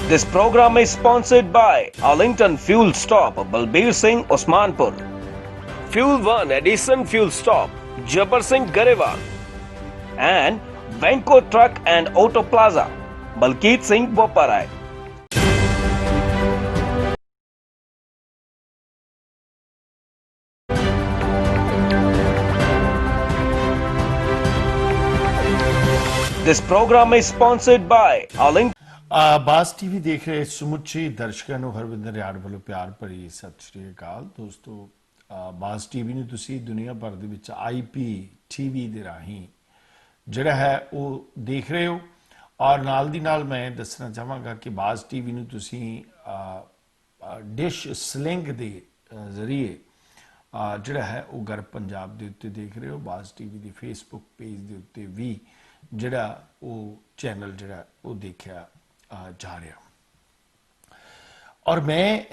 This program is sponsored by Arlington Fuel Stop, Balbir Singh, Osmanpur. Fuel 1 Edison Fuel Stop, Jabbar Singh Garewal. And Venko Truck and Auto Plaza, Balkeet Singh Boparai. This program is sponsored by Arlington. ਬਾਸ TV ਦੇਖ ਰਹੇ ਸਮੁੱਚੇ ਦਰਸ਼ਕਾਂ ਨੂੰ ਹਰਵਿੰਦਰ ਰਿਆੜ ਵੱਲੋਂ ਪਿਆਰ ਭਰੀ ਸਤਿ ਸ਼੍ਰੀ ਅਕਾਲ। ਦੋਸਤੋ, ਬਾਸ ਟੀਵੀ ਨੂੰ ਤੁਸੀਂ ਦੁਨੀਆ ਭਰ ਦੇ ਵਿੱਚ ਆਈਪੀ ਟੀਵੀ ਦੇ ਰਾਹੀਂ ਜਿਹੜਾ ਹੈ ਉਹ ਦੇਖ ਰਹੇ ਹੋ, ਔਰ ਨਾਲ ਦੀ ਨਾਲ ਮੈਂ ਦੱਸਣਾ ਚਾਹਾਂਗਾ ਕਿ ਬਾਸ ਟੀਵੀ ਨੂੰ ਤੁਸੀਂ ਡਿਸ਼ ਸਲਿੰਗ ਦੇ ਜ਼ਰੀਏ ਜਿਹੜਾ ਹੈ ਉਹ ਗਰਭ ਪੰਜਾਬ ਦੇ ਉੱਤੇ ਦੇਖ ਰਹੇ ਹੋ। ਬਾਸ ਟੀਵੀ ਦੀ ਫੇਸਬੁੱਕ ਪੇਜ ਦੇ ਉੱਤੇ ਵੀ ਜਿਹੜਾ ਉਹ ਚੈਨਲ ਜਿਹੜਾ ਉਹ ਦੇਖਿਆ ਜਾ ਰਿਹਾ। ਔਰ ਮੈਂ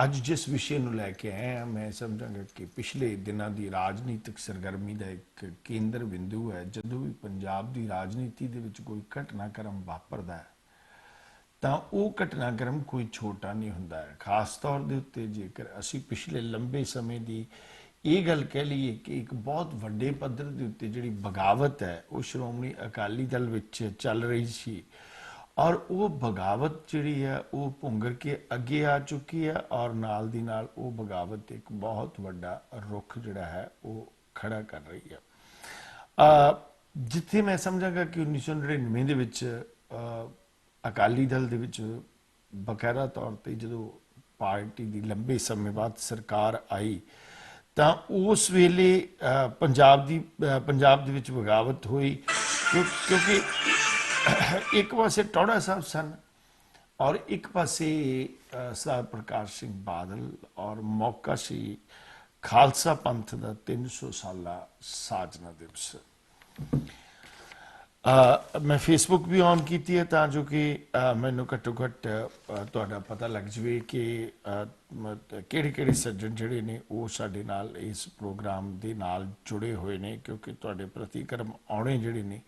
ਅੱਜ ਜਿਸ ਵਿਸ਼ੇ ਨੂੰ ਲੈ ਕੇ ਆਇਆ, ਮੈਂ ਸਮਝਾਂਗਾ ਕਿ ਪਿਛਲੇ ਦਿਨਾਂ ਦੀ ਰਾਜਨੀਤਿਕ ਸਰਗਰਮੀ ਦਾ ਇੱਕ ਕੇਂਦਰ ਬਿੰਦੂ ਹੈ। ਜਦੋਂ ਵੀ ਪੰਜਾਬ ਦੀ ਰਾਜਨੀਤੀ ਦੇ ਵਿੱਚ ਕੋਈ ਘਟਨਾਕ੍ਰਮ ਵਾਪਰਦਾ ਹੈ ਤਾਂ ਉਹ ਘਟਨਾਕ੍ਰਮ ਕੋਈ ਛੋਟਾ ਨਹੀਂ ਹੁੰਦਾ ਹੈ। ਖਾਸ ਤੌਰ ਦੇ ਉੱਤੇ ਜੇਕਰ ਅਸੀਂ ਪਿਛਲੇ ਲੰਬੇ ਸਮੇਂ ਦੀ ਇਹ ਗੱਲ ਕਹਿ ਲਈਏ ਕਿ ਇੱਕ ਬਹੁਤ ਵੱਡੇ ਪੱਧਰ ਦੇ ਉੱਤੇ ਜਿਹੜੀ ਬਗਾਵਤ ਹੈ ਉਹ ਸ਼੍ਰੋਮਣੀ ਅਕਾਲੀ ਦਲ ਵਿੱਚ ਚੱਲ ਰਹੀ ਸੀ, ਔਰ ਉਹ ਬਗਾਵਤ ਜਿਹੜੀ ਹੈ ਉਹ ਭੁੰਗਰ ਕੇ ਅੱਗੇ ਆ ਚੁੱਕੀ ਹੈ, ਔਰ ਨਾਲ ਦੀ ਨਾਲ ਉਹ ਬਗਾਵਤ ਇੱਕ ਬਹੁਤ ਵੱਡਾ ਰੁੱਖ ਜਿਹੜਾ ਹੈ ਉਹ ਖੜਾ ਕਰ ਰਹੀ ਹੈ। ਜਿੱਥੇ ਮੈਂ ਸਮਝਾਂਗਾ ਕਿ 1999 ਦੇ ਵਿੱਚ ਅਕਾਲੀ ਦਲ ਦੇ ਵਿੱਚ ਬਕਾਇਦਾ ਤੌਰ ਤੇ ਜਦੋਂ ਪਾਰਟੀ ਦੀ ਲੰਬੇ ਸਮੇਂ ਬਾਅਦ ਸਰਕਾਰ ਆਈ ਤਾਂ ਉਸ ਵੇਲੇ ਪੰਜਾਬ ਦੇ ਵਿੱਚ ਬਗਾਵਤ ਹੋਈ, ਕਿਉਂਕਿ ਇੱਕ ਪਾਸੇ ਟੌੜਾ ਸਾਹਿਬ ਸਨ ਔਰ ਇੱਕ ਪਾਸੇ ਸਰਦਾਰ ਪ੍ਰਕਾਸ਼ ਸਿੰਘ ਬਾਦਲ, ਔਰ ਮੌਕਾ ਸੀ ਖਾਲਸਾ ਪੰਥ ਦਾ 300 ਸਾਲਾ ਸਾਜਨਾ ਦਿਵਸ। ਮੈਂ ਫੇਸਬੁੱਕ ਵੀ ਔਨ ਕੀਤੀ ਹੈ ਤਾਂ ਜੋ ਕਿ ਮੈਨੂੰ ਘੱਟੋ ਘੱਟ ਤੁਹਾਡਾ ਪਤਾ ਲੱਗ ਜਾਵੇ ਕਿ ਕਿਹੜੇ ਕਿਹੜੇ ਸੱਜਣ ਜਿਹੜੇ ਨੇ ਉਹ ਸਾਡੇ ਨਾਲ ਇਸ ਪ੍ਰੋਗਰਾਮ ਦੇ ਨਾਲ ਜੁੜੇ ਹੋਏ ਨੇ, ਕਿਉਂਕਿ ਤੁਹਾਡੇ ਪ੍ਰਤੀਕਰਮ ਆਉਣੇ ਜਿਹੜੇ ਨੇ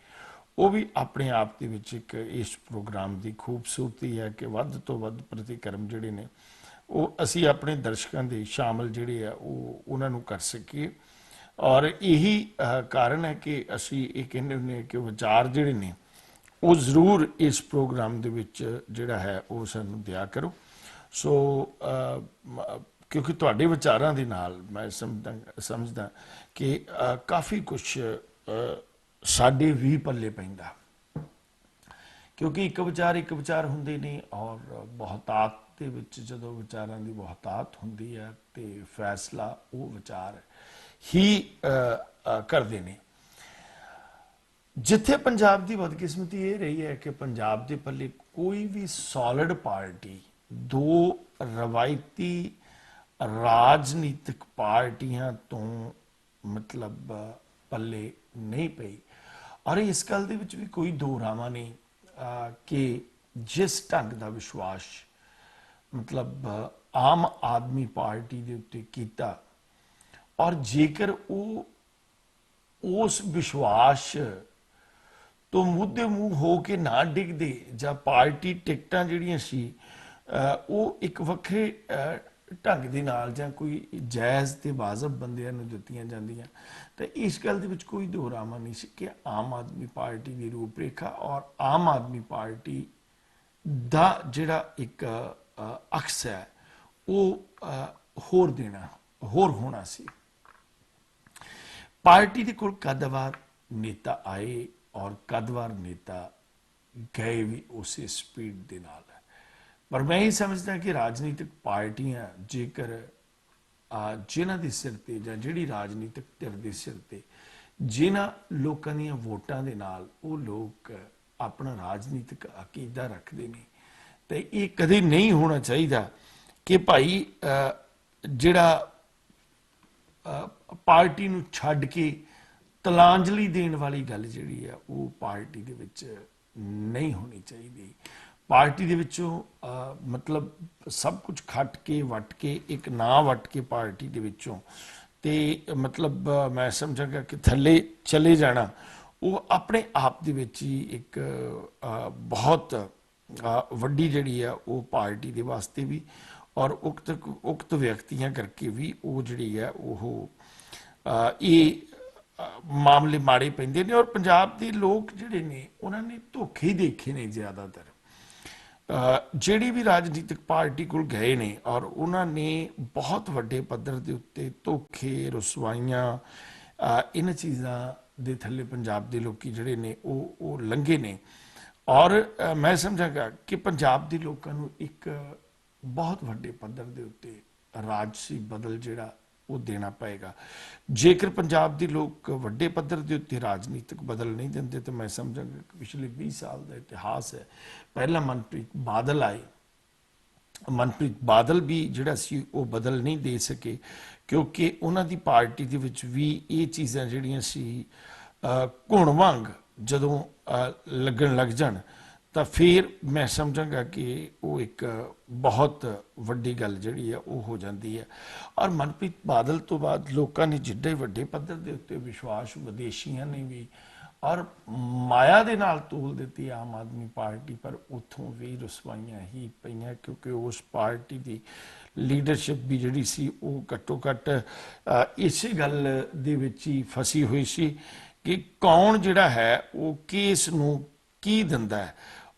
ਉਹ ਵੀ ਆਪਣੇ ਆਪ ਦੇ ਵਿੱਚ ਇੱਕ ਇਸ ਪ੍ਰੋਗਰਾਮ ਦੀ ਖੂਬਸੂਰਤੀ ਹੈ ਕਿ ਵੱਧ ਤੋਂ ਵੱਧ ਪ੍ਰਤੀਕਰਮ ਜਿਹੜੇ ਨੇ ਉਹ ਅਸੀਂ ਆਪਣੇ ਦਰਸ਼ਕਾਂ ਦੇ ਸ਼ਾਮਲ ਜਿਹੜੇ ਆ ਉਹ ਉਹਨਾਂ ਨੂੰ ਕਰ ਸਕੀਏ। ਔਰ ਇਹੀ ਕਾਰਨ ਹੈ ਕਿ ਅਸੀਂ ਇਹ ਕਹਿੰਦੇ ਹੁੰਦੇ ਹਾਂ ਕਿ ਵਿਚਾਰ ਜਿਹੜੇ ਨੇ ਉਹ ਜ਼ਰੂਰ ਇਸ ਪ੍ਰੋਗਰਾਮ ਦੇ ਵਿੱਚ ਜਿਹੜਾ ਹੈ ਉਹ ਸਾਨੂੰ ਦਿਆ ਕਰੋ। ਸੋ ਕਿਉਂਕਿ ਤੁਹਾਡੇ ਵਿਚਾਰਾਂ ਦੇ ਨਾਲ ਮੈਂ ਸਮਝਦਾ ਕਿ ਕਾਫੀ ਕੁਛ ਸਾਡੇ ਵੀ ਪੱਲੇ ਪੈਂਦਾ, ਕਿਉਂਕਿ ਇੱਕ ਵਿਚਾਰ ਹੁੰਦੇ ਨੇ, ਔਰ ਬਹੁਤਾਤ ਦੇ ਵਿੱਚ ਜਦੋਂ ਵਿਚਾਰਾਂ ਦੀ ਬਹੁਤਾਤ ਹੁੰਦੀ ਹੈ ਤੇ ਫੈਸਲਾ ਉਹ ਵਿਚਾਰ ਹੀ ਕਰਦੇ ਨੇ। ਜਿੱਥੇ ਪੰਜਾਬ ਦੀ ਬਦਕਿਸਮਤੀ ਇਹ ਰਹੀ ਹੈ ਕਿ ਪੰਜਾਬ ਦੇ ਪੱਲੇ ਕੋਈ ਵੀ ਸੋਲਿਡ ਪਾਰਟੀ, ਦੋ ਰਵਾਇਤੀ ਰਾਜਨੀਤਿਕ ਪਾਰਟੀਆਂ ਤੋਂ ਮਤਲਬ ਪੱਲੇ ਨਹੀਂ ਪਈ, ਔਰ ਇਸ ਗੱਲ ਦੇ ਵਿੱਚ ਵੀ ਕੋਈ ਦੋ ਰਾਵਾਂ ਨਹੀਂ ਕਿ ਜਿਸ ਢੰਗ ਦਾ ਵਿਸ਼ਵਾਸ ਮਤਲਬ ਆਮ ਆਦਮੀ ਪਾਰਟੀ ਦੇ ਉੱਤੇ ਕੀਤਾ, ਔਰ ਜੇਕਰ ਉਹ ਉਸ ਵਿਸ਼ਵਾਸ ਤੋਂ ਮੁੱਦੇ ਮੂੰਹ ਹੋ ਕੇ ਨਾ ਡਿੱਗਦੇ ਜਾਂ ਪਾਰਟੀ ਟਿਕਟਾਂ ਜਿਹੜੀਆਂ ਸੀ ਉਹ ਇੱਕ ਵੱਖਰੇ ਢੰਗ ਦੇ ਨਾਲ ਜਾਂ ਕੋਈ ਜਾਇਜ਼ ਤੇ ਵਾਜਬ ਬੰਦਿਆਂ ਨੂੰ ਦਿੱਤੀਆਂ ਜਾਂਦੀਆਂ, ਤਾਂ ਇਸ ਗੱਲ ਦੇ ਵਿੱਚ ਕੋਈ ਦੋਰਾਮਾ ਨਹੀਂ ਸੀ ਕਿ ਆਮ ਆਦਮੀ ਪਾਰਟੀ ਦੀ ਰੂਪਰੇਖਾ ਔਰ ਆਮ ਆਦਮੀ ਪਾਰਟੀ ਦਾ ਜਿਹੜਾ ਇੱਕ ਅਕਸ ਹੈ ਉਹ ਹੋਰ ਹੋਣਾ ਸੀ। ਪਾਰਟੀ ਦੇ ਕੋਲ ਕਦਵਾਰ ਨੇਤਾ ਆਏ ਔਰ ਕਦਵਾਰ ਨੇਤਾ ਗਏ ਵੀ ਉਸੇ ਸਪੀਡ ਦੇ ਨਾਲ ਹੈ, ਪਰ ਮੈਂ ਇਹ ਸਮਝਦਾ ਕਿ ਰਾਜਨੀਤਿਕ ਪਾਰਟੀਆਂ ਜੇਕਰ ਜਿਨ੍ਹਾਂ ਦੇ ਸਿਰ ਤੇ ਜਾਂ ਜਿਹੜੀ ਰਾਜਨੀਤਿਕ ਧਿਰ ਦੇ ਸਿਰ ਤੇ ਜਿਨ੍ਹਾਂ ਲੋਕਾਂ ਦੀਆਂ ਵੋਟਾਂ ਦੇ ਨਾਲ ਉਹ ਲੋਕ ਆਪਣਾ ਰਾਜਨੀਤਿਕ ਅਕੀਦਾ ਰੱਖਦੇ ਨੇ, ਤੇ ਇਹ ਕਦੇ ਨਹੀਂ ਹੋਣਾ ਚਾਹੀਦਾ ਕਿ ਭਾਈ ਜਿਹੜਾ ਪਾਰਟੀ ਨੂੰ ਛੱਡ ਕੇ ਤਲਾਂਜਲੀ ਦੇਣ ਵਾਲੀ ਗੱਲ ਜਿਹੜੀ ਆ ਉਹ ਪਾਰਟੀ ਦੇ ਵਿੱਚ ਨਹੀਂ ਹੋਣੀ ਚਾਹੀਦੀ। ਪਾਰਟੀ ਦੇ ਵਿੱਚੋਂ ਮਤਲਬ ਸਭ ਕੁਝ ਖੱਟ ਕੇ ਵੱਟ ਕੇ ਇੱਕ ਨਾਂ ਵੱਟ ਕੇ ਪਾਰਟੀ ਦੇ ਵਿੱਚੋਂ ਤੇ ਮਤਲਬ ਮੈਂ ਸਮਝਾਂਗਾ ਕਿ ਥੱਲੇ ਚਲੇ ਜਾਣਾ ਉਹ ਆਪਣੇ ਆਪ ਦੇ ਵਿੱਚ ਹੀ ਇੱਕ ਬਹੁਤ ਵੱਡੀ ਜਿਹੜੀ ਆ ਉਹ ਪਾਰਟੀ ਦੇ ਵਾਸਤੇ ਵੀ ਔਰ ਉਕਤ ਵਿਅਕਤੀਆਂ ਕਰਕੇ ਵੀ ਉਹ ਜਿਹੜੀ ਹੈ ਉਹ ਇਹ ਮਾਮਲੇ ਮਾੜੇ ਪੈਂਦੇ ਨੇ। ਔਰ ਪੰਜਾਬ ਦੇ ਲੋਕ ਜਿਹੜੇ ਨੇ ਉਹਨਾਂ ਨੇ ਧੋਖੇ ਹੀ ਦੇਖੇ ਨੇ ਜ਼ਿਆਦਾਤਰ। ਜਿਹੜੀ ਵੀ ਰਾਜਨੀਤਿਕ ਪਾਰਟੀ ਕੋਲ ਗਏ ਨੇ ਔਰ ਉਹਨਾਂ ਨੇ ਬਹੁਤ ਵੱਡੇ ਪੱਧਰ ਦੇ ਉੱਤੇ ਧੋਖੇ, ਰੁਸਵਾਈਆਂ, ਇਹਨਾਂ ਚੀਜ਼ਾਂ ਦੇ ਥੱਲੇ ਪੰਜਾਬ ਦੇ ਲੋਕੀ ਜਿਹੜੇ ਨੇ ਉਹ ਲੰਘੇ ਨੇ। ਔਰ ਮੈਂ ਸਮਝਾਂਗਾ ਕਿ ਪੰਜਾਬ ਦੇ ਲੋਕਾਂ ਨੂੰ ਇੱਕ ਬਹੁਤ ਵੱਡੇ ਪੱਧਰ ਦੇ ਉੱਤੇ ਰਾਜਸੀ ਬਦਲ ਜਿਹੜਾ ਉਹ ਦੇਣਾ ਪਏਗਾ। ਜੇਕਰ ਪੰਜਾਬ ਦੇ ਲੋਕ ਵੱਡੇ ਪੱਧਰ ਦੇ ਉੱਤੇ ਰਾਜਨੀਤਿਕ ਬਦਲ ਨਹੀਂ ਦਿੰਦੇ ਤਾਂ ਮੈਂ ਸਮਝਾਂਗਾ ਕਿ ਪਿਛਲੇ 20 ਸਾਲ ਦਾ ਇਤਿਹਾਸ ਹੈ। ਪਹਿਲਾਂ ਮਨਪ੍ਰੀਤ ਬਾਦਲ ਆਏ, ਮਨਪ੍ਰੀਤ ਬਾਦਲ ਵੀ ਜਿਹੜਾ ਸੀ ਉਹ ਬਦਲ ਨਹੀਂ ਦੇ ਸਕੇ ਕਿਉਂਕਿ ਉਹਨਾਂ ਦੀ ਪਾਰਟੀ ਦੇ ਵਿੱਚ ਵੀ ਇਹ ਚੀਜ਼ਾਂ ਜਿਹੜੀਆਂ ਸੀ ਘੁਣ ਵਾਂਗ ਜਦੋਂ ਲੱਗਣ ਲੱਗ ਜਾਣ ਤਾਂ ਫਿਰ ਮੈਂ ਸਮਝਾਂਗਾ ਕਿ ਉਹ ਇੱਕ ਬਹੁਤ ਵੱਡੀ ਗੱਲ ਜਿਹੜੀ ਆ ਉਹ ਹੋ ਜਾਂਦੀ ਹੈ। ਔਰ ਮਨਪ੍ਰੀਤ ਬਾਦਲ ਤੋਂ ਬਾਅਦ ਲੋਕਾਂ ਨੇ ਜਿੱਡੇ ਵੱਡੇ ਪੱਧਰ ਦੇ ਉੱਤੇ ਵਿਸ਼ਵਾਸ ਵਿਦੇਸ਼ੀਆਂ ਨੇ ਵੀ ਔਰ ਮਾਇਆ ਦੇ ਨਾਲ ਤੋਲ ਦਿੱਤੀ ਆਮ ਆਦਮੀ ਪਾਰਟੀ, ਪਰ ਉੱਥੋਂ ਵੀ ਰੁਸਵਾਈਆਂ ਹੀ ਪਈਆਂ ਕਿਉਂਕਿ ਉਸ ਪਾਰਟੀ ਦੀ ਲੀਡਰਸ਼ਿਪ ਵੀ ਜਿਹੜੀ ਸੀ ਉਹ ਘੱਟੋ ਘੱਟ ਇਸੇ ਗੱਲ ਦੇ ਵਿੱਚ ਹੀ ਫਸੀ ਹੋਈ ਸੀ ਕਿ ਕੌਣ ਜਿਹੜਾ ਹੈ ਉਹ ਕੇਸ ਨੂੰ ਕੀ ਦਿੰਦਾ ਹੈ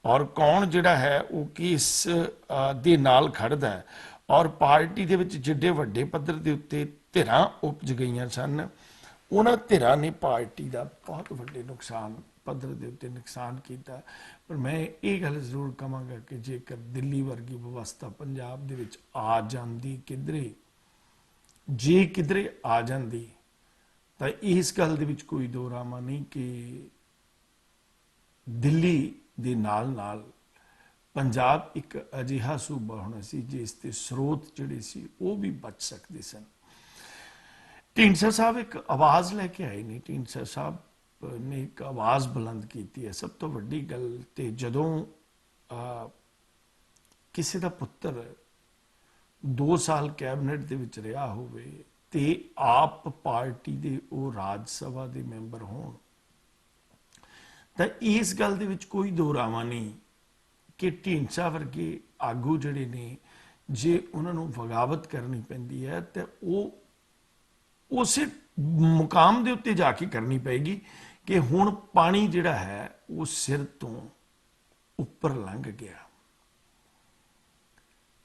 ਔਰ ਕੌਣ ਜਿਹੜਾ ਹੈ ਉਹ ਕਿਸ ਦੇ ਨਾਲ ਖੜਦਾ ਹੈ। ਔਰ ਪਾਰਟੀ ਦੇ ਵਿੱਚ ਜਿੱਡੇ ਵੱਡੇ ਪੱਧਰ ਦੇ ਉੱਤੇ ਧਿਰਾਂ ਉਪਜ ਗਈਆਂ ਸਨ, ਉਹਨਾਂ ਧਿਰਾਂ ਨੇ ਪਾਰਟੀ ਦਾ ਬਹੁਤ ਵੱਡੇ ਨੁਕਸਾਨ ਪੱਧਰ ਦੇ ਉੱਤੇ ਨੁਕਸਾਨ ਕੀਤਾ। ਪਰ ਮੈਂ ਇਹ ਗੱਲ ਜ਼ਰੂਰ ਕਹਾਂਗਾ ਕਿ ਜੇਕਰ ਦਿੱਲੀ ਵਰਗੀ ਵਿਵਸਥਾ ਪੰਜਾਬ ਦੇ ਵਿੱਚ ਆ ਜਾਂਦੀ ਜੇ ਕਿਧਰੇ ਆ ਜਾਂਦੀ ਤਾਂ ਇਸ ਗੱਲ ਦੇ ਵਿੱਚ ਕੋਈ ਦੋ ਰਾਮਾ ਨਹੀਂ ਕਿ ਦਿੱਲੀ ਦੇ ਨਾਲ ਪੰਜਾਬ ਇੱਕ ਅਜਿਹਾ ਸੂਬਾ ਹੋਣਾ ਸੀ ਜਿਸ ਦੇ ਸਰੋਤ ਜਿਹੜੇ ਸੀ ਉਹ ਵੀ ਬਚ ਸਕਦੇ ਸਨ। ਢੀਂਡਸਾ ਸਾਹਿਬ ਇੱਕ ਆਵਾਜ਼ ਲੈ ਕੇ ਆਏ ਨੇ, ਢੀਂਡਸਾ ਸਾਹਿਬ ਨੇ ਇੱਕ ਆਵਾਜ਼ ਬੁਲੰਦ ਕੀਤੀ ਹੈ। ਸਭ ਤੋਂ ਵੱਡੀ ਗੱਲ ਤੇ ਜਦੋਂ ਕਿਸੇ ਦਾ ਪੁੱਤਰ 2 ਸਾਲ ਕੈਬਨਿਟ ਦੇ ਵਿੱਚ ਰਿਹਾ ਹੋਵੇ ਤੇ ਆਪ ਪਾਰਟੀ ਦੇ ਉਹ ਰਾਜ ਸਭਾ ਦੇ ਮੈਂਬਰ ਹੋਣ ਤਾਂ ਇਸ ਗੱਲ ਦੇ ਵਿੱਚ ਕੋਈ ਦੋ ਰਾਵਾਂ ਨਹੀਂ ਕਿ ਢੀਂਡਸਾ ਵਰਗੇ ਆਗੂ ਜਿਹੜੇ ਨੇ ਜੇ ਉਹਨਾਂ ਨੂੰ ਬਗਾਵਤ ਕਰਨੀ ਪੈਂਦੀ ਹੈ ਤੇ ਉਹ ਉਸੇ ਮੁਕਾਮ ਦੇ ਉੱਤੇ ਜਾ ਕੇ ਕਰਨੀ ਪਏਗੀ ਕਿ ਹੁਣ ਪਾਣੀ ਜਿਹੜਾ ਹੈ ਉਹ ਸਿਰ ਤੋਂ ਉੱਪਰ ਲੰਘ ਗਿਆ,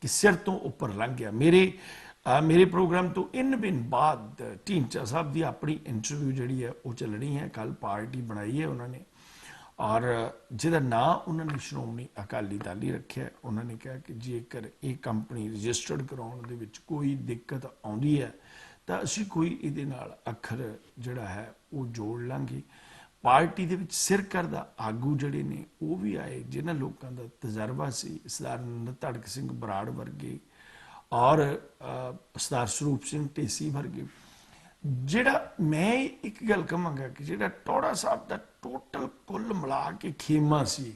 ਕਿ ਸਿਰ ਤੋਂ ਉੱਪਰ ਲੰਘ ਗਿਆ। ਮੇਰੇ ਪ੍ਰੋਗਰਾਮ ਤੋਂ ਬਿਨ ਬਾਅਦ ਢੀਂਡਸਾ ਸਾਹਿਬ ਦੀ ਆਪਣੀ ਇੰਟਰਵਿਊ ਜਿਹੜੀ ਹੈ ਉਹ ਚੱਲਣੀ ਹੈ। ਕੱਲ ਪਾਰਟੀ ਬਣਾਈ ਹੈ ਉਹਨਾਂ ਨੇ ਔਰ ਜਿਹਦਾ ਨਾਂ ਉਹਨਾਂ ਨੇ ਸ਼੍ਰੋਮਣੀ ਅਕਾਲੀ ਦਲ ਹੀ ਰੱਖਿਆ। ਉਹਨਾਂ ਨੇ ਕਿਹਾ ਕਿ ਜੇਕਰ ਇਹ ਕੰਪਨੀ ਰਜਿਸਟਰਡ ਕਰਾਉਣ ਦੇ ਵਿੱਚ ਕੋਈ ਦਿੱਕਤ ਆਉਂਦੀ ਹੈ ਤਾਂ ਅਸੀਂ ਕੋਈ ਇਹਦੇ ਨਾਲ ਅੱਖਰ ਜਿਹੜਾ ਹੈ ਉਹ ਜੋੜ ਲਾਂਗੇ। ਪਾਰਟੀ ਦੇ ਵਿੱਚ ਸਿਰਕਰ ਦਾ ਆਗੂ ਜਿਹੜੇ ਨੇ ਉਹ ਵੀ ਆਏ ਜਿਨ੍ਹਾਂ ਲੋਕਾਂ ਦਾ ਤਜਰਬਾ ਸੀ, ਸਰਦਾਰ ਧੜਕ ਸਿੰਘ ਬਰਾੜ ਵਰਗੇ ਔਰ ਸਰਦਾਰ ਸਰੂਪ ਸਿੰਘ ਢੇਸੀ ਵਰਗੇ। ਜਿਹੜਾ ਮੈਂ ਇੱਕ ਗੱਲ ਕਹਾਂਗਾ ਕਿ ਜਿਹੜਾ ਟੌੜਾ ਸਾਹਿਬ ਦਾ ਟੋਟਲ ਕੁੱਲ ਮਿਲਾ ਕੇ ਖੇਮਾ ਸੀ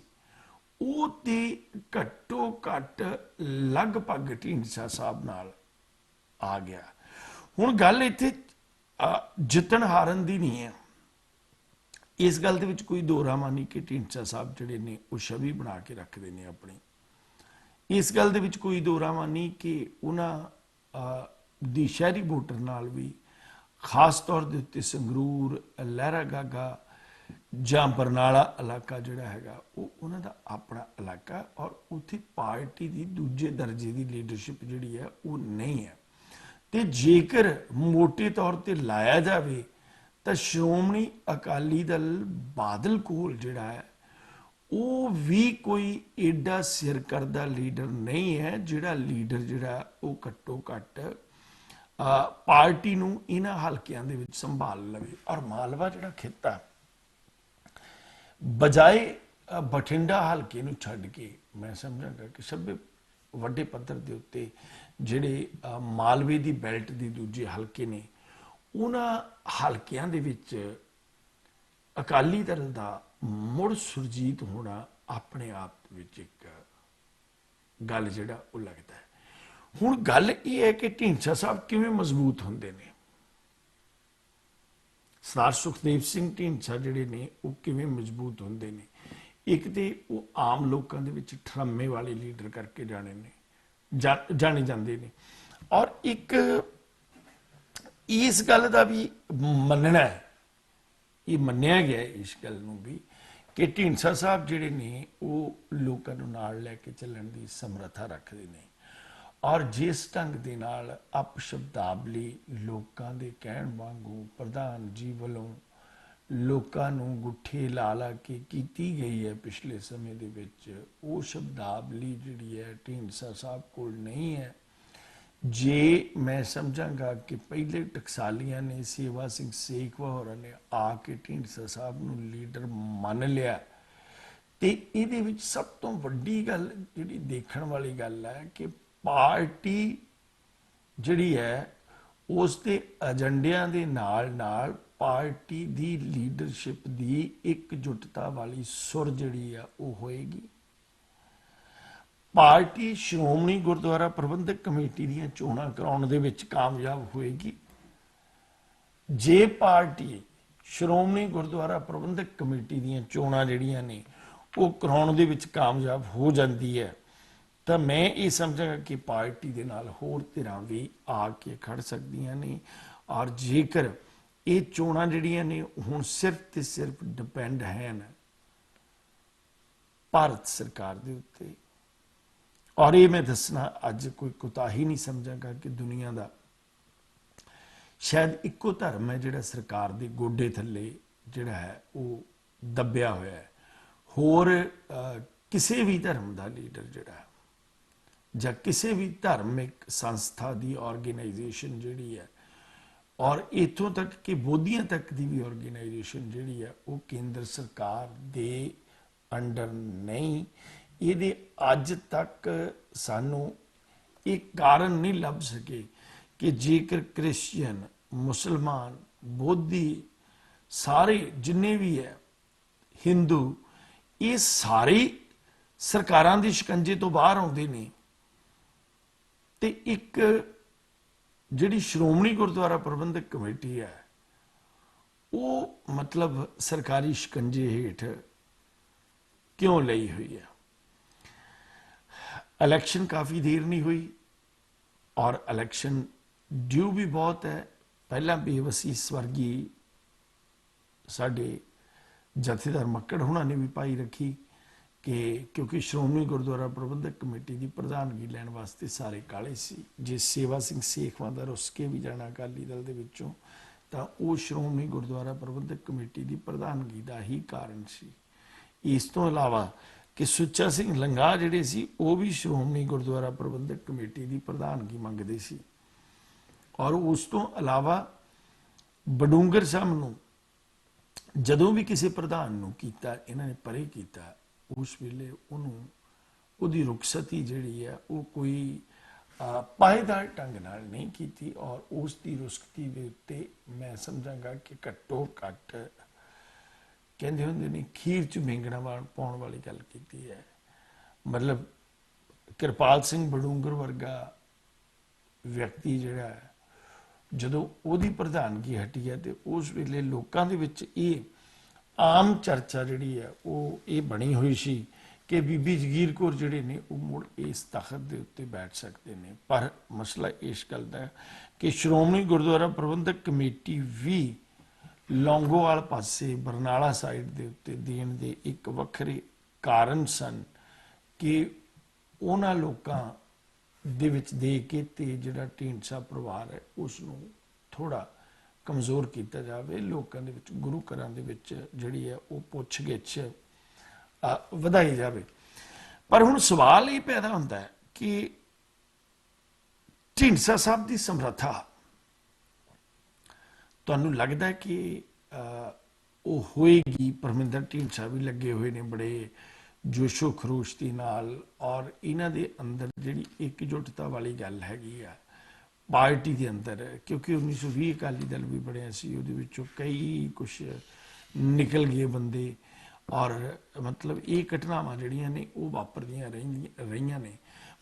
ਉਹ ਤੇ ਘੱਟੋ ਘੱਟ ਲਗਭਗ ਢੀਂਡਸਾ ਸਾਹਿਬ ਨਾਲ ਆ ਗਿਆ। ਹੁਣ ਗੱਲ ਇੱਥੇ ਜਿੱਤਣ ਹਾਰਨ ਦੀ ਨਹੀਂ ਹੈ, ਇਸ ਗੱਲ ਦੇ ਵਿੱਚ ਕੋਈ ਦੋ ਰਾਮਾ ਨਹੀਂ ਕਿ ਢੀਂਡਸਾ ਸਾਹਿਬ ਜਿਹੜੇ ਨੇ ਉਹ ਛਵੀ ਬਣਾ ਕੇ ਰੱਖਦੇ ਨੇ ਆਪਣੀ। ਇਸ ਗੱਲ ਦੇ ਵਿੱਚ ਕੋਈ ਦੋ ਰਾਮਾ ਨਹੀਂ ਕਿ ਉਹਨਾਂ ਦੀ ਸ਼ਹਿਰੀ ਵੋਟਰ ਨਾਲ ਵੀ ਖਾਸ ਤੌਰ ਦੇ ਉੱਤੇ ਸੰਗਰੂਰ, ਲਹਿਰਾ ਗਾਗਾ ਜਾਂ ਬਰਨਾਲਾ ਇਲਾਕਾ ਜਿਹੜਾ ਹੈਗਾ ਉਹ ਉਹਨਾਂ ਦਾ ਆਪਣਾ ਇਲਾਕਾ ਔਰ ਉੱਥੇ ਪਾਰਟੀ ਦੀ ਦੂਜੇ ਦਰਜੇ ਦੀ ਲੀਡਰਸ਼ਿਪ ਜਿਹੜੀ ਹੈ ਉਹ ਨਹੀਂ ਹੈ। ਤੇ ਜੇਕਰ ਮੋਟੇ ਤੌਰ ਤੇ ਲਾਇਆ ਜਾਵੇ ਤਾਂ ਸ਼੍ਰੋਮਣੀ ਅਕਾਲੀ ਦਲ ਬਾਦਲ ਕੋਲ ਜਿਹੜਾ ਹੈ ਉਹ ਵੀ ਕੋਈ ਏਡਾ ਸਿਰ ਕਰਦਾ ਲੀਡਰ ਨਹੀਂ ਹੈ ਜਿਹੜਾ ਲੀਡਰ ਜਿਹੜਾ ਉਹ ਘੱਟੋ ਘੱਟ ਪਾਰਟੀ ਨੂੰ ਇਹਨਾਂ ਹਲਕਿਆਂ ਦੇ ਵਿੱਚ ਸੰਭਾਲ ਲਵੇ। ਔਰ ਮਾਲਵਾ ਜਿਹੜਾ ਖਿੱਤਾ ਬਜਾਏ ਬਠਿੰਡਾ ਹਲਕੇ ਨੂੰ ਛੱਡ ਕੇ ਮੈਂ ਸਮਝਾਂਗਾ ਕਿ ਸਭ ਵੱਡੇ ਪੱਧਰ ਦੇ ਉੱਤੇ ਜਿਹੜੇ ਮਾਲਵੇ ਦੀ ਬੈਲਟ ਦੇ ਦੂਜੇ ਹਲਕੇ ਨੇ ਉਹਨਾਂ ਹਲਕਿਆਂ ਦੇ ਵਿੱਚ ਅਕਾਲੀ ਦਲ ਦਾ ਮੁੜ ਸੁਰਜੀਤ ਹੋਣਾ ਆਪਣੇ ਆਪ ਵਿੱਚ ਇੱਕ ਗੱਲ ਜਿਹੜਾ ਉਹ ਲੱਗਦਾ ਹੈ। ਹੁਣ ਗੱਲ ਇਹ ਹੈ ਕਿ ਢੀਂਡਸਾ ਸਾਹਿਬ ਕਿਵੇਂ ਮਜ਼ਬੂਤ ਹੁੰਦੇ ਨੇ, ਸਰਦਾਰ ਸੁਖਦੇਵ ਸਿੰਘ ਢੀਂਡਸਾ ਜਿਹੜੇ ਨੇ ਉਹ ਕਿਵੇਂ ਮਜ਼ਬੂਤ ਹੁੰਦੇ ਨੇ। ਇੱਕ ਤੇ ਉਹ ਆਮ ਲੋਕਾਂ ਦੇ ਵਿੱਚ ਠਰਮੇ ਵਾਲੇ ਲੀਡਰ ਕਰਕੇ ਜਾਣੇ ਨੇ, ਜਾਣੇ ਜਾਂਦੇ ਨੇ। ਔਰ ਇੱਕ ਇਸ ਗੱਲ ਦਾ ਵੀ ਮੰਨਣਾ ਹੈ, ਇਹ ਮੰਨਿਆ ਗਿਆ ਇਸ ਗੱਲ ਨੂੰ ਵੀ, ਕਿ ਢੀਂਡਸਾ ਸਾਹਿਬ ਜਿਹੜੇ ਨੇ ਉਹ ਲੋਕਾਂ ਨੂੰ ਨਾਲ ਲੈ ਕੇ ਚੱਲਣ ਦੀ ਸਮਰੱਥਾ ਰੱਖਦੇ ਨੇ। ਔਰ ਜਿਸ ਢੰਗ ਦੇ ਨਾਲ ਅਪਸ਼ਬਦਾਵਲੀ ਲੋਕਾਂ ਦੇ ਕਹਿਣ ਵਾਂਗੂ ਪ੍ਰਧਾਨ ਜੀ ਵੱਲੋਂ ਲੋਕਾਂ ਨੂੰ ਗੁੱਠੇ ਲਾ ਲਾ ਕੇ ਕੀਤੀ ਗਈ ਹੈ ਪਿਛਲੇ ਸਮੇਂ ਦੇ ਵਿੱਚ, ਉਹ ਸ਼ਬਦਾਵਲੀ ਜਿਹੜੀ ਹੈ ਢੀਂਡਸਾ ਸਾਹਿਬ ਕੋਲ ਨਹੀਂ ਹੈ। ਜੇ ਮੈਂ ਸਮਝਾਂਗਾ ਕਿ ਪਹਿਲੇ ਟਕਸਾਲੀਆਂ ਨੇ, ਸੇਵਾ ਸਿੰਘ ਸੇਖਵਾ ਹੋਰਾਂ ਨੇ ਆ ਕੇ ਢੀਂਡਸਾ ਸਾਹਿਬ ਨੂੰ ਲੀਡਰ ਮੰਨ ਲਿਆ, ਤੇ ਇਹਦੇ ਵਿੱਚ ਸਭ ਤੋਂ ਵੱਡੀ ਗੱਲ ਜਿਹੜੀ ਦੇਖਣ ਵਾਲੀ ਗੱਲ ਹੈ ਕਿ ਪਾਰਟੀ ਜਿਹੜੀ ਹੈ ਉਸ ਦੇ ਏਜੰਡਿਆਂ ਦੇ ਨਾਲ ਨਾਲ ਪਾਰਟੀ ਦੀ ਲੀਡਰਸ਼ਿਪ ਦੀ ਇਕਜੁੱਟਤਾ ਵਾਲੀ ਸੁਰ ਜਿਹੜੀ ਆ ਉਹ ਹੋਏਗੀ। ਪਾਰਟੀ ਸ਼੍ਰੋਮਣੀ ਗੁਰਦੁਆਰਾ ਪ੍ਰਬੰਧਕ ਕਮੇਟੀ ਦੀਆਂ ਚੋਣਾਂ ਕਰਾਉਣ ਦੇ ਵਿੱਚ ਕਾਮਯਾਬ ਹੋਏਗੀ। ਜੇ ਪਾਰਟੀ ਸ਼੍ਰੋਮਣੀ ਗੁਰਦੁਆਰਾ ਪ੍ਰਬੰਧਕ ਕਮੇਟੀ ਦੀਆਂ ਚੋਣਾਂ ਜਿਹੜੀਆਂ ਨੇ ਉਹ ਕਰਾਉਣ ਦੇ ਵਿੱਚ ਕਾਮਯਾਬ ਹੋ ਜਾਂਦੀ ਹੈ, ਤਾਂ ਮੈਂ ਇਹ ਸਮਝਾਂਗਾ ਕਿ ਪਾਰਟੀ ਦੇ ਨਾਲ ਹੋਰ ਧਿਰਾਂ ਵੀ ਆ ਕੇ ਖੜ ਸਕਦੀਆਂ ਨੇ। ਔਰ ਜੇਕਰ ਇਹ ਚੋਣਾਂ ਜਿਹੜੀਆਂ ਨੇ ਹੁਣ ਸਿਰਫ ਤੇ ਸਿਰਫ ਡਿਪੈਂਡ ਹਨ ਭਾਰਤ ਸਰਕਾਰ ਦੇ ਉੱਤੇ, ਔਰ ਇਹ ਮੈਂ ਦੱਸਣਾ ਅੱਜ ਕੋਈ ਕੁਤਾਹੀ ਨਹੀਂ ਸਮਝਾਂਗਾ ਕਿ ਦੁਨੀਆ ਦਾ ਸ਼ਾਇਦ ਇੱਕੋ ਧਰਮ ਹੈ ਜਿਹੜਾ ਸਰਕਾਰ ਦੇ ਗੋਡੇ ਥੱਲੇ ਜਿਹੜਾ ਹੈ ਉਹ ਦੱਬਿਆ ਹੋਇਆ ਹੈ। ਹੋਰ ਕਿਸੇ ਵੀ ਧਰਮ ਦਾ ਲੀਡਰ ਜਿਹੜਾ ਜਾਂ ਕਿਸੇ ਵੀ ਧਾਰਮਿਕ ਸੰਸਥਾ ਦੀ ਆਰਗੇਨਾਈਜੇਸ਼ਨ ਜਿਹੜੀ ਹੈ, ਔਰ ਇੱਥੋਂ ਤੱਕ ਕਿ ਬੋਧੀਆਂ ਤੱਕ ਦੀ ਵੀ ਆਰਗੇਨਾਈਜੇਸ਼ਨ ਜਿਹੜੀ ਹੈ ਉਹ ਕੇਂਦਰ ਸਰਕਾਰ ਦੇ ਅੰਡਰ ਨਹੀਂ। ਇਹਦੇ ਅੱਜ ਤੱਕ ਸਾਨੂੰ ਇਹ ਕਾਰਨ ਨਹੀਂ ਲੱਭ ਸਕੇ ਕਿ ਜੇਕਰ ਕ੍ਰਿਸਚੀਅਨ, ਮੁਸਲਮਾਨ, ਬੋਧੀ, ਸਾਰੇ ਜਿੰਨੇ ਵੀ ਹੈ, ਹਿੰਦੂ, ਇਹ ਸਾਰੇ ਸਰਕਾਰਾਂ ਦੇ ਸ਼ਿਕੰਜੇ ਤੋਂ ਬਾਹਰ ਆਉਂਦੇ ਨੇ, ਤੇ ਇੱਕ ਜਿਹੜੀ ਸ਼੍ਰੋਮਣੀ ਗੁਰਦੁਆਰਾ ਪ੍ਰਬੰਧਕ ਕਮੇਟੀ ਹੈ ਉਹ ਮਤਲਬ ਸਰਕਾਰੀ ਸ਼ਿਕੰਜੇ ਹੇਠ ਕਿਉਂ ਲਈ ਹੋਈ ਹੈ। ਇਲੈਕਸ਼ਨ ਕਾਫੀ ਦੇਰ ਨਹੀਂ ਹੋਈ ਔਰ ਇਲੈਕਸ਼ਨ ਡਿਊ ਵੀ ਬਹੁਤ ਹੈ। ਪਹਿਲਾਂ ਬੇਵਸੀ ਸਵਰਗੀ ਸਾਡੇ ਜਥੇਦਾਰ ਮੱਕੜ ਹੁਣਾਂ ਨੇ ਵੀ ਪਾਈ ਰੱਖੀ ਕਿ ਕਿਉਂਕਿ ਸ਼੍ਰੋਮਣੀ ਗੁਰਦੁਆਰਾ ਪ੍ਰਬੰਧਕ ਕਮੇਟੀ ਦੀ ਪ੍ਰਧਾਨਗੀ ਲੈਣ ਵਾਸਤੇ ਸਾਰੇ ਕਾਲੇ ਸੀ। ਜੇ ਸੇਵਾ ਸਿੰਘ ਸੇਖਵਾਂ ਦਾ ਰੁੱਸ ਕੇ ਵੀ ਜਾਣਾ ਅਕਾਲੀ ਦਲ ਦੇ ਵਿੱਚੋਂ, ਤਾਂ ਉਹ ਸ਼੍ਰੋਮਣੀ ਗੁਰਦੁਆਰਾ ਪ੍ਰਬੰਧਕ ਕਮੇਟੀ ਦੀ ਪ੍ਰਧਾਨਗੀ ਦਾ ਹੀ ਕਾਰਨ ਸੀ। ਇਸ ਤੋਂ ਇਲਾਵਾ ਕਿ ਸੁੱਚਾ ਸਿੰਘ ਲੰਗਾ ਜਿਹੜੇ ਸੀ ਉਹ ਵੀ ਸ਼੍ਰੋਮਣੀ ਗੁਰਦੁਆਰਾ ਪ੍ਰਬੰਧਕ ਕਮੇਟੀ ਦੀ ਪ੍ਰਧਾਨਗੀ ਮੰਗਦੇ ਸੀ। ਔਰ ਉਸ ਤੋਂ ਇਲਾਵਾ ਬਡੂੰਗਰ ਸਾਹਿਬ ਨੂੰ ਜਦੋਂ ਵੀ ਕਿਸੇ ਪ੍ਰਧਾਨ ਨੂੰ ਕੀਤਾ ਇਹਨਾਂ ਨੇ ਪਰੇ ਕੀਤਾ, ਉਸ ਵੇਲੇ ਉਹਨੂੰ ਉਹਦੀ ਰੁਖਸਤੀ ਜਿਹੜੀ ਹੈ ਉਹ ਕੋਈ ਪਾਏਦਾਰ ਢੰਗ ਨਾਲ ਨਹੀਂ ਕੀਤੀ। ਔਰ ਉਸ ਦੀ ਰੁਖਸਤੀ ਦੇ ਉੱਤੇ ਮੈਂ ਸਮਝਾਂਗਾ ਕਿ ਘੱਟੋ ਘੱਟ ਕਹਿੰਦੇ ਹੁੰਦੇ ਨੇ ਖੀਰ ਚ ਮੇਂਗਣਾ ਪਾਉਣ ਵਾਲੀ ਗੱਲ ਕੀਤੀ ਹੈ। ਮਤਲਬ ਕਿਰਪਾਲ ਸਿੰਘ ਬਡੂੰਗਰ ਵਰਗਾ ਵਿਅਕਤੀ ਜਿਹੜਾ ਹੈ, ਜਦੋਂ ਉਹਦੀ ਪ੍ਰਧਾਨਗੀ ਹਟੀ ਹੈ ਤੇ ਉਸ ਵੇਲੇ ਲੋਕਾਂ ਦੇ ਵਿੱਚ ਇਹ ਆਮ ਚਰਚਾ ਜਿਹੜੀ ਹੈ ਉਹ ਇਹ ਬਣੀ ਹੋਈ ਸੀ ਕਿ ਬੀਬੀ ਜਗੀਰ ਕੌਰ ਜਿਹੜੇ ਨੇ ਉਹ ਮੁੜ ਇਸ ਤਖਤ ਦੇ ਉੱਤੇ ਬੈਠ ਸਕਦੇ ਨੇ। ਪਰ ਮਸਲਾ ਇਸ ਗੱਲ ਦਾ ਹੈ ਕਿ ਸ਼੍ਰੋਮਣੀ ਗੁਰਦੁਆਰਾ ਪ੍ਰਬੰਧਕ ਕਮੇਟੀ ਵੀ ਲੌਂਗੋਵਾਲ ਪਾਸੇ ਬਰਨਾਲਾ ਸਾਈਡ ਦੇ ਉੱਤੇ ਦੇਣ ਦੇ ਇੱਕ ਵੱਖਰੇ ਕਾਰਨ ਸਨ ਕਿ ਉਹਨਾਂ ਲੋਕਾਂ ਦੇ ਵਿੱਚ ਦੇ ਕੇ ਤੇ ਜਿਹੜਾ ਢੀਂਡਸਾ ਪਰਿਵਾਰ ਹੈ ਉਸ ਨੂੰ ਥੋੜਾ ਕਮਜ਼ੋਰ ਕੀਤਾ ਜਾਵੇ, ਲੋਕਾਂ ਦੇ ਵਿੱਚ ਗੁਰੂ ਘਰਾਂ ਦੇ ਵਿੱਚ ਜਿਹੜੀ ਹੈ ਉਹ ਪੁੱਛ ਗਿੱਛ ਵਧਾਈ ਜਾਵੇ। ਪਰ ਹੁਣ ਸਵਾਲ ਇਹ ਪੈਦਾ ਹੁੰਦਾ ਹੈ ਕਿ ਢੀਂਡਸਾ ਸਾਹਿਬ ਦੀ ਸਮਰੱਥਾ ਤੁਹਾਨੂੰ ਲੱਗਦਾ ਕਿ ਉਹ ਹੋਏਗੀ? ਪਰਮਿੰਦਰ ਢੀਂਡਸਾ ਵੀ ਲੱਗੇ ਹੋਏ ਨੇ ਬੜੇ ਜੋਸ਼ੋ ਖਰੋਸ਼ ਦੇ ਨਾਲ, ਔਰ ਇਹਨਾਂ ਦੇ ਅੰਦਰ ਜਿਹੜੀ ਇਕਜੁੱਟਤਾ ਵਾਲੀ ਗੱਲ ਹੈਗੀ ਆ ਪਾਰਟੀ ਦੇ ਅੰਦਰ, ਕਿਉਂਕਿ 1920 ਅਕਾਲੀ ਦਲ ਵੀ ਬਣਿਆ ਸੀ, ਉਹਦੇ ਵਿੱਚੋਂ ਕਈ ਕੁਛ ਨਿਕਲ ਗਏ ਬੰਦੇ, ਔਰ ਮਤਲਬ ਇਹ ਘਟਨਾਵਾਂ ਜਿਹੜੀਆਂ ਨੇ ਉਹ ਵਾਪਰਦੀਆਂ ਰਹੀਆਂ ਨੇ।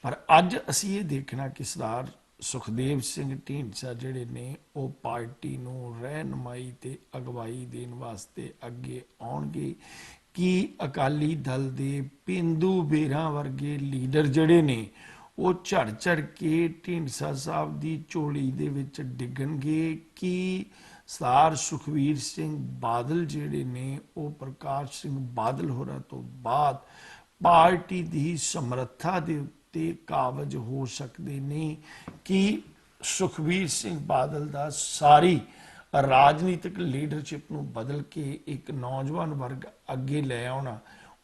ਪਰ ਅੱਜ ਅਸੀਂ ਇਹ ਦੇਖਣਾ ਕਿ ਸਰਦਾਰ ਸੁਖਦੇਵ ਸਿੰਘ ਢੀਂਡਸਾ ਜਿਹੜੇ ਨੇ ਉਹ ਪਾਰਟੀ ਨੂੰ ਰਹਿਨੁਮਾਈ ਤੇ ਅਗਵਾਈ ਦੇਣ ਵਾਸਤੇ ਅੱਗੇ ਆਉਣਗੇ ਕਿ ਅਕਾਲੀ ਦਲ ਦੇ ਪੇਂਦੂ ਬੇਰਾਂ ਵਰਗੇ ਲੀਡਰ ਜਿਹੜੇ ਨੇ ਉਹ ਝੜ ਕੇ ਢੀਂਡਸਾ ਸਾਹਿਬ ਦੀ ਝੋਲੀ ਦੇ ਵਿੱਚ ਡਿੱਗਣਗੇ ਕਿ ਸਰਦਾਰ ਸੁਖਬੀਰ ਸਿੰਘ ਬਾਦਲ ਜਿਹੜੇ ਨੇ ਉਹ ਪ੍ਰਕਾਸ਼ ਸਿੰਘ ਬਾਦਲ ਹੋਰਾਂ ਤੋਂ ਬਾਅਦ ਪਾਰਟੀ ਦੀ ਸਮਰੱਥਾ ਦੇ ਉੱਤੇ ਕਾਬਜ਼ ਹੋ ਸਕਦੇ ਨੇ ਕਿ ਸੁਖਬੀਰ ਸਿੰਘ ਬਾਦਲ ਦਾ ਸਾਰੀ ਰਾਜਨੀਤਿਕ ਲੀਡਰਸ਼ਿਪ ਨੂੰ ਬਦਲ ਕੇ ਇੱਕ ਨੌਜਵਾਨ ਵਰਗ ਅੱਗੇ ਲੈ ਆਉਣਾ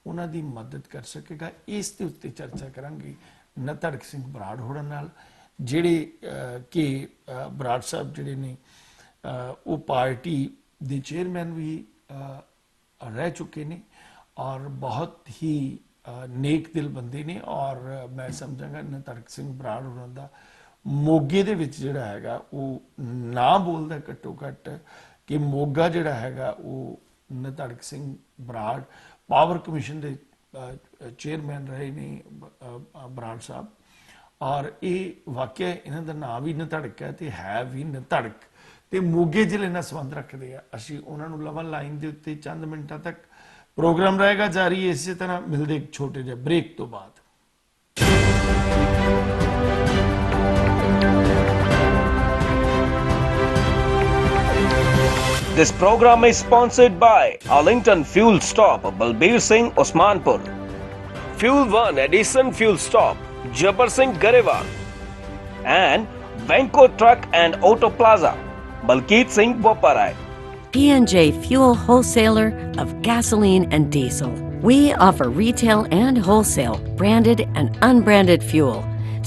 ਉਹਨਾਂ ਦੀ ਮਦਦ ਕਰ ਸਕੇਗਾ। ਇਸ ਦੇ ਉੱਤੇ ਚਰਚਾ ਕਰਾਂਗੇ ਨਤੜਕ ਸਿੰਘ ਬਰਾੜ ਹੋਰਾਂ ਨਾਲ, ਜਿਹੜੇ ਕਿ ਬਰਾੜ ਸਾਹਿਬ ਜਿਹੜੇ ਨੇ ਉਹ ਪਾਰਟੀ ਦੇ ਚੇਅਰਮੈਨ ਵੀ ਰਹਿ ਚੁੱਕੇ ਨੇ ਔਰ ਬਹੁਤ ਹੀ ਨੇਕ ਦਿਲ ਬੰਦੇ ਨੇ ਔਰ ਮੈਂ ਸਮਝਾਂਗਾ ਨਤੜਕ ਸਿੰਘ ਬਰਾੜ ਹੋਰਾਂ ਦਾ ਮੋਗੇ ਦੇ ਵਿੱਚ ਜਿਹੜਾ ਹੈਗਾ ਉਹ ਨਾ ਬੋਲਦਾ ਘੱਟੋ ਘੱਟ ਕਿ ਮੋਗਾ ਜਿਹੜਾ ਹੈਗਾ ਉਹ ਨਤੜਕ ਸਿੰਘ ਬਰਾੜ ਪਾਵਰ ਕਮਿਸ਼ਨ ਦੇ ਚੇਅਰਮੈਨ ਰਹੇ ਨੇ ਬਰਾੜ ਸਾਹਿਬ ਔਰ ਇਹ ਵਾਕਿਆ ਇਹਨਾਂ ਦਾ ਨਾਮ ਵੀ ਨਤੜਕ ਹੈ ਤੇ ਹੈ ਵੀ ਨਤੜਕ ਤੇ ਮੋਗੇ ਜ਼ਿਲ੍ਹੇ ਨਾਲ ਸੰਬੰਧ ਰੱਖਦੇ ਆ। ਅਸੀਂ ਉਹਨਾਂ ਨੂੰ ਲਵਨ ਲਾਈਨ ਦੇ ਉੱਤੇ ਚੰਦ ਮਿੰਟਾਂ ਤੱਕ ਪ੍ਰੋਗਰਾਮ ਰਹੇਗਾ ਜਾਰੀ। ਇਸੇ ਤਰ੍ਹਾਂ ਮਿਲਦੇ ਇੱਕ ਛੋਟੇ ਜਿਹੇ ਬ੍ਰੇਕ ਤੋਂ ਬਾਅਦ। This program is sponsored by Arlington Fuel Stop, Balbir Singh, Osmanpur. Fuel 1 Edison Fuel Stop, Jabbar Singh, Garewal. And Venko Truck and Auto Plaza, Balkeet Singh, Boparai. P&J Fuel Wholesaler of gasoline and diesel. We offer retail and wholesale, branded and unbranded fuel,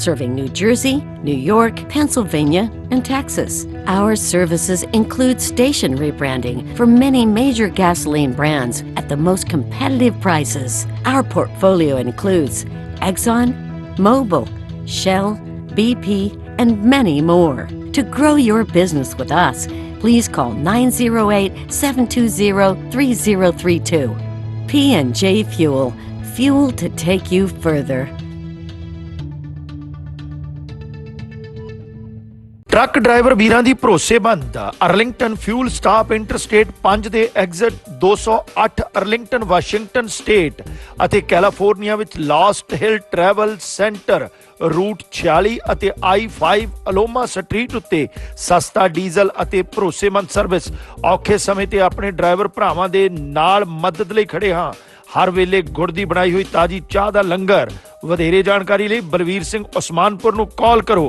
serving New Jersey, New York, Pennsylvania, and Texas. Our services include station rebranding for many major gasoline brands at the most competitive prices. Our portfolio includes Exxon, Mobil, Shell, BP, and many more. To grow your business with us, please call 908-720-3032. P&J Fuel, fuel to take you further. Truck driver ਵੀਰਾਂ ਦੀ ਭਰੋਸੇਮੰਦ Arlington fuel stop interstate 5 ਦੇ exit 208 Arlington Washington state ਅਤੇ California ਵਿੱਚ last ਹਿਲ travel centre route 46 ਅਤੇ I-5 ਅਲੋਮਾ street ਉੱਤੇ ਸਸਤਾ diesel ਅਤੇ ਭਰੋਸੇਮੰਦ ਸਰਵਿਸ। ਔਖੇ ਸਮੇਂ ਤੇ ਆਪਣੇ ਡਰਾਈਵਰ ਭਰਾਵਾਂ ਦੇ ਨਾਲ ਮਦਦ ਲਈ ਖੜੇ ਹਾਂ। ਹਰ ਵੇਲੇ ਗੁੜ ਦੀ ਬਣਾਈ ਹੋਈ ਤਾਜ਼ੀ ਚਾਹ ਦਾ ਲੰਗਰ। ਵਧੇਰੇ ਜਾਣਕਾਰੀ ਲਈ ਬਲਵੀਰ ਸਿੰਘ ਉਸਮਾਨਪੁਰ ਨੂੰ ਕਾਲ ਕਰੋ।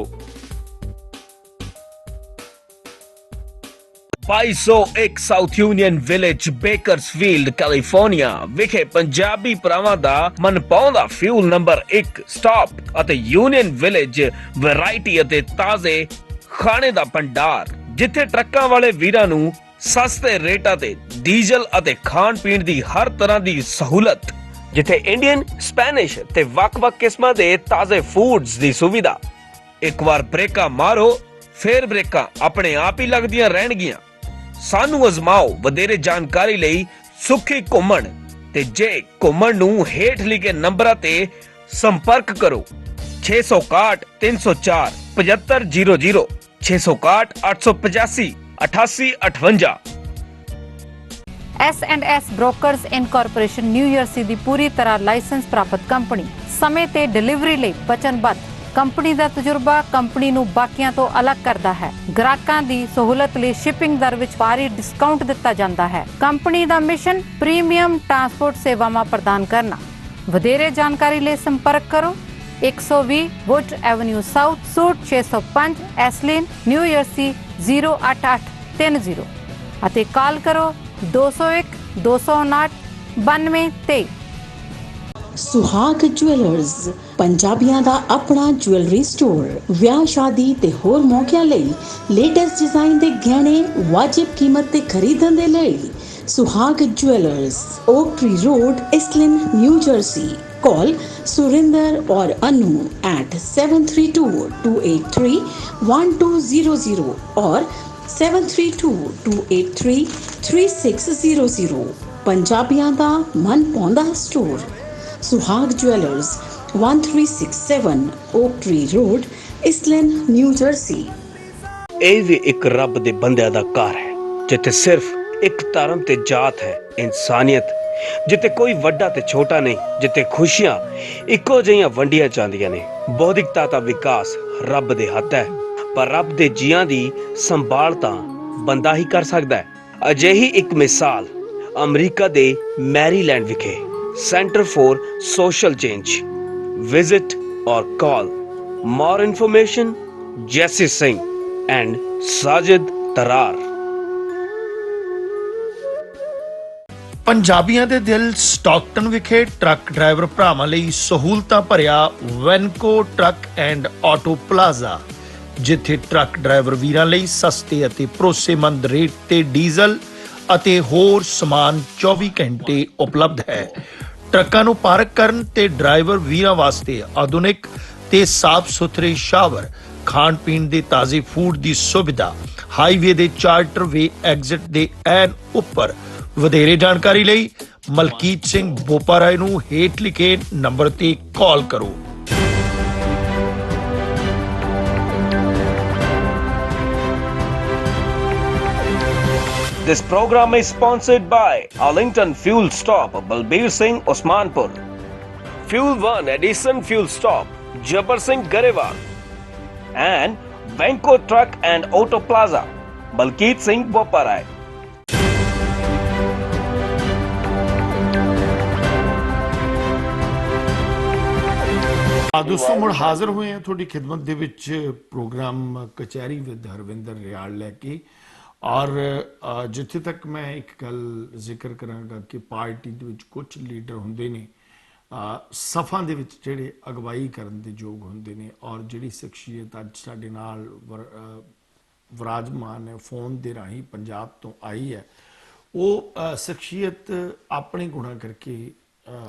2201 south union village Bakersfield California ਵਿਖੇ ਪੰਜਾਬੀ ਭਰਾਵਾਂ ਦਾ ਮਨਪਾਉਂਦਾ ਫਿਊਲ ਨੰਬਰ 1 ਸਟਾਪ ਅਤੇ ਯੂਨੀਅਨ ਵਿਲੇਜ ਵੈਰਾਈਟੀ ਅਤੇ ਤਾਜ਼ੇ ਖਾਣੇ ਦਾ ਭੰਡਾਰ, ਜਿੱਥੇ ਟਰੱਕਾਂ ਵਾਲੇ ਵੀਰਾਂ ਨੂੰ ਸਸਤੇ ਰੇਟਾਂ ਤੇ ਡੀਜ਼ਲ ਅਤੇ ਖਾਣ ਪੀਣ ਦੀ ਹਰ ਤਰ੍ਹਾਂ ਦੀ ਸਹੂਲਤ, ਜਿੱਥੇ ਇੰਡੀਅਨ, ਸਪੈਨਿਸ਼ ਤੇ ਵੱਖ-ਵੱਖ ਕਿਸਮਾਂ ਦੇ ਤਾਜ਼ੇ ਫੂਡਸ ਦੀ ਸੁਵਿਧਾ। ਇੱਕ ਵਾਰ ਬ੍ਰੇਕਾਂ ਮਾਰੋ ਫੇਰ ਬ੍ਰੇਕਾਂ ਆਪਣੇ ਆਪ ਹੀ ਲੱਗਦੀਆਂ ਰਹਿਣਗੀਆਂ। ਸਾਨੂੰ ਅਜ਼ਮਾਓ। ਵਧੇਰੇ ਜਾਣਕਾਰੀ ਲਈ ਸੁਖੀ ਘੁੰਮਣ ਤੇ ਜੇ ਘੁੰਮਣ ਨੂੰ ਹੇਠ ਲਿਖੇ ਨੰਬਰਾਂ ਤੇ ਸੰਪਰਕ ਕਰੋ 661 304 7500 661 885 8858। S&S Brokers Incorporation new jersey ਦੀ ਪੂਰੀ ਤਰ੍ਹਾਂ ਲਾਇਸੈਂਸ ਪ੍ਰਾਪਤ ਕੰਪਨੀ, ਸਮੇਂ ਤੇ ਡਿਲੀਵਰੀ ਲਈ ਵਚਨਬੱਧ। ਕੰਪਨੀ ਦਾ ਤਜਰਬਾ ਕੰਪਨੀ ਨੂੰ ਬਾਕੀਆਂ ਤੋਂ ਅਲੱਗ ਕਰਦਾ ਹੈ। ਗ੍ਰਾਹਕਾਂ ਦੀ ਸਹੂਲਤ ਲਈ ਸ਼ਿਪਿੰਗ ਦਰ ਵਿੱਚ ਭਾਰੀ ਡਿਸਕਾਊਂਟ ਦਿੱਤਾ ਜਾਂਦਾ ਹੈ। ਕੰਪਨੀ ਦਾ ਮਿਸ਼ਨ ਪ੍ਰੀਮੀਅਮ ਟਰਾਂਸਪੋਰਟ ਸੇਵਾਵਾਂ ਪ੍ਰਦਾਨ ਕਰਨਾ। ਵਧੇਰੇ ਜਾਣਕਾਰੀ ਲਈ ਸੰਪਰਕ ਕਰੋ 120 Wood Avenue South, suite 605, Iselin, New Jersey 08830 ਅਤੇ ਕਾਲ ਕਰੋ 201 259 9223। ਸੁਹਾਗ ਜੁਐਲਰਸ ਪੰਜਾਬੀਆਂ ਦਾ ਆਪਣਾ ਜੁਐਲਰੀ ਸਟੋਰ। ਵਿਆਹ ਸ਼ਾਦੀ ਤੇ ਹੋਰ ਮੌਕਿਆਂ ਲਈ ਲੇਟੈਸਟ ਡਿਜ਼ਾਈਨ ਦੇ ਗਹਿਣੇ ਵਾਜਿਬ ਕੀਮਤ ਤੇ ਖਰੀਦਣ ਦੇ ਲਈ Suhag jewellers, Oak Tree Road, Iselin, New Jersey. Call Surinder or Anu at 732-283-1200 or 732-283-3600। ਪੰਜਾਬੀਆਂ ਦਾ ਮਨ ਪਾਉਂਦਾ store Suhag jewellers, 1367 Oak Tree Road, Iselin, New Jersey. ਇਹ ਵੀ ਇੱਕ ਰੱਬ ਦੇ ਬੰਦਿਆਂ ਦਾ ਘਰ ਹੈ, ਜਿੱਥੇ ਸਿਰਫ ਇੱਕ ਧਰਮ ਤੇ ਜਾਤ ਹੈ। ਇਨਸਾਨੀਅਤ ਜਿੱਥੇ ਕੋਈ ਵੱਡਾ ਤੇ ਛੋਟਾ ਨਹੀਂ, ਜਿੱਥੇ ਖੁਸ਼ੀਆਂ ਇੱਕੋ ਜਿਹੀਆਂ ਵੰਡੀਆਂ ਜਾਂਦੀਆਂ ਨੇ। ਬੌਧਿਕਤਾ ਦਾ ਵਿਕਾਸ ਰੱਬ ਦੇ ਹੱਥ ਹੈ, ਪਰ ਰੱਬ ਦੇ ਜੀਆਂ ਦੀ ਸੰਭਾਲ ਤਾਂ ਬੰਦਾ ਹੀ ਕਰ ਸਕਦਾ ਹੈ। ਅਜਿਹੀ ਇੱਕ ਮਿਸਾਲ ਅਮਰੀਕਾ ਦੇ ਮੈਰੀਲੈਂਡ ਵਿਖੇ centre for social change. Visit ਔਰ ਕਾਲ। more information ਜੈਸੀ ਸਿੰਘ and ਸਾਜਿਦ ਤਰਾਰ। ਪੰਜਾਬੀਆਂ ਦੇ ਦਿਲ ਸਟਾਕਟਨ ਵਿਖੇ ਟਰੱਕ ਡਰਾਈਵਰ ਭਰਾਵਾਂ ਲਈ ਸਹੂਲਤਾਂ ਭਰਿਆ ਵੈਨਕੋ ਟਰੱਕ ਐਂਡ ਆਟੋ ਪਲਾਜ਼ਾ, ਜਿੱਥੇ ਟਰੱਕ ਡਰਾਈਵਰ ਵੀਰਾਂ ਲਈ ਸਸਤੇ ਅਤੇ ਭਰੋਸੇਮੰਦ ਰੇਟ ਤੇ ਡੀਜ਼ਲ ਅਤੇ ਹੋਰ ਸਮਾਨ 24 ਘੰਟੇ ਉਪਲਬਧ ਹੈ। ਟਰੱਕਾਂ ਨੂੰ ਪਾਰਕ ਕਰਨ ਤੇ ਡਰਾਈਵਰ ਵੀਰਾਂ ਵਾਸਤੇ ਆਧੁਨਿਕ ਤੇ ਸਾਫ਼ ਸੁਥਰੇ ਸ਼ਾਵਰ, ਖਾਣ ਪੀਣ ਦੇ ਤਾਜ਼ੇ ਫੂਡ ਦੀ ਸੁਵਿਧਾ, ਹਾਈਵੇ ਦੇ ਚਾਰਟਰ ਵੇ ਐਗਜ਼ਿਟ ਦੇ ਐਨ ਉੱਪਰ। ਵਧੇਰੇ ਜਾਣਕਾਰੀ ਲਈ ਮਲਕੀਤ ਸਿੰਘ ਬੋਪਾਰਾਏ ਨੂੰ ਹੇਠ ਲਿਖੇ ਨੰਬਰ ਤੇ ਕਾਲ ਕਰੋ। This program is sponsored by Arlington Fuel Stop, Balbir Singh, Osmanpur. Fuel 1 Edison Fuel Stop, Jabbar Singh, Garewal. And Venko Truck and Auto Plaza, Balkeet Singh, Boparai. ਦੋਸਤੋ ਮੁੜ ਹਾਜ਼ਰ ਹੋਏ ਹਾਂ ਤੁਹਾਡੀ ਖਿਦਮਤ ਦੇ ਵਿੱਚ ਪ੍ਰੋਗਰਾਮ ਕਚਹਿਰੀ ਵਿਦ ਹਰਵਿੰਦਰ ਰਿਆੜ ਲੈ ਕੇ। ਔਰ ਜਿੱਥੇ ਤੱਕ ਮੈਂ ਇੱਕ ਗੱਲ ਜ਼ਿਕਰ ਕਰਾਂਗਾ ਕਿ ਪਾਰਟੀ ਦੇ ਵਿੱਚ ਕੁਝ ਲੀਡਰ ਹੁੰਦੇ ਨੇ ਸਫਾਂ ਦੇ ਵਿੱਚ ਜਿਹੜੇ ਅਗਵਾਈ ਕਰਨ ਦੇ ਯੋਗ ਹੁੰਦੇ ਨੇ, ਔਰ ਜਿਹੜੀ ਸ਼ਖਸੀਅਤ ਅੱਜ ਸਾਡੇ ਨਾਲ ਵਿਰਾਜਮਾਨ ਹੈ, ਫੋਨ ਦੇ ਰਾਹੀਂ ਪੰਜਾਬ ਤੋਂ ਆਈ ਹੈ, ਉਹ ਸ਼ਖਸੀਅਤ ਆਪਣੇ ਗੁਣਾਂ ਕਰਕੇ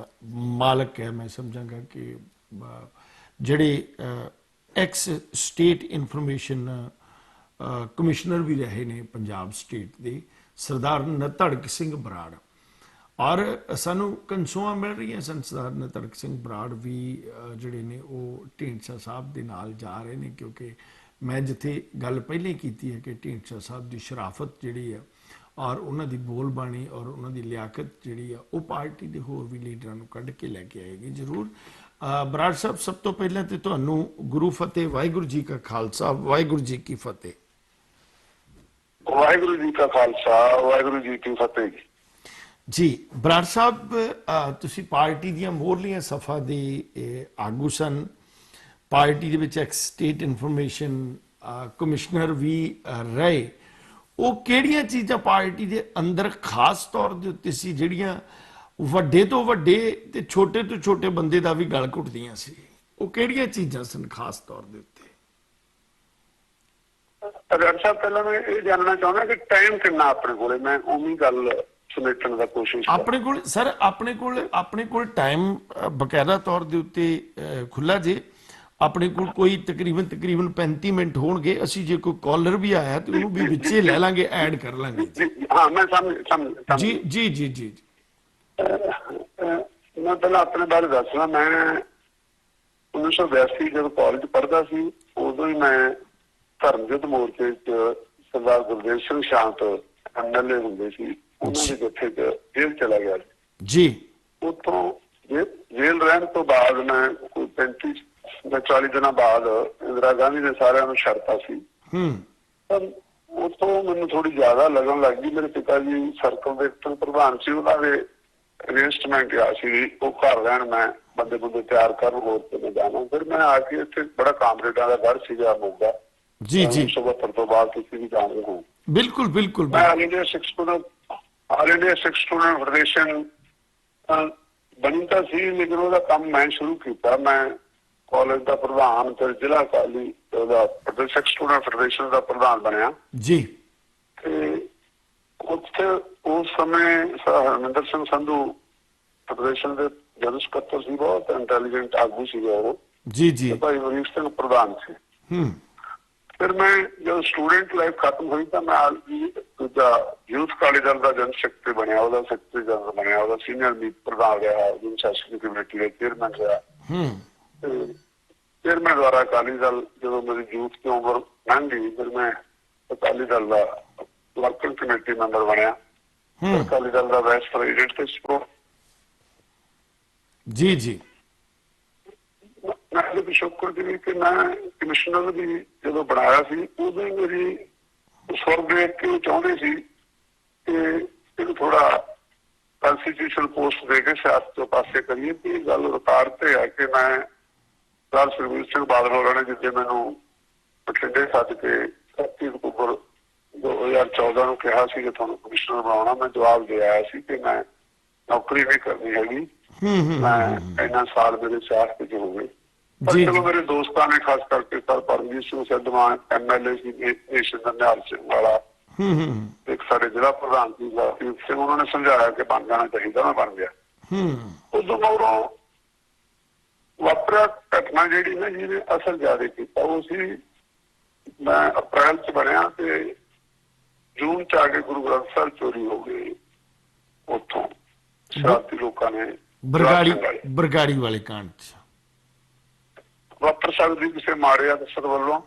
ਮਾਲਕ ਹੈ। ਮੈਂ ਸਮਝਾਂਗਾ ਕਿ ਜਿਹੜੇ ਐਕਸ ਸਟੇਟ ਇਨਫੋਰਮੇਸ਼ਨ ਕਮਿਸ਼ਨਰ ਵੀ ਰਹੇ ਨੇ ਪੰਜਾਬ ਸਟੇਟ ਦੇ, ਸਰਦਾਰ ਨਤੜਕ ਸਿੰਘ ਬਰਾੜ। ਔਰ ਸਾਨੂੰ ਕੰਸੋਆਂ ਮਿਲ ਰਹੀਆਂ ਸਨ, ਸਰਦਾਰ ਨਤੜਕ ਸਿੰਘ ਬਰਾੜ ਵੀ ਜਿਹੜੇ ਨੇ ਉਹ ਢੀਂਡਸਾ ਸਾਹਿਬ ਦੇ ਨਾਲ ਜਾ ਰਹੇ ਨੇ, ਕਿਉਂਕਿ ਮੈਂ ਜਿੱਥੇ ਗੱਲ ਪਹਿਲਾਂ ਕੀਤੀ ਹੈ ਕਿ ਢੀਂਡਸਾ ਸਾਹਿਬ ਦੀ ਸ਼ਰਾਫਤ ਜਿਹੜੀ ਹੈ ਔਰ ਉਹਨਾਂ ਦੀ ਬੋਲਬਾਣੀ ਔਰ ਉਹਨਾਂ ਦੀ ਲਿਆਕਤ ਜਿਹੜੀ ਆ ਉਹ ਪਾਰਟੀ ਦੇ ਹੋਰ ਵੀ ਲੀਡਰਾਂ ਨੂੰ ਕੱਢ ਕੇ ਲੈ ਕੇ ਆਏਗੀ ਜ਼ਰੂਰ। ਬਰਾੜ ਸਾਹਿਬ, ਸਭ ਤੋਂ ਪਹਿਲਾਂ ਤੇ ਤੁਹਾਨੂੰ ਗੁਰੂ ਫਤਿਹ, ਵਾਹਿਗੁਰੂ ਜੀ ਕਾ ਖਾਲਸਾ, ਵਾਹਿਗੁਰੂ ਜੀ ਕੀ ਫਤਿਹ। ਵਾਹਿਗੁਰੂ ਜੀ ਕਾ ਖਾਲਸਾ, ਵਾਹਿਗੁਰੂ ਜੀ ਕੀ ਫਤਿਹ ਜੀ। ਬਰਾੜ ਸਾਹਿਬ, ਤੁਸੀਂ ਪਾਰਟੀ ਦੀਆਂ ਮੋਹਰਲੀਆਂ ਸਫਾ ਦੇ ਆਗੂ ਸਨ, ਪਾਰਟੀ ਦੇ ਵਿੱਚ ਐਕਸ ਸਟੇਟ ਇਨਫੋਰਮੇਸ਼ਨ ਕਮਿਸ਼ਨਰ ਵੀ ਰਹੇ। ਉਹ ਕਿਹੜੀਆਂ ਚੀਜ਼ਾਂ ਪਾਰਟੀ ਦੇ ਅੰਦਰ ਖਾਸ ਤੌਰ ਦੇ ਉੱਤੇ ਸੀ ਜਿਹੜੀਆਂ ਵੱਡੇ ਤੋਂ ਵੱਡੇ ਤੇ ਛੋਟੇ ਤੋਂ ਛੋਟੇ ਬੰਦੇ ਦਾ ਵੀ ਗਲ ਘੁੱਟਦੀਆਂ ਸੀ? ਉਹ ਕਿਹੜੀਆਂ ਚੀਜ਼ਾਂ ਸਨ ਖਾਸ ਤੌਰ ਦੇ ਉੱਤੇ? ਡਾਕਟਰ ਸਾਹਿਬ, ਪਹਿਲਾਂ ਮੈਂ ਇਹ ਜਾਣਨਾ ਚਾਹੁੰਦਾ ਕਿ ਟਾਈਮ ਕਿੰਨਾ ਆਪਣੇ ਕੋਲੇ, ਮੈਂ ਉਵੇਂ ਗੱਲ ਸਮੇਟਣ ਦਾ ਕੋਸ਼ਿਸ਼ ਆਪਣੇ ਕੋਲ ਸਰ, ਆਪਣੇ ਕੋਲ ਟਾਈਮ ਬਕਾਇਦਾ ਤੌਰ ਦੇ ਉੱਤੇ ਖੁੱਲਾ ਜੇ। ਆਪਣੇ ਕੋਲ ਕੋਈ ਤਕਰੀਬਨ 35 ਮਿੰਟ ਹੋਣਗੇ। ਅਸੀਂ ਜੇ ਕੋਈ ਕਾਲਰ ਵੀ ਆਇਆ ਤੇ ਉਹਨੂੰ ਵੀ ਵਿੱਚੇ ਲੈ ਲਾਂਗੇ, ਐਡ ਕਰ ਲਾਂਗੇ। ਹਾਂ, ਮੈਂ ਸਮਝ ਜੀ ਜੀ ਜੀ ਜੀ। ਮੈਂ ਪਹਿਲਾਂ ਆਪਣੇ ਬਾਰੇ ਦੱਸਣਾ। ਮੈਂ 1982 ਜਦੋਂ ਕਾਲਜ ਪੜ੍ਹਦਾ ਸੀ, ਉਦੋਂ ਹੀ ਮੈਂ ਧਰਮਯੁੱਧ ਮੋਰਚੇ 'ਚ ਸਰਦਾਰ ਗੁਰਦੇਵ ਸਿੰਘ ਸ਼ਾਂਤ MLA ਹੁੰਦੇ ਸੀ, ਉਹਨਾਂ ਦੇ ਜੱਥੇ 'ਚ ਜੇਲ੍ਹ ਚਲਾ ਗਿਆ ਜੀ। ਉੱਥੋਂ ਜੇਲ੍ਹ ਰਹਿਣ ਤੋਂ ਬਾਅਦ ਮੈਂ ਕੋਈ 35 ਜਾਂ 40 ਦਿਨਾਂ ਬਾਅਦ ਇੰਦਰਾ ਗਾਂਧੀ ਨੇ ਸਾਰਿਆਂ ਨੂੰ ਛੱਡਤਾ ਸੀ। ਉੱਥੋਂ ਮੈਨੂੰ ਥੋੜੀ ਜ਼ਿਆਦਾ ਲੱਗਣ ਲੱਗ ਗਈ। ਮੇਰੇ ਪਿਤਾ ਜੀ ਸਰਕਲ ਦੇ ਪ੍ਰਧਾਨ ਸੀ, ਉਹਨਾਂ ਦੇ ਅਗੇਂਸਟ ਮੈਂ ਗਿਆ ਸੀ। ਉਹ ਘਰ ਰਹਿਣ, ਮੈਂ ਬੰਦੇ ਤਿਆਰ ਕਰਨ, ਹੋਰ ਤੇ ਮੈਂ ਜਾਣਾ। ਫਿਰ ਮੈਂ ਆ ਕੇ ਇੱਥੇ ਬੜਾ ਕਾਮਰੇਡਾਂ ਦਾ ਗੜ੍ਹ ਸੀਗਾ ਮੋਗਾ ਜੀ ਜੀ 1972 ਤੋਂ ਬਾਅਦ, ਤੁਸੀਂ ਵੀ ਜਾਣਦੇ ਹੋ। ਬਿਲਕੁਲ ਬਿਲਕੁਲ। ਮੈਂ ਆਲ ਇੰਡੀਆ ਸਿੱਖ ਸਟੂਡੈਂਟ ਫੈਡਰੇਸ਼ਨ ਬਣੀ ਤਾਂ ਸੀ, ਲੇਕਿਨ ਉਹਦਾ ਕੰਮ ਮੈਂ ਸ਼ੁਰੂ ਕੀਤਾ। ਮੈਂ ਕਾਲਜ ਦਾ ਪ੍ਰਧਾਨ, ਫਿਰ ਜ਼ਿਲ੍ਹਾ ਅਕਾਲੀ ਉਹਦਾ ਸਿੱਖ ਸਟੂਡੈਂਟ ਫੈਡਰੇਸ਼ਨ ਦਾ ਪ੍ਰਧਾਨ ਬਣਿਆ ਜੀ। ਤੇ ਉੱਥੇ ਉਸ ਸਮੇਂ ਹਰਮਿੰਦਰ ਸਿੰਘ ਸੰਧੂ ਫੈਡਰੇਸ਼ਨ ਦੇ ਜਨਰਲ ਸਕੱਤਰ ਸੀ, ਬਹੁਤ ਇੰਟੈਲੀਜੈਂਟ ਆਗੂ ਸੀਗਾ ਉਹ ਜੀ ਜੀ। ਭਾਈ ਵਰੀਕ ਸਿੰਘ ਪ੍ਰਧਾਨ ਸੀ। ਫਿਰ ਮੈਂ ਜਦੋਂ ਸਟੂਡੈਂਟ ਲਾਈਫ ਖਤਮ ਹੋਈ ਤਾਂ ਮੈਂ ਦੂਜਾ ਯੂਥ ਅਕਾਲੀ ਦਲ ਦਾ ਜਨਰਲ ਸੈਕਟਰੀ ਬਣਿਆ, ਉਹਦਾ ਸੈਕਟਰੀ ਜਨਰਲ ਬਣਿਆ, ਉਹਦਾ ਸੀਨੀਅਰ ਮੀਤ ਪ੍ਰਧਾਨ ਰਿਹਾ, ਉਹਦੀ ਸੈਸ਼ਨ ਕਮੇਟੀ ਦੇ ਚੇਅਰਮੈਨ ਰਿਹਾ। ਤੇ ਫਿਰ ਮੈਂ ਦੁਆਰਾ ਅਕਾਲੀ ਦਲ, ਜਦੋਂ ਮੇਰੀ ਯੂਥ ਦੀ ਉਮਰ ਲੰਘ ਗਈ, ਫਿਰ ਮੈਂ ਅਕਾਲੀ ਦਲ ਦਾ ਵਰਕਿੰਗ ਕਮੇਟੀ ਮੈਂਬਰ ਬਣਿਆ, ਅਕਾਲੀ ਦਲ ਦਾ ਵਾਈਸ ਪ੍ਰੈਜ਼ੀਡੈਂਟ ਤੇ ਜੀ ਜੀ ਮੈਂ ਇਹਦੇ ਪਿਛੋਕੜ ਦੀ ਵੀ ਕਿ ਮੈਂ ਕਮਿਸ਼ਨਰ ਵੀ ਜਦੋਂ ਬਣਾਇਆ ਸੀ ਉਦੋਂ ਹੀ ਮੇਰੀ ਸੁਰ ਦੇਖ ਕੇ ਉਹ ਚਾਹੁੰਦੇ ਸੀ ਕਿ ਇਹਨੂੰ ਥੋੜਾ ਕੰਸਟੀਟਿਊਸ਼ਨ ਪੋਸਟ ਦੇ ਕੇ ਸਿਆਸਤ ਤੋਂ ਪਾਸੇ ਕਰੀਏ। ਕਿ ਇਹ ਗੱਲ ਰਿਕਾਰਡ ਤੇ ਹੈ ਕਿ ਮੈਂ ਸਰਦਾਰ ਸੁਖਬੀਰ ਸਿੰਘ ਬਾਦਲ ਹੋਰਾਂ ਨੇ ਜਿੱਦੇ ਮੈਨੂੰ ਬਠਿੰਡੇ ਸੱਦ ਕੇ 31 ਅਕਤੂਬਰ 2014 ਨੂੰ ਕਿਹਾ ਸੀ ਕਿ ਤੁਹਾਨੂੰ ਕਮਿਸ਼ਨਰ ਬਣਾਉਣਾ, ਮੈਂ ਜਵਾਬ ਦੇ ਆਇਆ ਸੀ ਕਿ ਮੈਂ ਨੌਕਰੀ ਨਹੀਂ ਕਰਨੀ ਹੈਗੀ, ਮੈਂ ਇੰਨਾ ਸਾਲ ਮੇਰੇ ਸਿਆਸਤ ਚ ਹੋ ਗਏ। ਪਰ ਜੀ, ਚਲੋ ਮੇਰੇ ਦੋਸਤਾਂ ਨੇ ਖਾਸ ਕਰਕੇ ਸਰ ਪਰਮਜੀਤ ਸਿੰਘ ਸਿੱਧਵਾਂ MLA ਸੀ ਨੇਸ਼ਨ ਦਾ ਨਿਹਾਲ ਸਿੰਘ ਵਾਲਾ, ਇੱਕ ਸਾਡੇ ਜ਼ਿਲ੍ਹਾ ਪ੍ਰਧਾਨ ਸੀ ਗੁਰਦੀਪ ਸਿੰਘ, ਉਹਨਾਂ ਨੇ ਸਮਝਾਇਆ ਕਿ ਬਣ ਜਾਣਾ ਚਾਹੀਦਾ, ਮੈਂ ਬਣ ਗਿਆ। ਉਦੋਂ ਮਗਰੋਂ ਵਾਪਰਿਆ ਘਟਨਾ ਜਿਹੜੀ ਨਾ ਜਿਹਨੇ ਅਸਰ ਜ਼ਿਆਦਾ ਕੀਤਾ ਉਹ ਸੀ ਮੈਂ ਅਪ੍ਰੈਲ ਚ ਬਣਿਆ ਤੇ ਜੂਨ ਚ ਆ ਕੇ ਗੁਰੂ ਗ੍ਰੰਥ ਸਾਹਿਬ ਚੋਰੀ ਹੋ ਗਈ, ਉੱਥੋਂ ਸ਼ਰਾਰਤੀ ਲੋਕਾਂ ਨੇ ਬਰਗਾੜੀ ਵਾਲੇ ਕਾਂਡ ਚ ਵਾਪਰ ਸਕਦੀ ਕਿਸੇ ਮਾੜੇ ਅਫਸਰ ਵੱਲੋਂ।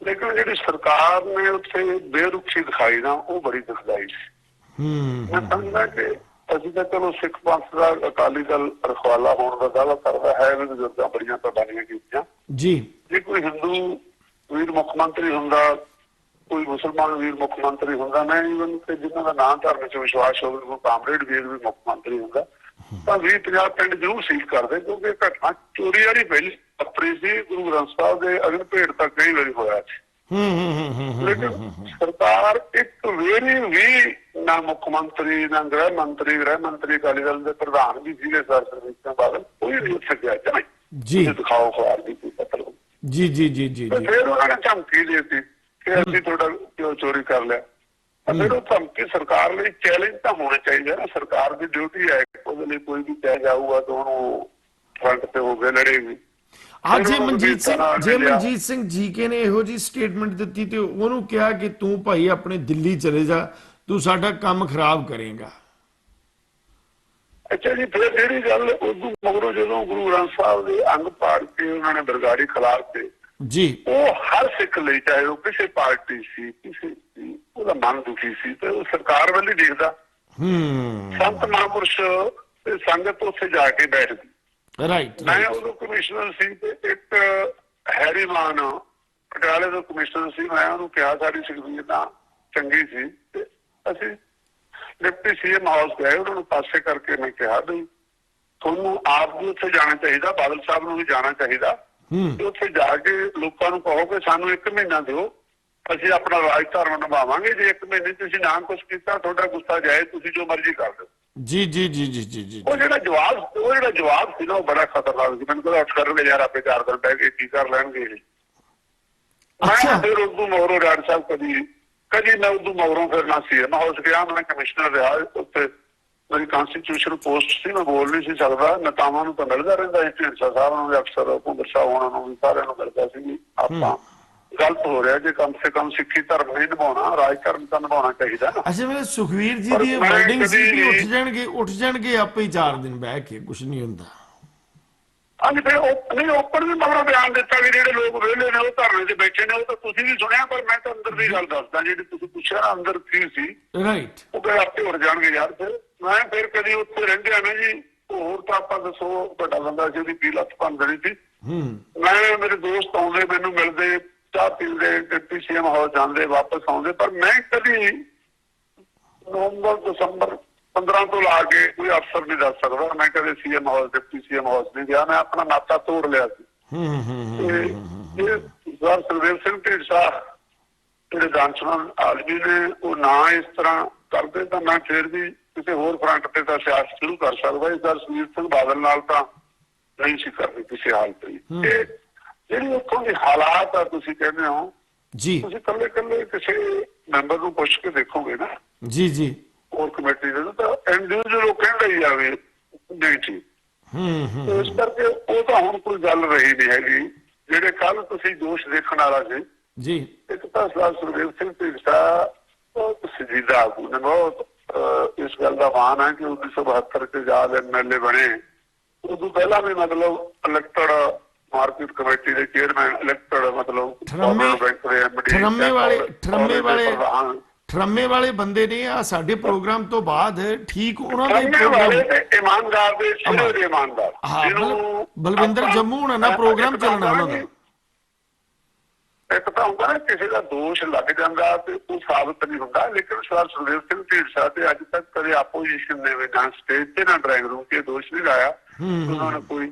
ਲੇਕਿਨ ਜਿਹੜੀ ਸਰਕਾਰ ਨੇ ਉੱਥੇ ਬੇਰੁਖੀ ਦਿਖਾਈ ਨਾ ਉਹ ਬੜੀ ਦੁਖਦਾਈ ਸੀ। ਮੈਂ ਸਮਝਦਾ ਕਿ ਅਸੀਂ ਤਾਂ ਚਲੋ ਸਿੱਖ ਪੰਥ ਦਾ ਅਕਾਲੀ ਦਲ ਰਖਵਾਲਾ ਹੋਣ ਦਾ ਦਾਅਵਾ ਕਰਦਾ ਹੈ, ਵੀ ਬਜ਼ੁਰਗਾਂ ਬੜੀਆਂ ਕੁਰਬਾਨੀਆਂ ਕੀਤੀਆਂ ਜੀ। ਜੇ ਕੋਈ ਹਿੰਦੂ ਵੀਰ ਮੁੱਖ ਮੰਤਰੀ ਹੁੰਦਾ, ਕੋਈ ਮੁਸਲਮਾਨ ਵੀਰ ਮੁੱਖ ਮੰਤਰੀ ਹੁੰਦਾ, ਮੈਂ ਈਵਨ ਕਿ ਜਿਨ੍ਹਾਂ ਦਾ ਨਾਂ ਧਰਮ ਚ ਵਿਸ਼ਵਾਸ ਹੋਵੇ, ਕੋਈ ਕਾਮਰੇਡ ਵੀਰ ਵੀ ਮੁੱਖ ਮੰਤਰੀ ਹੁੰਦਾ, ਤਾਂ 20-50 ਪਿੰਡ ਜ਼ਰੂਰ ਸੀਲ ਕਰਦੇ, ਕਿਉਂਕਿ ਘਟਨਾ ਚੋਰੀ ਵਾਲੀ ਪਹਿਲੀ ਵਾਪਰੀ ਸੀ। ਗੁਰੂ ਗ੍ਰੰਥ ਸਾਹਿਬ ਦੇ ਅਗਨ ਭੇਟ ਤਾਂ ਕਈ ਵਾਰੀ ਹੋਇਆ ਸੀ। ਲੇਕਿਨ ਸਰਕਾਰ ਇੱਕ ਵਾਰੀ ਵੀ ਨਾ ਮੁੱਖ ਮੰਤਰੀ, ਨਾ ਗ੍ਰਹਿ ਮੰਤਰੀ ਅਕਾਲੀ ਦਲ ਦੇ ਪ੍ਰਧਾਨ ਵੀ ਸੀਗੇ ਸਰ ਸੁਖਬੀਰ ਸਿੰਘ ਬਾਦਲ, ਕੋਈ ਨਹੀਂ ਉੱਥੇ ਗਿਆ ਜੀ ਦਿਖਾਓ ਖਵਾਰ ਦੀ ਕੋਈ ਪਤਲ ਜੀ ਜੀ ਜੀ ਜੀ ਫਿਰ ਉਹਨਾਂ ਨੇ ਧਮਕੀ ਦੇ ਦਿੱਤੀ ਕਿ ਅਸੀਂ ਤੁਹਾਡਾ ਕਿਉਂ ਚੋਰੀ ਕਰ ਲਿਆ। ਫਿਰ ਉਹ ਧਮਕੀ ਸਰਕਾਰ ਲਈ ਚੈਲੰਜ ਤਾਂ ਹੋਣਾ ਚਾਹੀਦਾ ਨਾ, ਸਰਕਾਰ ਦੀ ਡਿਊਟੀ ਹੈ ਉਹਦੇ ਲਈ ਕੋਈ ਵੀ ਕਹਿ ਜਾਊਗਾ ਤਾਂ ਉਹਨੂੰ ਫਰੰਟ ਤੇ ਹੋ ਕੇ ਲੜੇਗੀ। ਜੇ ਮਨਜੀਤ ਸਿੰਘ ਜੀਕੇ ਨੇ ਇਹੋ ਜੀ ਸਟੇਟਮੈਂਟ ਦਿੱਤੀ ਤੇ ਉਹਨੂੰ ਕਿਹਾ ਕਿ ਤੂੰ ਭਾਈ ਆਪਣੇ ਦਿੱਲੀ ਚਲੇ ਜਾ, ਤੂੰ ਸਾਡਾ ਕੰਮ ਖਰਾਬ ਕਰੇਗਾ। ਅੱਛਾ ਜੀ, ਫਿਰ ਜਿਹੜੀ ਗੱਲ ਉਦੋਂ ਮਗਰੋਂ ਜਦੋਂ ਗੁਰੂ ਗ੍ਰੰਥ ਸਾਹਿਬ ਦੇ ਅੰਗ ਪਾੜ ਕੇ ਉਹਨਾਂ ਨੇ ਬਰਗਾੜੀ ਖਿਲਾਫ ਤੇ ਜੀ, ਉਹ ਹਰ ਸਿੱਖ ਲਈ ਚਾਹੇ ਉਹ ਕਿਸੇ ਪਾਰਟੀ ਸੀ, ਕਿਸੇ ਉਹਦਾ ਮਨ ਦੁਖੀ ਸੀ ਤੇ ਉਹ ਸਰਕਾਰ ਵੱਲ ਹੀ ਦੇਖਦਾ। ਸੰਤ ਮਹਾਂਪੁਰਸ਼ ਤੇ ਸੰਗਤ ਉੱਥੇ ਜਾ ਕੇ ਬੈਠਦੀ। ਮੈਂ ਉਦੋਂ ਕਮਿਸ਼ਨਰ ਸੀ ਤੇ ਇੱਕ ਹੈਰੀਮਾਨ ਪਟਿਆਲੇ ਦਾ ਕਮਿਸ਼ਨਰ ਸੀ, ਮੈਂ ਉਹਨੂੰ ਕਿਹਾ ਸਾਡੀ ਸੁਖਬੀਰ ਤਾਂ ਚੰਗੀ ਸੀ ਤੇ ਅਸੀਂ ਡਿਪਟੀ CM ਹਾਊਸ ਗਏ, ਉਹਨਾਂ ਨੂੰ ਪਾਸੇ ਕਰਕੇ ਮੈਂ ਕਿਹਾ ਵੀ ਤੁਹਾਨੂੰ ਆਪ ਵੀ ਉੱਥੇ ਜਾਣਾ ਚਾਹੀਦਾ, ਬਾਦਲ ਸਾਹਿਬ ਨੂੰ ਵੀ ਜਾਣਾ ਚਾਹੀਦਾ ਤੇ ਉੱਥੇ ਜਾ ਕੇ ਲੋਕਾਂ ਨੂੰ ਕਹੋ ਕਿ ਸਾਨੂੰ 1 ਮਹੀਨਾ ਦਿਓ, ਅਸੀਂ ਆਪਣਾ ਰਾਜ ਧਰਮ ਨਿਭਾਵਾਂਗੇ। ਜੇ 1 ਮਹੀਨੇ ਤੁਸੀਂ ਨਾ ਕੁਛ ਕੀਤਾ, ਤੁਹਾਡਾ ਗੁੱਸਾ ਜਾਏ, ਤੁਸੀਂ ਜੋ ਮਰਜ਼ੀ ਕਰ ਦਿਓ। ਜੀ ਜੀ ਜੀ ਜੀ ਜੀ ਜੀ ਉਹ ਜਿਹੜਾ ਜਵਾਬ ਸੀ ਨਾ ਉਹ ਬੜਾ ਖਤਰਨਾਕ ਸੀ। ਮੈਨੂੰ ਕਹਿੰਦਾ ਉੱਠ ਕਰਨਗੇ ਯਾਰ, ਆਪੇ 4 ਦਿਨ ਬਹਿ ਕੇ ਕੀ ਕਰ ਲੈਣਗੇ। ਮੈਂ ਫਿਰ ਉਦੋਂ ਮਗਰੋਂ ਰਾਜ ਸਾਹਿਬ ਕਦੀ ਮੈਂ ਉਦੋਂ ਮਗਰੋਂ ਫਿਰ ਨਾ CM ਹਾਊਸ ਗਿਆ, ਮੈਂ ਕਮਿਸ਼ਨਰ ਰਿਹਾ ਉੱਥੇ, ਮੇਰੀ ਕਾਂਸਟੀਟਿਊਸ਼ਨ ਪੋਸਟ ਸੀ, ਮੈਂ ਬੋਲ ਨਹੀਂ ਸੀ ਸਕਦਾ। ਨੇਤਾਵਾਂ ਨੂੰ ਤਾਂ ਮਿਲਦਾ ਰਹਿੰਦਾ ਸੀ, ਢੀਂਡਸਾ ਸਾਹਿਬ ਨੂੰ ਵੀ, ਅਫਸਰ ਭੁੰਦਰ ਸਾਹਿਬ ਉਹਨਾਂ ਨੂੰ ਵੀ, ਸਾਰਿਆਂ ਨੂੰ ਮਿਲਦਾ ਸੀ। ਆਪਾਂ ਗਲਤ ਹੋ ਰਿਹਾ, ਜੇ ਕਮ ਸੇ ਕਮ ਸਿੱਖੀ ਧਰਮ ਨਹੀਂ ਨਿਭਾਉਣਾ, ਰਾਜ ਧਰਮ ਤਾਂ ਨਿਭਾਉਣਾ ਚਾਹੀਦਾ। ਅੱਛਾ, ਮੇਰੇ ਸੁਖਵੀਰ ਜੀ ਦੀ ਵਰਡਿੰਗ ਸੀ ਕਿ ਉੱਠ ਜਾਣਗੇ ਆਪੇ ਹੀ 4 ਦਿਨ ਬਹਿ ਕੇ, ਕੁਝ ਨਹੀਂ ਹੁੰਦਾ। ਹਾਂਜੀ, ਫਿਰ ਨਹੀਂ ਓਪਨ ਵੀ ਮਗਰੋਂ ਬਿਆਨ ਦਿੱਤਾ ਵੀ ਜਿਹੜੇ ਲੋਕ ਵਿਹਲੇ ਨੇ ਉਹ ਧਰਨੇ ਤੇ ਬੈਠੇ ਨੇ, ਉਹ ਤਾਂ ਤੁਸੀਂ ਵੀ ਸੁਣਿਆ, ਪਰ ਮੈਂ ਤਾਂ ਅੰਦਰ ਦੀ ਗੱਲ ਦੱਸਦਾ ਜਿਹੜੀ ਤੁਸੀਂ ਪੁੱਛਿਆ ਨਾ ਅੰਦਰ ਕੀ ਸੀ। ਉਹ ਕਹਿੰਦੇ ਆਪੇ ਉੱਠ ਜਾਣਗੇ ਯਾਰ। ਫਿਰ ਕਦੀ ਉੱਥੇ ਰਹਿੰਦੇ ਨਾ ਜੀ, ਹੋਰ ਤਾਂ ਆਪਾਂ ਦੱਸੋ ਵੱਡਾ ਬੰਦਾ ਸੀ, ਉਹਦੀ ਕੀ ਲੱਤ ਭੰਨਣੀ ਸੀ। ਮੈਂ ਮੇਰੇ ਦੋਸਤ ਆਉਂਦੇ, ਮੈਨੂੰ ਮਿਲਦੇ, ਚਾਹ ਪੀਂਦੇ, ਡਿਪਟੀ CM ਹਾਊਸ ਜਾਂਦੇ, ਵਾਪਸ ਆਉਂਦੇ, ਪਰ ਮੈਂ ਕਦੀ ਨਵੰਬਰ ਦਸੰਬਰ 15 ਤੋਂ ਲਾ ਕੇ ਕੋਈ ਅਫਸਰ ਨਹੀਂ ਦੱਸ ਸਕਦਾ ਮੈਂ ਕਦੇ CM house, deputy CM house ਨਹੀਂ ਗਿਆ। ਮੈਂ ਆਪਣਾ ਨਾਤਾ ਤੋੜ ਲਿਆ ਸੀ। ਸਰ ਸੁਖਦੇਵ ਸਿੰਘ ਢੀਂਡਸਾ ਜਿਹੜੇ ਦਾਨਸ਼ਮੰਦ ਆਦਮੀ ਨੇ, ਉਹ ਨਾ ਇਸ ਤਰ੍ਹਾਂ ਕਰਦੇ ਤਾਂ ਮੈਂ ਫਿਰ ਵੀ ਕਿਸੇ ਹੋਰ ਫਰੰਟ ਤੇ ਤਾਂ ਸਿਆਸਤ ਸ਼ੁਰੂ ਕਰ ਸਕਦਾ। ਇਸ ਵਾਰ ਸੁਖਬੀਰ ਸਿੰਘ ਬਾਦਲ ਨਾਲ ਤਾਂ ਨਹੀਂ ਸੀ ਕਰਨੀ ਕਿਸੇ ਹਾਲਤ ਤੇ। ਜਿਹੜੀ ਉੱਥੋਂ ਦੇ ਹਾਲਾਤ ਆ ਤੁਸੀਂ ਕਹਿੰਦੇ ਹੋ ਜੀ, ਤੁਸੀਂ ਇਕੱਲੇ ਕਿਸੇ ਮੈਂਬਰ ਨੂੰ ਪੁੱਛ ਕੇ ਦੇਖੋਗੇ ਨਾ ਜੀ ਜੀ ਹੋਰ ਕਮੇਟੀ ਦੇ ਤਾਂ ਇੰਡੀਵਿਜੂਅਲ ਉਹ ਕਹਿੰਦਾ ਹੀ ਆਵੇ ਨਹੀਂ ਠੀਕ। ਇਸ ਕਰਕੇ ਉਹ ਤਾਂ ਹੁਣ ਕੋਈ ਗੱਲ ਰਹੀ ਨਹੀਂ ਹੈਗੀ। ਜਿਹੜੇ ਕੱਲ ਤੁਸੀਂ ਦੋਸ਼ ਦੇਖਣ ਵਾਲਾ ਸੀ ਜੀ, ਇੱਕ ਤਾਂ ਸਰਦਾਰ ਸੁਖਦੇਵ ਸਿੰਘ ਢੀਂਡਸਾ ਬਹੁਤ ਸੰਜੀਦਾ ਆਗੂ ਨੇ, ਬਹੁਤ ਇਸ ਗੱਲ ਦਾ ਮਾਣ ਹੈ ਕਿ 1972 ਚ ਆਜ਼ਾਦ MLA ਬਣੇ। ਉਦੋਂ ਪਹਿਲਾਂ ਵੀ ਮਤਲਬ ਇਲੈਕਟਡ ਮਾਰਕੀਟ ਕਮੇਟੀ ਦੇ ਚੇਅਰਮੈਨ, ਇਲੈਕਟਡ ਮਤਲਬ ਬੈਂਕ ਦੇ MD, ਟਰਮੇ ਵਾਲੇ ਬੰਦੇ ਨੇ ਆ ਸਾਡੇ ਪ੍ਰੋਗਰਾਮ ਤੋਂ ਬਾਅਦ ਠੀਕ ਉਹਨਾਂ ਦਾ ਹੀ ਕਰਨੇ ਵਾਲੇ ਪ੍ਰੋਗਰਾਮ ਤੇ ਇਮਾਨਦਾਰ ਦੇ ਸਿਰੇ ਦੇ ਇਮਾਨਦਾਰ ਹਾਂ ਜਿਹਨੂੰ ਬਲਵਿੰਦਰ ਆਪਾਂ- ਜੰਮੂ ਹੋਣਾ ਨਾ ਪ੍ਰੋਗਰਾਮ ਇੱਕ ਤਾਂ ਚੱਲਣਾ ਉਹਨਾਂ ਦਾ ਇੱਕ ਤਾਂ ਹੁੰਦਾ ਨਾ ਕਿਸੇ ਦਾ ਦੋਸ਼ ਲੱਗ ਜਾਂਦਾ ਤੇ ਉਹ ਸਾਬਤ ਨਹੀਂ ਹੁੰਦਾ, ਲੇਕਿਨ ਸਰ ਸੁਖਦੇਵ ਸਿੰਘ ਢੀਂਡਸਾ ਤੇ ਅੱਜ ਤੱਕ ਕਦੇ ਆਪੋਜੀਸ਼ਨ ਨੇ ਨਾ ਸਟੇਜ ਤੇ ਨਾ ਡਰਾਇੰਗ ਰੂਮ ਤੇ ਦੋਸ਼ ਨਹੀਂ ਲਾਇਆ ਉਹਨਾਂ ਨੇ ਕੋਈ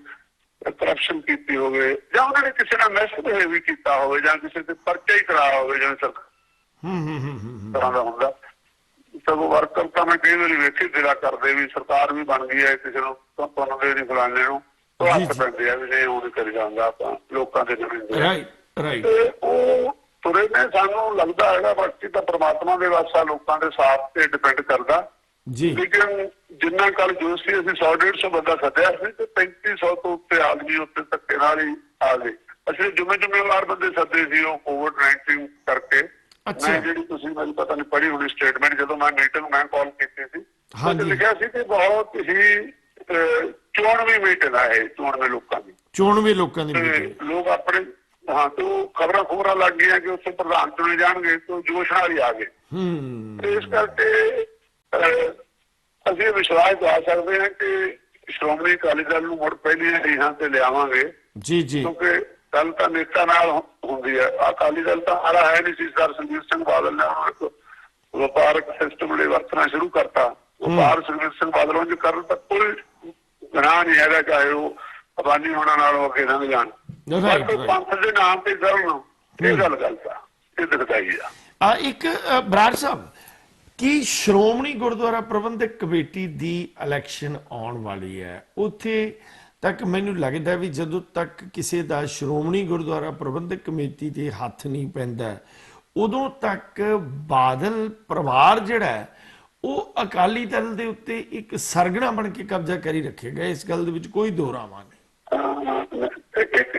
ਕਰਪਸ਼ਨ ਕੀਤੀ ਹੋਵੇ ਜਾਂ ਉਹਨਾਂ ਨੇ ਕਿਸੇ ਨਾਲ ਮੈਸੇਜ ਵੀ ਕੀਤਾ ਹੋਵੇ ਜਾਂ ਕਿਸੇ ਤੇ ਪਰਚਾ ਹੀ ਕਰਾਇਆ ਹੋਵੇ ਜਾਂ ਸਰਕਾਰ ਤਰ੍ਹਾਂ ਦਾ ਹੁੰਦਾ। ਸਗੋਂ ਵਰਕਰ ਤਾਂ ਮੈਂ ਕਈ ਵਾਰੀ ਵੇਖੇ ਜਿਹੜਾ ਕਰਦੇ ਵੀ ਸਰਕਾਰ ਵੀ ਬਣ ਗਈ ਹੈ ਕਿਸੇ ਨੂੰ ਪਾਉਂਦੇ ਨਹੀਂ ਫਲਾਣੇ ਨੂੰ ਉਹ ਹੱਥ ਪੈਂਦੇ ਆ ਵੀ ਨਹੀਂ ਉਹ ਨਹੀਂ ਕਰੀ ਜਾਂਦਾ ਆਪਾਂ ਲੋਕਾਂ ਦੇ ਨਵੇਂ ਰਾਈਟ ਤੇ ਉਹ ਤੁਰੇ ਨੇ ਸਾਨੂੰ ਲੱਗਦਾ ਹੈਗਾ ਬਾਕੀ ਤਾਂ ਪ੍ਰਮਾਤਮਾ ਦੇ ਵਾਸਾ ਲੋਕਾਂ ਦੇ ਸਾਥ ਤੇ ਡਿਪੈਂਡ ਕਰਦਾ ਜੀ ਲੇਕਿਨ ਜਿੰਨਾ ਕੱਲ ਜੋ ਸੀ ਅਸੀਂ 100-150 ਬੰਦਾ ਸੱਦਿਆ ਸੀ ਤੇ 3500 ਤੋਂ ਉੱਤੇ ਆਦਮੀ ਉੱਤੇ ਧੱਕੇ ਨਾਲ ਹੀ ਆ ਗਏ। ਅਸੀਂ ਜ਼ਿੰਮੇਵਾਰ ਬੰਦੇ ਸੱਦੇ ਸੀ ਉਹ ਕੋਵਿਡ-19 ਕਰਕੇ। ਮੈਂ ਜਿਹੜੀ ਤੁਸੀਂ ਮੈਨੂੰ ਪਤਾ ਨਹੀਂ ਪੜ੍ਹੀ ਹੋਣੀ ਸਟੇਟਮੈਂਟ ਜਦੋਂ ਮੈਂ ਮੀਟਿੰਗ ਮੈਂ ਕਾਲ ਕੀਤੀ ਸੀ ਉਹਦੇ ਲਿਖਿਆ ਸੀ ਕਿ ਬਹੁਤ ਹੀ ਚੋਣਵੀਂ ਮੀਟਿੰਗ ਆ ਇਹ ਚੋਣਵੇਂ ਲੋਕਾਂ ਦੀ ਲੋਕ ਆਪਣੇ ਹਾਂ ਤੋਂ ਖਬਰਾਂ ਲੱਗ ਗਈਆਂ ਕਿ ਉੱਥੇ ਪ੍ਰਧਾਨ ਚੁਣੇ ਜਾਣਗੇ ਤੋਂ ਜੋਸ਼ ਨਾਲ ਹੀ ਆ ਗਏ ਤੇ ਇਸ ਕਰਕੇ ਅਸੀਂ ਵਿਸ਼ਵਾਸ ਦਵਾ ਸਕਦੇ ਹਾਂ ਕਿ ਸ਼੍ਰੋਮਣੀ ਅਕਾਲੀ ਦਲ ਨੂੰ ਮੁੜ ਪਹਿਲੀਆਂ ਰੀਹਾਂ ਤੇ ਲਿਆਵਾਂਗੇ ਜੀ ਕਿਉਂਕਿ ਗੱਲ ਤਾਂ ਨੇਤਾ ਨਾਲ ਹੁੰਦੀ ਹੈ। ਅਕਾਲੀ ਦਲ ਤਾਂ ਹਾਰਾ ਹੈ ਨਹੀਂ ਸੀ ਸਰ ਸੁਖਬੀਰ ਸਿੰਘ ਬਾਦਲ ਨੇ ਵਪਾਰਕ ਸਿਸਟਮ ਲਈ ਵਰਤਣਾ ਸ਼ੁਰੂ ਕਰਤਾ। ਵਪਾਰ ਸੁਖਬੀਰ ਸਿੰਘ ਬਾਦਲ ਨੂੰ ਕਰਨ ਤਾਂ ਕੋਈ ਗੁਨਾਹ ਨਹੀਂ ਹੈਗਾ ਚਾਹੇ ਉਹ ਅਬਾਨੀ ਹੋਣਾ ਨਾਲੋਂ ਅੱਗੇ ਲੰਘ ਜਾਣ ਪੰਥ ਦੇ ਨਾਮ ਤੇ ਕਰਨ ਇਹ ਗੱਲ ਤਾਂ ਇਹ ਦਿਖਦਾ ਹੀ ਆ। ਇੱਕ ਬਰਾੜ ਸਾਹਿਬ ਕੀ ਸ਼੍ਰੋਮਣੀ ਗੁਰਦੁਆਰਾ ਪ੍ਰਬੰਧਕ ਕਮੇਟੀ ਦੀ ਇਲੈਕਸ਼ਨ ਆਉਣ ਵਾਲੀ ਹੈ ਉੱਥੇ ਤੱਕ ਮੈਨੂੰ ਲੱਗਦਾ ਵੀ ਜਦੋਂ ਤੱਕ ਕਿਸੇ ਦਾ ਸ਼੍ਰੋਮਣੀ ਗੁਰਦੁਆਰਾ ਪ੍ਰਬੰਧਕ ਕਮੇਟੀ ਦੇ ਹੱਥ ਨਹੀਂ ਪੈਂਦਾ ਉਦੋਂ ਤੱਕ ਬਾਦਲ ਪਰਿਵਾਰ ਜਿਹੜਾ ਹੈ ਉਹ ਅਕਾਲੀ ਦਲ ਦੇ ਉੱਤੇ ਇੱਕ ਸਰਗਣਾ ਬਣ ਕੇ ਕਬਜ਼ਾ ਕਰੀ ਰੱਖੇਗਾ। ਇਸ ਗੱਲ ਦੇ ਵਿੱਚ ਕੋਈ ਦੋ ਰਾਵਾਂ ਨਹੀਂ।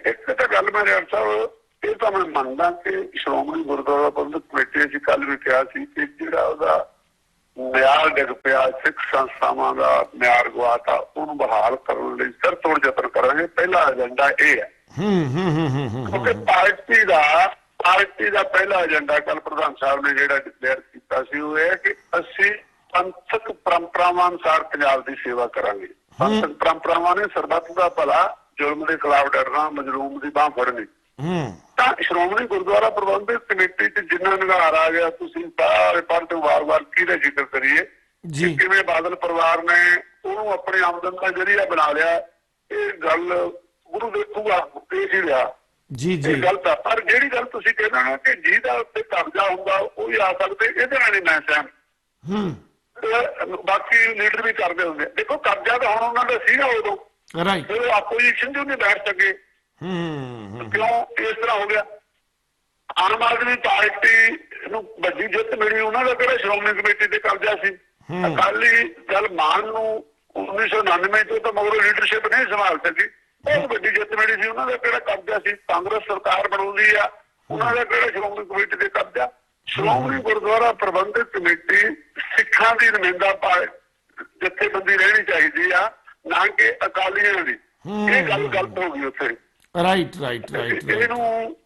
ਇੱਕ ਤਾਂ ਗੱਲ ਮੈਂ ਯਾਰ ਸਾਹਿਬ ਇਹ ਤਾਂ ਮੈਂ ਮੰਨਦਾ ਕਿ ਸ਼੍ਰੋਮਣੀ ਗੁਰਦੁਆਰਾ ਪ੍ਰਬੰਧਕ ਕਮੇਟੀ ਅਸੀਂ ਕੱਲ ਵੀ ਕਿਹਾ ਸੀ ਕਿ ਜਿਹੜਾ ਉਹਦਾ ਮਿਆਰ ਡਿੱਗ ਪਿਆ ਸਿੱਖ ਸੰਸਥਾਵਾਂ ਦਾ ਮਿਆਰ ਗਵਾਤਾ ਉਹਨੂੰ ਬਹਾਲ ਕਰਨ ਲਈ ਸਰਤੋੜ ਯਤਨ ਕਰਾਂਗੇ। ਪਹਿਲਾ ਏਜੰਡਾ ਇਹ ਹੈ ਕਿਉਂਕਿ ਪਾਰਟੀ ਦਾ ਪਹਿਲਾ ਏਜੰਡਾ ਕੱਲ ਪ੍ਰਧਾਨ ਸਾਹਿਬ ਨੇ ਜਿਹੜਾ ਡਿਕਲੇਅਰ ਕੀਤਾ ਸੀ ਉਹ ਇਹ ਕਿ ਅਸੀਂ ਪੰਥਕ ਪਰੰਪਰਾਵਾਂ ਅਨੁਸਾਰ ਪੰਜਾਬ ਦੀ ਸੇਵਾ ਕਰਾਂਗੇ। ਪੰਥਕ ਪਰੰਪਰਾਵਾਂ ਨੇ ਸਰਬੱਤ ਦਾ ਭਲਾ ਜ਼ੁਲਮ ਦੇ ਖਿਲਾਫ ਡਰਨਾ ਮਜ਼ਲੂਮ ਦੀ ਬਾਂਹ ਫੜਨੀ ਤਾਂ ਸ਼੍ਰੋਮਣੀ ਗੁਰਦੁਆਰਾ ਪ੍ਰਬੰਧਕ ਕਮੇਟੀ ਚ ਜਿੰਨਾ ਨਿਗਾਰ ਆ ਗਿਆ ਤੁਸੀਂ ਸਾਰੇ ਪੜ੍ਹਦੇ ਵਾਰ-ਵਾਰ ਕਿਹਦਾ ਜ਼ਿਕਰ ਕਰੀਏ ਕਿਵੇਂ ਬਾਦਲ ਪਰਿਵਾਰ ਨੇ ਉਹਨੂੰ ਆਪਣੀ ਆਮਦਨ ਦਾ ਜ਼ਰੀਆ ਬਣਾ ਲਿਆ। ਇਹ ਗੱਲ ਗੁਰੂ ਦੇਖੂਗਾ ਪੇਸ਼ ਹੀ ਰਿਹਾ ਇਹ ਗੱਲ ਤਾਂ ਪਰ ਜਿਹੜੀ ਗੱਲ ਤੁਸੀਂ ਕਹਿੰਦੇ ਨਾ ਕਿ ਜਿਹਦਾ ਉੱਤੇ ਕਬਜ਼ਾ ਹੁੰਦਾ ਉਹ ਹੀ ਆ ਸਕਦੇ ਇਹਦੇ ਨਾਲ ਨਹੀਂ ਮੈਂ ਸਹਿਮਤ। ਬਾਕੀ ਲੀਡਰ ਵੀ ਕਰਦੇ ਹੁੰਦੇ ਦੇਖੋ ਕਬਜ਼ਾ ਤਾਂ ਹੁਣ ਉਹਨਾਂ ਦਾ ਸੀਗਾ ਉਦੋਂ ਜਦੋਂ ਆਪੋਜੀਸ਼ਨ ਚ ਉਹਨੇ ਬੈਠ ਸਕੇ ਕਿਉਂ ਇਸ ਤਰ੍ਹਾਂ ਹੋ ਗਿਆ। ਆਮ ਆਦਮੀ ਪਾਰਟੀ ਨੂੰ ਵੱਡੀ ਜਿੱਤ ਮਿਲੀ ਉਹਨਾਂ ਦਾ ਕਿਹੜਾ ਸ਼੍ਰੋਮਣੀ ਕਮੇਟੀ ਤੇ ਕਬਜ਼ਾ ਸੀ। ਅਕਾਲੀ ਦਲ ਮਾਨ ਨੂੰ 1999 ਤੋਂ ਤਾਂ ਮਗਰੋਂ ਲੀਡਰਸ਼ਿਪ ਨਹੀਂ ਸੰਭਾਲ ਸਕੀ ਉਹ ਵੱਡੀ ਜਿੱਤ ਮਿਲੀ ਸੀ ਉਹਨਾਂ ਦਾ ਕਿਹੜਾ ਕਬਜ਼ਾ ਸੀ। ਕਾਂਗਰਸ ਸਰਕਾਰ ਬਣਾਉਂਦੀ ਆ ਉਹਨਾਂ ਦਾ ਕਿਹੜਾ ਸ਼੍ਰੋਮਣੀ ਕਮੇਟੀ ਤੇ ਕਬਜ਼ਾ। ਸ਼੍ਰੋਮਣੀ ਗੁਰਦੁਆਰਾ ਪ੍ਰਬੰਧਕ ਕਮੇਟੀ ਸਿੱਖਾਂ ਦੀ ਨੁਮਾਇੰਦਾ ਜਥੇਬੰਦੀ ਰਹਿਣੀ ਚਾਹੀਦੀ ਆ ਨਾ ਕਿ ਅਕਾਲੀਆਂ ਦੀ। ਇਹ ਗੱਲ ਗਲਤ ਹੋ ਗਈ ਉੱਥੇ ਰਾਈਟ ਇਹਨੂੰ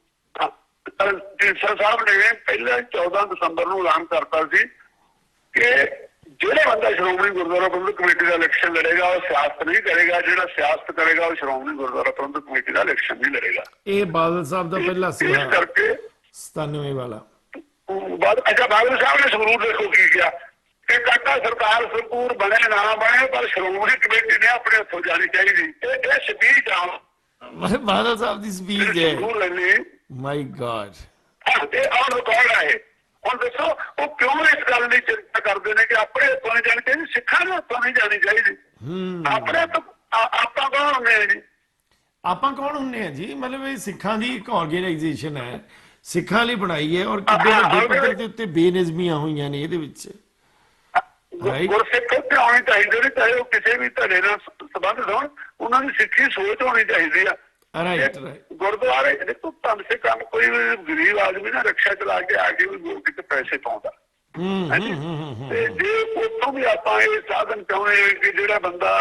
ਢੀਂਡਸਾ ਸਾਹਿਬ ਨੇ ਪਹਿਲਾਂ 14 ਦਸੰਬਰ ਨੂੰ ਐਲਾਨ ਕਰਤਾ ਸੀ ਕਿ ਜਿਹੜਾ ਬੰਦਾ ਸ਼੍ਰੋਮਣੀ ਗੁਰਦੁਆਰਾ ਪ੍ਰਬੰਧਕ ਕਮੇਟੀ ਦਾ ਇਲੈਕਸ਼ਨ ਲੜੇਗਾ ਉਹ ਸਿਆਸਤ ਨਹੀਂ ਕਰੇਗਾ, ਜਿਹੜਾ ਸਿਆਸਤ ਕਰੇਗਾ ਉਹ ਸ਼੍ਰੋਮਣੀ ਗੁਰਦੁਆਰਾ ਪ੍ਰਬੰਧਕ ਕਮੇਟੀ ਦਾ ਇਲੈਕਸ਼ਨ ਨਹੀਂ ਲੜੇਗਾ। ਇਹ ਬਾਦਲ ਸਾਹਿਬ ਦਾ ਪਹਿਲਾ ਸੀ ਇਸ ਕਰਕੇ 97 ਵਾਲਾ ਬਾਦਲ ਸਾਹਿਬ ਨੇ ਸੰਗਰੂਰ ਦੇਖੋ ਕੀ ਕਿਹਾ ਕਿ ਕਾਕਾ ਸਰਕਾਰ ਸੰਪੂਰ ਬਣੇ ਨਾ ਬਣੇ ਪਰ ਸ਼੍ਰੋਮਣੀ ਕਮੇਟੀ ਨੇ ਆਪਣੇ ਹੱਥੋਂ ਜਾਣੀ ਚਾਹੀਦੀ। ਇਹ ਸਪੀਚ ਆ ਬਾਦਲ ਸਾਹਿਬ ਦੀ ਸਪੀਚ ਹੈ ਮਾਈ ਗॉड ਇਹ ਆਨ ਰਿਕਾਰਡ ਹੈ। ਹੁਣ ਦੱਸੋ ਉਹ ਕਿਉਂ ਇਸ ਗੱਲ ਦੀ ਚਿੰਤਾ ਕਰਦੇ ਨੇ ਕਿ ਆਪਣੇ ਹੱਥੋਂ ਨਹੀਂ ਜਾਣੀ ਚਾਹੀਦੀ ਸਿੱਖਾਂ ਦੇ ਹੱਥੋਂ ਨਹੀਂ ਜਾਣੀ ਚਾਹੀਦੀ। ਆਪਣੇ ਆਪਾਂ ਕੌਣ ਹੁੰਦੇ ਆ ਜੀ? ਆਪਾਂ ਕੌਣ ਹੁੰਦੇ ਆ ਜੀ? ਮਤਲਬ ਇਹ ਸਿੱਖਾਂ ਦੀ ਇੱਕ ਆਰਗੇਨਾਈਜੇਸ਼ਨ ਹੈ ਸਿੱਖਾਂ ਲਈ ਬਣਾਈ ਹੈ ਔਰ ਕਿੱਡੇ ਵੱਡੇ ਪੱਧਰ ਦੇ ਉੱਤੇ ਬੇਨਿਜ਼ਮੀਆਂ ਹੋਈਆਂ ਨੇ ਇਹਦੇ ਵਿੱਚ। ਗੁਰਸਿੱਖ ਤੇ ਆਉਣੀ ਚਾਹੀਦੀ ਨੇ ਚਾਹੇ ਉਹ ਕਿਸੇ ਵੀ ਧੜੇ ਨਾਲ ਸੰਬੰਧਿਤ ਹੋਣ ਉਹਨਾਂ ਦੀ ਸਿੱਖੀ ਸੋਚ ਹੋਣੀ ਚਾਹੀਦੀ ਆ। ਗੁਰਦੁਆਰੇ ਦੇਖੋ ਧੰਨ ਸੇ ਕੰਮ ਕੋਈ ਗਰੀਬ ਆਦਮੀ ਨਾ ਰਕਸ਼ਾ ਚਲਾ ਕੇ ਆ ਕੇ ਵੀ ਕਿਤੇ ਪੈਸੇ ਪਾਉਂਦਾ ਤੇ ਜੇ ਉੱਥੋਂ ਵੀ ਆਪਾਂ ਇਹ ਸਾਧਨ ਚਾਹੁੰਦੇ ਕਿ ਜਿਹੜਾ ਬੰਦਾ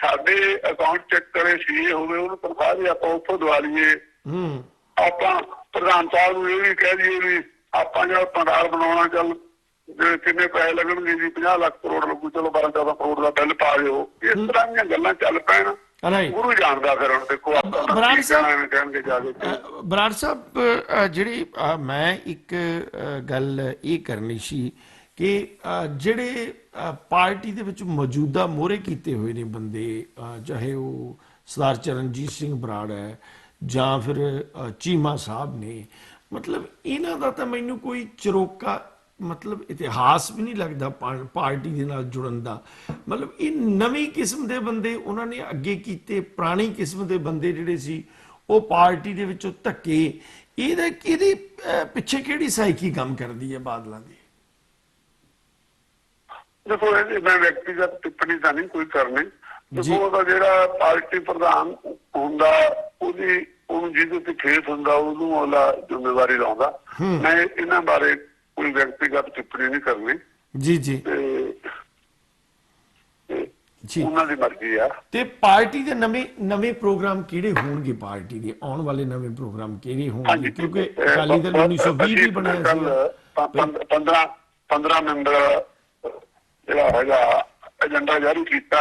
ਸਾਡੇ ਅਕਾਊਂਟ ਚੈੱਕ ਕਰੇ ਸੀਏ ਹੋਵੇ ਉਹਨੂੰ ਤਨਖਾਹ ਵੀ ਆਪਾਂ ਉੱਥੋਂ ਦਵਾ ਲਈਏ। ਆਪਾਂ ਪ੍ਰਧਾਨ ਸਾਹਿਬ ਨੂੰ ਇਹ ਵੀ ਕਹਿ ਦਈਏ ਵੀ ਆਪਾਂ ਜਿਹੜਾ ਪੰਡਾਲ ਬਣਾਉਣਾ ਚੱਲ ਕਿੰਨੇ ਪੈਸੇ ਲੱਗਣਗੇ ਜੀ, 50 ਲੱਖ ਕਰੋੜ ਲੱਗੂ, ਚਲੋ 12-14 ਕਰੋੜ ਦਾ ਬਿੱਲ ਪਾ ਦਿਓ। ਇਸ ਤਰ੍ਹਾਂ ਦੀਆਂ ਗੱਲਾਂ ਚੱਲ ਪੈਣ। ਰਾਈਟ। ਗੁਰੂ ਜਾਣਦਾ ਫਿਰ ਹੁਣ ਦੇਖੋ ਆਪਾਂ ਬਰਾੜ ਸਾਹਿਬ, ਕਹਿਣਗੇ ਜਾ ਕੇ। ਬਰਾੜ ਸਾਹਿਬ ਜਿਹੜੀ ਮੈਂ ਇੱਕ ਗੱਲ ਇਹ ਕਰਨੀ ਸੀ ਕਿ ਜਿਹੜੇ ਪਾਰਟੀ ਦੇ ਵਿੱਚ ਮੌਜੂਦਾ ਮੋਹਰੇ ਕੀਤੇ ਹੋਏ ਨੇ ਬੰਦੇ, ਚਾਹੇ ਉਹ ਸਰਦਾਰ ਚਰਨਜੀਤ ਸਿੰਘ ਬਰਾੜ ਹੈ ਜਾਂ ਫਿਰ ਚੀਮਾ ਸਾਹਿਬ ਨੇ, ਮਤਲਬ ਇਹਨਾਂ ਦਾ ਤਾਂ ਮੈਨੂੰ ਕੋਈ ਚਰੋਕਾ ਮਤਲਬ ਇਤਿਹਾਸ ਵੀ ਨਹੀਂ ਲੱਗਦਾ ਪਾਰਟੀ ਦੇ ਨਾਲ ਜੁੜਨ ਦਾ। ਮਤਲਬ ਇਹ ਨਵੀਂ ਕਿਸਮ ਦੇ ਬੰਦੇ ਉਹਨਾਂ ਨੇ ਅੱਗੇ ਕੀਤੇ, ਪੁਰਾਣੀ ਕਿਸਮ ਦੇ ਬੰਦੇ ਜਿਹੜੇ ਸੀ ਉਹ ਪਾਰਟੀ ਦੇ ਵਿੱਚੋਂ ਧੱਕੇ। ਇਹਦੇ ਪਿੱਛੇ ਕਿਹੜੀ ਸਾਈਕੀ ਕੰਮ ਕਰਦੀ ਹੈ ਬਾਦਲਾਂ ਦੀ? ਦੇਖੋ ਮੈਂ ਵਿਅਕਤੀਗਤ ਟਿੱਪਣੀ ਤਾਂ ਨਹੀਂ ਕੋਈ ਕਰਨੀ। ਦੇਖੋ ਉਹਦਾ ਜਿਹੜਾ ਪਾਰਟੀ ਪ੍ਰਧਾਨ ਹੁੰਦਾ ਉਹਨੂੰ ਜਿਹਦੇ ਤੇ ਖੇਤ ਹੁੰਦਾ ਉਹਨੂੰ ਉਹਦਾ ਜ਼ਿੰਮੇਵਾਰੀ ਲਾਉਂਦਾ। ਮੈਂ ਇਹਨਾਂ ਬਾਰੇ ਕੋਈ ਵਿਅਕਤੀਗਤ ਟਿੱਪਣੀ ਨਹੀਂ ਕਰਨੀ। ਜੀ ਜੀ ਜੀ, ਉਹਨਾਂ ਦੀ ਮਰਜ਼ੀ ਆ। ਤੇ ਪਾਰਟੀ ਦੇ ਨਵੇਂ ਪ੍ਰੋਗਰਾਮ ਕਿਹੜੇ ਹੋਣਗੇ? ਪਾਰਟੀ ਦੇ ਆਉਣ ਵਾਲੇ ਨਵੇਂ ਪ੍ਰੋਗਰਾਮ ਕਿਹੜੇ ਹੋਣਗੇ? ਕਿਉਂਕਿ ਅਕਾਲੀ ਦਲ 1920 ਵੀ ਬਣਿਆ ਸੀ। 15 ਮੈਂਬਰ ਜਿਹੜਾ ਹੈਗਾ ਏਜੰਡਾ ਜਾਰੀ ਕੀਤਾ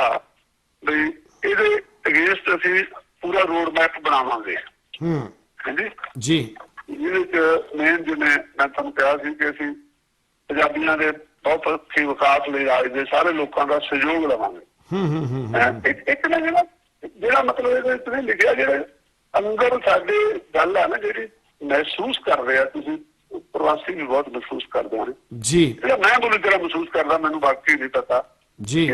ਵੀ ਇਹਦੇ ਅਗੇਂਸਟ ਅਸੀਂ ਪੂਰਾ ਰੋਡ ਮੈਪ ਬਣਾਵਾਂਗੇ। ਹਾਂਜੀ ਜੀ। ਇਹਦੇ ਚ ਮੇਨ ਜਿਵੇਂ ਮੈਂ ਤੁਹਾਨੂੰ ਕਿਹਾ ਸੀ ਕਿ ਅਸੀਂ ਪੰਜਾਬੀਆਂ ਦੇ ਬਹੁਤ ਵਿਕਾਸ ਲਈ ਰਾਜ ਦੇ ਸਾਰੇ ਲੋਕਾਂ ਦਾ ਸਹਿਯੋਗ ਲਵਾਂਗੇ। ਇੱਕ ਨਾ ਜਿਹੜਾ ਮਤਲਬ ਇਹਦੇ ਵਿੱਚ ਨਹੀਂ ਲਿਖਿਆ, ਜਿਹੜੇ ਅੰਦਰ ਸਾਡੇ ਗੱਲ ਆ ਨਾ ਜਿਹੜੀ ਮਹਿਸੂਸ ਕਰ ਰਿਹਾ, ਤੁਸੀਂ ਪ੍ਰਵਾਸੀ ਵੀ ਬਹੁਤ ਮਹਿਸੂਸ ਕਰਦੇ ਹਨ ਜੀ, ਜਿਹੜਾ ਮੈਂ ਬੋਲੀ ਤਰ੍ਹਾਂ ਮਹਿਸੂਸ ਕਰਦਾ, ਮੈਨੂੰ ਬਾਕੀ ਨਹੀਂ ਪਤਾ ਜੀ।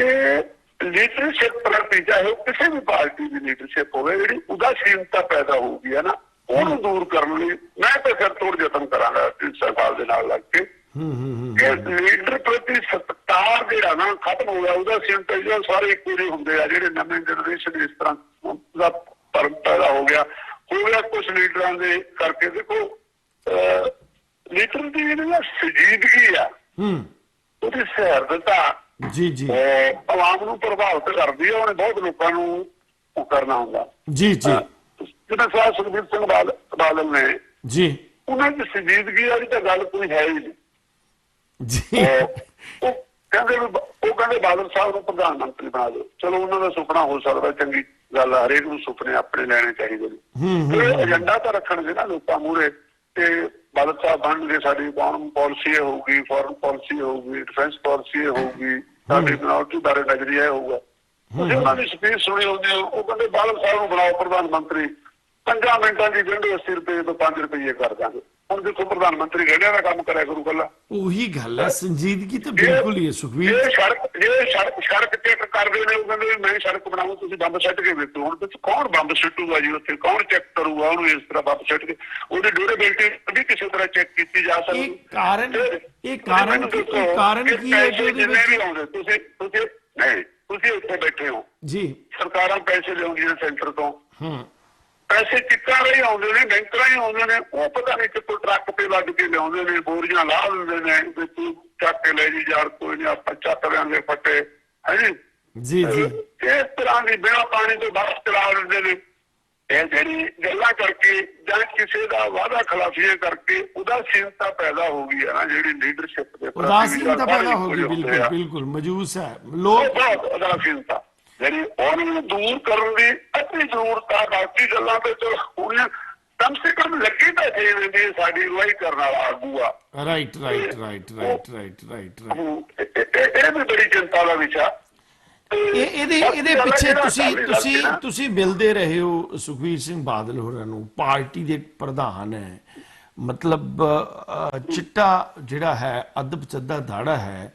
ਲੀਡਰਸ਼ਿਪ ਪ੍ਰਤੀ ਚਾਹੇ ਉਹ ਕਿਸੇ ਵੀ ਪਾਰਟੀ ਦੀ ਲੀਡਰਸ਼ਿਪ ਹੋਵੇ, ਜਿਹੜੀ ਉਦਾਸੀਨਤਾ ਪੈਦਾ ਹੋਊਗੀ ਹੈ ਨਾ, ਉਹਨੂੰ ਦੂਰ ਕਰਨ ਲਈ ਮੈਂ ਤਾਂ ਸਿਰ ਤੋੜ ਯਤਨ ਕਰਾਂਗਾ ਸਰਕਾਰ ਦੇ ਨਾਲ ਲੱਗ ਕੇ। ਲੀਡਰ ਪ੍ਰਤੀ ਸਤਿਕਾਰ ਜਿਹੜਾ ਨਾ ਖਤਮ ਹੋ ਗਿਆ, ਉਦਾਸੀਨਤਾ ਜਿਹੜਾ ਸਾਰੇ ਇੱਕੋ ਜਿਹੇ ਹੁੰਦੇ ਆ। ਜਿਹੜੇ ਨਵੇਂ ਜਨਰੇਸ਼ਨ ਇਸ ਤਰ੍ਹਾਂ ਦਾ ਭਰਮ ਪੈਦਾ ਹੋ ਗਿਆ ਕੁਛ ਲੀਡਰਾਂ ਦੇ ਕਰਕੇ। ਦੇਖੋ ਲੀਡਰ ਦੀ ਜਿਹੜੀ ਸੰਜੀਦਗੀ ਆ, ਉਹਦੀ ਸਹਿਰਦਤਾ ਜੀ ਜੀ ਆਵਾਮ ਨੂੰ ਪ੍ਰਭਾਵਿਤ ਕਰਦੀ ਹੈ। ਉਹਨੇ ਬਹੁਤ ਲੋਕਾਂ ਨੂੰ ਉਹ ਕਰਨਾ ਹੁੰਦਾ। ਜੀ ਜੀ। ਜਿਵੇਂ ਸਰਦਾਰ ਸੁਖਬੀਰ ਸਿੰਘ ਬਾਦਲ ਨੇ ਜੀ, ਉਹਨਾਂ ਦੀ ਸੰਜੀਦਗੀ ਵਾਲੀ ਤਾਂ ਗੱਲ ਕੋਈ ਹੈ ਹੀ ਨਹੀਂ ਜੀ। ਉਹ ਕਹਿੰਦੇ ਬਾਦਲ ਸਾਹਿਬ ਨੂੰ ਪ੍ਰਧਾਨ ਮੰਤਰੀ ਬਣਾ ਦਿਓ। ਚਲੋ ਉਹਨਾਂ ਦਾ ਸੁਪਨਾ ਹੋ ਸਕਦਾ, ਚੰਗੀ ਗੱਲ ਆ, ਹਰੇਕ ਨੂੰ ਸੁਪਨੇ ਆਪਣੇ ਲੈਣੇ ਚਾਹੀਦੇ ਨੇ। ਏਜੰਡਾ ਤਾਂ ਰੱਖਣਗੇ ਨਾ ਲੋਕਾਂ ਮੂਹਰੇ, ਤੇ ਬਾਦਲ ਸਾਹਿਬ ਬਣਨਗੇ, ਸਾਡੀ ਕੌਮ ਪਾਲਿਸੀ ਹੋਊਗੀ, ਫੋਰਨ ਪਾਲਿਸੀ ਹੋਊਗੀ, ਡਿਫੈਂਸ ਪਾਲਿਸੀ ਹੋਊਗੀ, ਸਾਡੀ ਮਿਨੋਰਟੀ ਬਾਰੇ ਨਜ਼ਰੀਆ ਹੋਊਗਾ। ਤੁਸੀਂ ਉਹਨਾਂ ਦੀ ਸਪੀਚ ਸੁਣੀ ਹੁੰਦੀ, ਉਹ ਕਹਿੰਦੇ ਬਾਦਲ ਸਾਹਿਬ ਨੂੰ ਬਣਾਓ ਪ੍ਰਧਾਨ ਮੰਤਰੀ, 5 ਮਿੰਟਾਂ ਦੀ ਵਿੰਡੋ 80 ਰੁਪਏ ਤੋਂ 5 ਰੁਪਏ ਕਰ ਦਾਂਗੇ। ਹੁਣ ਦੇਖੋ ਪ੍ਰਧਾਨ ਮੰਤਰੀ ਗਹਿਣਿਆਂ ਦਾ ਕੰਮ ਕਰਿਆ ਕਰੂ ਕੱਲਾ। ਉਹੀ ਗੱਲ ਹੈ, ਸੰਜੀਦਗੀ ਤਾਂ ਬਿਲਕੁਲ ਹੀ ਹੈ ਸੁਖਵੀਰ। ਸੜਕ ਚੈੱਕ ਕਰਦੇ ਨੇ, ਉਹ ਕਹਿੰਦੇ ਮੈਂ ਸੜਕ ਬਣਾਉਂ, ਤੁਸੀਂ ਬੰਬ ਸੁੱਟ ਕੇ ਵੇਖੋ। ਹੁਣ ਤੁਸੀਂ ਕੌਣ ਬੰਬ ਸੁੱਟੂਗਾ ਜੀ ਉੱਥੇ? ਕੌਣ ਚੈੱਕ ਕਰੂਗਾ ਉਹਨੂੰ ਇਸ ਤਰ੍ਹਾਂ ਬੰਬ ਸੁੱਟ ਕੇ? ਉਹਦੀ ਡਿਊਰੇਬਿਲਟੀ ਵੀ ਕਿਸੇ ਤਰ੍ਹਾਂ ਚੈੱਕ ਕੀਤੀ ਜਾ ਸਕਦੀ। ਕਾਰਨ ਕੀ ਹੈ? ਜਿੰਨੇ ਵੀ ਆਉਂਦੇ ਤੁਸੀਂ ਉੱਥੇ ਬੈਠੇ ਹੋ ਜੀ, ਸਰਕਾਰਾਂ ਪੈਸੇ ਲਿਆਉਂਦੀਆਂ ਸੈਂਟਰ ਤੋਂ, ਪੈਸੇ ਕਿੱਕਾਂ ਰਹੀ ਆਉਂਦੇ ਨੇ, ਬੈਂਕਾਂ ਹੀ ਆਉਂਦੇ ਨੇ। ਉਹ ਪਤਾ ਨਹੀਂ ਕਿੱਥੋਂ ਟਰੱਕ ਤੇ ਲੱਗ ਕੇ ਲਿਆਉਂਦੇ ਨੇ, ਬੋਰੀਆਂ ਲਾ ਦਿੰਦੇ ਨੇ ਵੀ ਤੂੰ ਚੱਕ ਕੇ ਲੈ ਜੀ ਯਾਰ, ਕੋਈ ਨਹੀਂ ਆਪਾਂ ਚੱਕ ਦਿਆਂਗੇ ਫੱਟੇ, ਹੈ ਜੀ ਜੀ। ਇਸ ਤਰ੍ਹਾਂ ਦੀ ਬਿਨਾਂ ਪਾਣੀ ਤੋਂ ਬੱਸ ਚਲਾ ਦਿੰਦੇ ਨੇ। ਇਹ ਜਿਹੜੀ ਗੱਲਾਂ ਕਰਕੇ ਜਾਂ ਕਿਸੇ ਦਾ ਵਾਅਦਾ ਖਿਲਾਫੀਆਂ ਕਰਕੇ ਉਦਾਸੀਨਤਾ ਪੈਦਾ ਹੋ ਗਈ ਹੈ ਨਾ, ਜਿਹੜੀ ਲੀਡਰਸ਼ਿਪ ਦੇ ਉਦਾਸੀਨਤਾ ਪੈਦਾ ਹੋ ਗਈ। ਬਿਲਕੁਲ ਬਿਲਕੁਲ ਮਜੂਸ ਹੈ ਲੋਕ, ਬਹੁਤ ਉਦਾਸੀਨਤਾ ਜਿਹੜੀ ਉਹਨੂੰ ਦੂਰ ਕਰਨ ਦੀ ਅੱਧੀ ਜ਼ਰੂਰਤ ਆ। ਬਾਕੀ ਗੱਲਾਂ ਤੇ ਹੋਣੀਆਂ, ਕਮ ਸੇ ਕਮ ਲੱਗੀ ਤਾਂ ਚਾਹੀਦੀ ਵੀ ਸਾਡੀ ਅਗਵਾਈ ਕਰਨ ਵਾਲਾ ਆਗੂ ਆ। Right right right right right right right. ਇਹ ਵੀ ਬੜੀ ਚਿੰਤਾ ਦਾ ਵਿਸ਼ਾ। ਇਹਦੇ ਪਿੱਛੇ ਤੁਸੀਂ ਮਿਲਦੇ ਰਹੇ ਹੋ ਸੁਖਬੀਰ ਸਿੰਘ ਬਾਦਲ ਹੋਰਾਂ ਨੂੰ, ਪਾਰਟੀ ਦੇ ਪ੍ਰਧਾਨ ਹੈ, ਮਤਲਬ ਚਿੱਟਾ ਜਿਹੜਾ ਹੈ ਅਦਬ ਚੱਦਾ ਦਾੜਾ ਹੈ,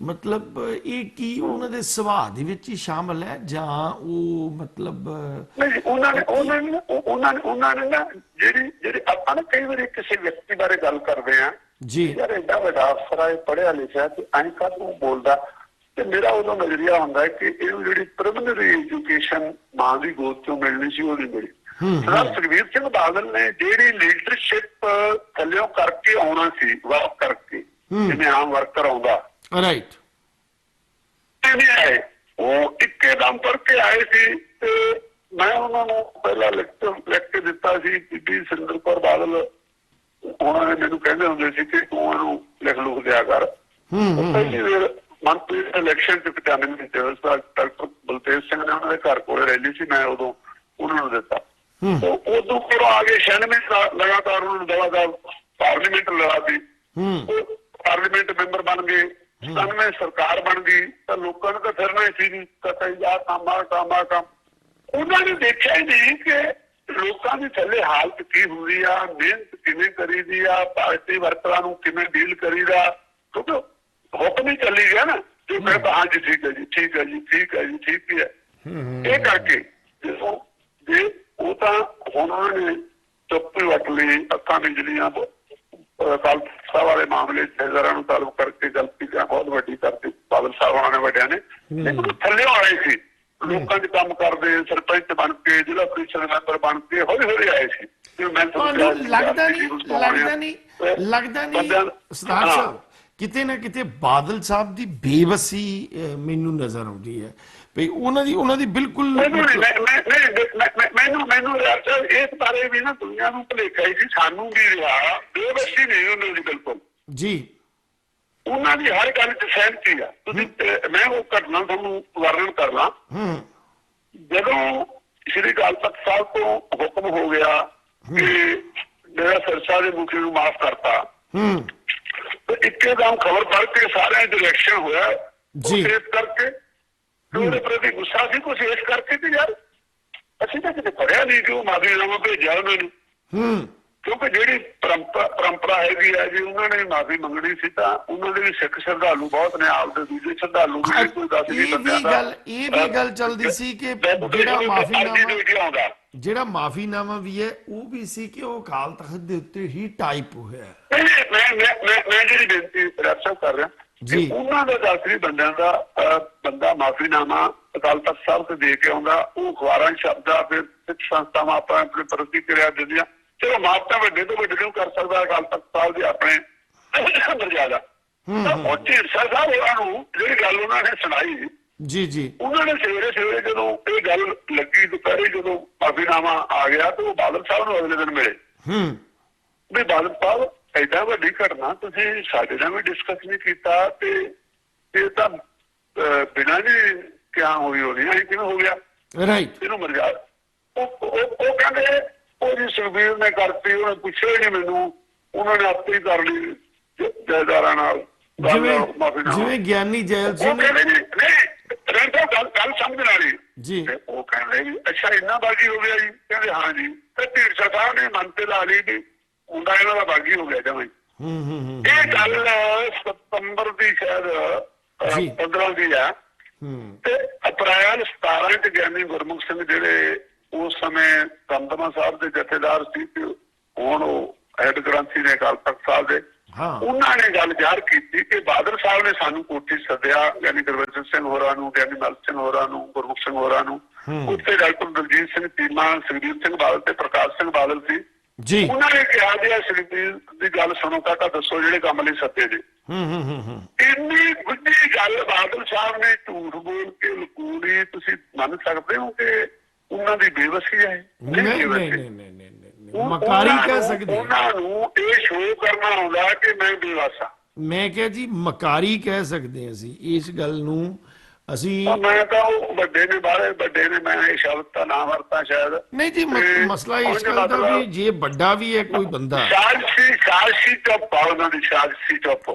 ਮਤਲਬ ਇਹ ਕੀ ਉਹਨਾਂ ਦੇ ਸੁਭਾਅ ਦੇ ਵਿੱਚ ਹੀ ਸ਼ਾਮਲ ਹੈ ਜਾਂ ਉਹ ਮਤਲਬ ਉਹਨਾਂ ਨੇ ਨਾ ਜਿਹੜੀ ਆਪਾਂ ਨਾ ਕਈ ਵਾਰੀ ਕਿਸੇ ਵਿਅਕਤੀ ਬਾਰੇ ਗੱਲ ਕਰਦੇ ਆ ਜੀ, ਯਾਰ ਏਡਾ ਵੱਡਾ ਅਫਸਰ ਹੈ, ਪੜ੍ਹਿਆ ਲਿਖਿਆ, ਤੇ ਐਂ ਕਾਹਤੋਂ ਬੋਲਦਾ? ਤੇ ਮੇਰਾ ਉਦੋਂ ਨਜ਼ਰੀਆ ਹੁੰਦਾ ਕਿ ਇਹਨੂੰ ਜਿਹੜੀ ਪ੍ਰੀਲਿਮਿਨਰੀ ਐਜੂਕੇਸ਼ਨ ਮਾਂ ਦੀ ਗੋਦ ਚੋਂ ਮਿਲਣੀ ਸੀ ਉਹ ਨਹੀਂ ਮਿਲੀ। ਸਰਦਾਰ ਸੁਖਬੀਰ ਸਿੰਘ ਬਾਦਲ ਨੇ ਜਿਹੜੀ ਲੀਡਰਸ਼ਿਪ ਥੱਲਿਓਂ ਕਰਕੇ ਆਉਣਾ ਸੀ, ਵਰਕ ਕਰਕੇ, ਜਿਵੇਂ ਆਮ ਵਰਕਰ ਆਉਂਦਾ, ਰਾਈਟ, ਆਏ ਉਹ ਇੱਕੇ ਦਮ ਪੜ੍ਹ ਕੇ ਆਏ ਸੀ। ਤੇ ਮੈਂ ਉਹਨਾਂ ਨੂੰ ਪਹਿਲਾਂ ਲਿਖ ਕੇ ਦਿੱਤਾ ਸੀ, ਬੀਬੀ ਸੁਰਿੰਦਰ ਕੌਰ ਬਾਦਲ ਉਹਨਾਂ ਨੇ ਮੈਨੂੰ ਕਹਿੰਦੇ ਹੁੰਦੇ ਸੀ ਕਿ ਤੂੰ ਇਹਨੂੰ ਲਿਖ ਲੁਖ ਦਿਆ ਕਰ, ਉਹ ਪਹਿਲੀ ਵਾਰ ਮੰਤਰੀ ਇਲੈਕਸ਼ਨ 'ਚ 95 'ਚ ਡਾਕਟਰ ਬਲਤੇਜ ਸਿੰਘ ਨੇ ਉਹਨਾਂ ਦੇ ਘਰ ਕੋਲ ਰੈਲੀ ਸੀ, ਮੈਂ ਉਦੋਂ ਉਹਨਾਂ ਨੂੰ ਦਿੱਤਾ। ਉਦੋਂ ਕੋਲ ਆ ਗਏ 96 ਲਗਾਤਾਰ ਉਹਨਾਂ ਨੂੰ ਦਵਾ ਪਾਰਲੀਮੈਂਟ ਲੜਾਤੀ, ਪਾਰਲੀਮੈਂਟ ਮੈਂਬਰ ਬਣ ਗਏ, 97 ਸਰਕਾਰ ਬਣ ਗਈ। ਤਾਂ ਲੋਕਾਂ ਨੂੰ ਤਾਂ ਫਿਰਨਾ ਹੀ ਸੀ ਨਹੀਂ, ਕਈ ਆ ਕੰਮ ਆ ਕੰਮ ਆ ਕੰਮ। ਉਹਨਾਂ ਨੇ ਦੇਖਿਆ ਹੀ ਨਹੀਂ ਕਿ ਲੋਕਾਂ ਦੀ ਥੱਲੇ ਹਾਲਤ ਕੀ ਹੁੰਦੀ ਆ, ਮਿਹਨਤ ਕਿਵੇਂ ਕਰੀਦੀ ਆ, ਪਾਰਟੀ ਵਰਕਰਾਂ ਨੂੰ ਕਿਵੇਂ ਡੀਲ ਕਰੀਦਾ, ਕਿਉਂਕਿ ਹੁਕਮ ਹੀ ਚੱਲੀ ਗਿਆ ਨਾ। ਜੋ ਕਹਿੰਦਾ ਹਾਂਜੀ ਠੀਕ ਹੈ ਜੀ, ਠੀਕ ਹੈ ਜੀ, ਠੀਕ ਹੈ ਜੀ, ਠੀਕ ਹੀ ਹੈ। ਇਹ ਕਰਕੇ ਜਦੋਂ ਜੇ ਉਹ ਤਾਂ ਹੁਣ ਉਹਨਾਂ ਨੇ ਚੁੱਪ ਹੀ ਵੱਟ ਲਈ, ਅੱਖਾਂ ਬਿਜਲੀਆਂ ਖਾਲਸਾ ਸਾਹਿਬ ਵਾਲੇ ਮਾਮਲੇ ਜਥੇਦਾਰਾਂ ਨੂੰ ਤਾਲੁਕ ਕਰਕੇ ਗਲਤੀ ਬਹੁਤ ਵੱਡੀ ਕਰਤੀ ਬਾਦਲ ਸਾਹਿਬ ਉਹਨਾਂ ਨੇ ਵੱਡਿਆਂ ਨੇ। ਲੇਕਿਨ ਥੱਲੇ ਆਏ ਸੀ, ਲੋਕਾਂ ਦੇ ਕੰਮ ਕਰਦੇ, ਸਰਪੰਚ ਬਣ ਕੇ, ਜ਼ਿਲ੍ਹਾ ਪ੍ਰੀਸ਼ਦ ਮੈਂਬਰ ਬਣ ਕੇ ਹੌਲੀ ਹੌਲੀ ਆਏ ਸੀ। ਲੱਗਦਾ ਨਹੀਂ ਸਰਦਾਰ ਸਾਹਿਬ ਕਿਤੇ ਨਾ ਕਿਤੇ ਬਾਦਲ ਸਾਹਿਬ ਦੀ ਬੇਵਸੀ ਮੈਨੂੰ ਨਜ਼ਰ ਆਉਂਦੀ ਹੈ ਵੀ ਉਹਨਾਂ ਦੀ ਬਿਲਕੁਲ ਮੈਨੂੰ ਯਾਰ ਇਸ ਬਾਰੇ ਵੀ ਨਾ ਦੁਨੀਆ ਨੂੰ ਭੁਲੇਖਾ ਹੀ ਸੀ, ਸਾਨੂੰ ਵੀ ਰਿਹਾ। ਬੇਵਸੀ ਨਹੀਂ ਉਹਨਾਂ ਦੀ ਬਿਲਕੁਲ ਜੀ, ਉਹਨਾਂ ਦੀ ਹਰ ਗੱਲ 'ਚ ਸਹਿਮਤੀ ਆ। ਤੁਸੀਂ ਮੈਂ ਉਹ ਘਟਨਾ ਤੁਹਾਨੂੰ ਵਰਣਨ ਕਰਨਾ। ਜਦੋਂ ਸ਼੍ਰੀ ਅਕਾਲ ਤਖਤ ਸਾਹਿਬ ਤੋਂ ਹੁਕਮ ਹੋ ਗਿਆ ਕਿ ਮੇਰਾ ਸਿਰਸਾ ਦੇ ਮੁਖੀ ਨੂੰ ਮਾਫ ਕਰਤਾ, ਤੇ ਇੱਕਦਮ ਖਬਰ ਪੜ ਕੇ ਸਾਰਿਆਂ ਚ ਰਿਐਕਸ਼ਨ ਹੋਇਆ ਇਸ ਕਰਕੇ। ਉਹਦੇ ਪ੍ਰਤੀ ਗੁੱਸਾ ਸੀ ਕੁਛ ਇਸ ਕਰਕੇ ਕਿ ਯਾਰ ਅਸੀਂ ਤਾਂ ਕਿਤੇ ਪੜਿਆ ਨਹੀਂ ਕਿ ਉਹ ਮਾਫੀਨਾਮਾ ਭੇਜਿਆ ਉਹਨਾਂ ਨੂੰ, ਕਿਉਂਕਿ ਜਿਹੜੀ ਪਰੰਪਰਾ ਹੈਗੀ ਆ ਜੀ, ਉਹਨਾਂ ਨੇ ਮਾਫੀ ਮੰਗਣੀ ਸੀ ਤਾਂ ਉਹਨਾਂ ਦੇ ਵੀ ਸਿੱਖ ਸ਼ਰਧਾਲੂ ਬਹੁਤ ਨੇ, ਆਪਦੇ ਦੂਜੇ ਸ਼ਰਧਾਲੂ ਵੀ ਕੋਈ 10-20 ਬੰਦਿਆਂ ਦਾ ਇਹ ਵੀ ਗੱਲ ਚੱਲਦੀ ਸੀ ਕਿ ਜਿਹੜਾ ਮਾਫੀਨਾਮਾ ਵੀ ਹੈ ਉਹ ਵੀ ਸੀ ਕਿ ਉਹ ਅਕਾਲ ਤਖਤ ਦੇ ਉੱਤੇ ਹੀ ਟਾਈਪ ਹੋਇਆ। ਮੈਂ ਜਿਹੜੀ ਬੇਨਤੀ ਰੈਫਰ ਕਰ ਰਿਹਾ ਜੀ, ਉਹਨਾਂ ਦਾ 10-20 ਬੰਦਿਆਂ ਦਾ ਬੰਦਾ ਮਾਫੀਨਾਮਾ ਅਕਾਲ ਤਖਤ ਸਾਹਿਬ ਤੇ ਦੇ ਕੇ ਆਉਂਦਾ, ਉਹ ਅਖਬਾਰਾਂ ਸ਼ਬਦਾਂ ਫਿਰ ਸਿੱਖ ਸੰਸਥਾਵਾਂ ਆਪਣੇ ਪ੍ਰਤੀਕਿਰਿਆ ਦਿੰਦੀਆਂ। ਚਲੋ ਮਾਫ ਤਾਂ ਵੱਡੇ ਤੋਂ ਵੱਡੇ ਨੂੰ ਕਰ ਸਕਦਾ ਅਕਾਲ ਤਖਤ ਸਾਹਿਬ ਦੀ ਆਪਣੇ ਮਰਜ਼ਾਦਾ। ਉਹ ਢੀਂਡਸਾ ਸਾਹਿਬ ਉਹਨਾਂ ਨੂੰ ਜਿਹੜੀ ਗੱਲ ਉਹਨਾਂ ਨੇ ਸੁਣਾਈ ਜੀ, ਉਹਨਾਂ ਨੇ ਸਵੇਰੇ ਜਦੋਂ ਇਹ ਗੱਲ ਲੱਗੀ ਦੁਪਹਿਰੇ ਜਦੋਂ ਮਾਫੀਨਾਮਾ ਆ ਗਿਆ ਤੇ ਉਹ ਬਾਦਲ ਸਾਹਿਬ ਨੂੰ ਅਗਲੇ ਦਿਨ ਮਿਲੇ ਵੀ ਬਾਦਲ ਸਾਹਿਬ ਏਡਾ ਵੱਡੀ ਘਟਨਾ ਤੁਸੀਂ ਸਾਡੇ ਨਾਲ ਵੀ ਡਿਸਕਸ ਨਹੀਂ ਕੀਤਾ ਤੇ ਇਹ ਤਾਂ ਬਿਨਾਂ ਜੀ ਕਿਆ ਹੋਈ ਹੋਣੀ ਹੈ, ਕਿਵੇਂ ਹੋ ਗਿਆ ਇਹਨੂੰ ਮਰਜ਼ਾਦਾ। ਉਹ ਕਹਿੰਦੇ ਉਹ ਜੀ ਸੁਖਬੀਰ ਨੇ ਕਰਤੀ, ਉਹਨੇ ਪੁੱਛਿਆ ਹੀ ਨਹੀਂ ਮੈਨੂੰ, ਉਹਨਾਂ ਨੇ ਆਪੇ ਹੀ ਕਰ ਲਈ ਜੈਦਾਰਾਂ ਨਾਲ ਜਿਵੇਂ ਗਿਆਨੀ ਜੈਲ ਸਿੰਘ ਗੱਲ ਸਮਝਣ ਵਾਲੀ ਜੀ। ਉਹ ਕਹਿੰਦੇ ਜੀ ਅੱਛਾ ਇੰਨਾ ਬਾਗੀ ਹੋ ਗਿਆ ਜੀ, ਕਹਿੰਦੇ ਹਾਂ ਜੀ। ਤੇ ਢੀਂਡਸਾ ਸਾਹਿਬ ਨੇ ਮਨ ਤੇ ਲਾ ਲਈ ਵੀ ਮੁੰਡਾ ਇਹਨਾਂ ਦਾ ਬਾਗੀ ਹੋ ਗਿਆ ਜਮਾਂ। ਇਹ ਗੱਲ ਸਤੰਬਰ ਦੀ ਸ਼ਾਇਦ 15 ਦੀ ਆ ਤੇ ਅਪ੍ਰੈਲ 17 ਚ ਗਿਆਨੀ ਗੁਰਮੁਖ ਸਿੰਘ ਜਿਹੜੇ ਉਸ ਸਮੇਂ ਦਮਦਮਾ ਸਾਹਿਬ ਦੇ ਜਥੇਦਾਰ ਸੀ, ਹੁਣ ਉਹ ਹੈਡ ਗ੍ਰੰਥੀ ਨੇ ਅਕਾਲ ਤਖਤ ਸਾਹਿਬ ਦੇ, ਉਹਨਾਂ ਨੇ ਗੱਲ ਜ਼ਾਹਰ ਕੀਤੀ ਕਿ ਬਾਦਲ ਸਾਹਿਬ ਨੇ ਸਾਨੂੰ ਕੋਠੀ ਸੱਦਿਆ, ਯਾਨੀ ਗੁਰਬਚਨ ਸਿੰਘ ਹੋਰਾਂ ਨੂੰ, ਗਿਆਨੀ ਮਲ ਸਿੰਘ ਹੋਰਾਂ ਨੂੰ, ਗੁਰਮੁਖ ਸਿੰਘ ਹੋਰਾਂ ਨੂੰ। ਉੱਥੇ ਡਾਕਟਰ ਦਲਜੀਤ ਸਿੰਘ ਚੀਮਾ, ਸੁਖਬੀਰ ਸਿੰਘ ਬਾਦਲ ਤੇ ਪ੍ਰਕਾਸ਼ ਸਿੰਘ ਬਾਦਲ ਸੀ ਜੀ। ਉਹਨਾਂ ਨੇ ਕਿਹਾ ਜੀ ਸੁਖਬੀਰ ਦੀ ਗੱਲ ਸੁਣੋ ਕਾਕਾ, ਦੱਸੋ ਜਿਹੜੇ ਕੰਮ ਲਈ ਸੱਦੇ ਜੀ। ਇੰਨੀ ਗੁੱਡੀ ਗੱਲ ਬਾਦਲ ਸਾਹਿਬ ਨੇ ਝੂਠ ਬੋਲ ਕੇ ਲਕੂੜੀ, ਤੁਸੀਂ ਮੰਨ ਸਕਦੇ ਹੋ ਕਿ ਉਹਨਾਂ ਦੀ ਬੇਵਸੀ ਹੈ? ਮਕਾਰੀ ਕਹਿ ਸਕਦੇ ਉਹਨਾਂ ਨੂੰ ਇਹ ਸ਼ੋਅ ਕਰਨਾ ਆਉਂਦਾ ਕਿ ਮੈਂ ਬੇਵਸਾ। ਮੈਂ ਕਿਹਾ ਜੀ ਮਕਾਰੀ ਕਹਿ ਸਕਦੇ ਹਾਂ ਅਸੀਂ ਇਸ ਗੱਲ ਨੂੰ। ਅਸੀਂ ਮੈਂ ਤਾਂ ਉਹ ਵੱਡੇ ਨੇ ਬਾਹਰੇ ਵੱਡੇ ਨੇ, ਮੈਂ ਇਹ ਸ਼ਬਦ ਤਾਂ ਨਾ ਵਰਤਾਂ ਸ਼ਾਇਦ ਨਹੀਂ ਜੀ। ਮਸਲਾ ਇਸ ਗੱਲ ਦਾ ਵੀ ਜੇ ਵੱਡਾ ਵੀ ਹੈ ਕੋਈ ਬੰਦਾ, ਸਾਜ਼ਸ਼ੀ ਚੁੱਪ ਆ ਉਹਨਾਂ ਦੀ, ਸਾਜ਼ਸ਼ੀ ਚੁੱਪ।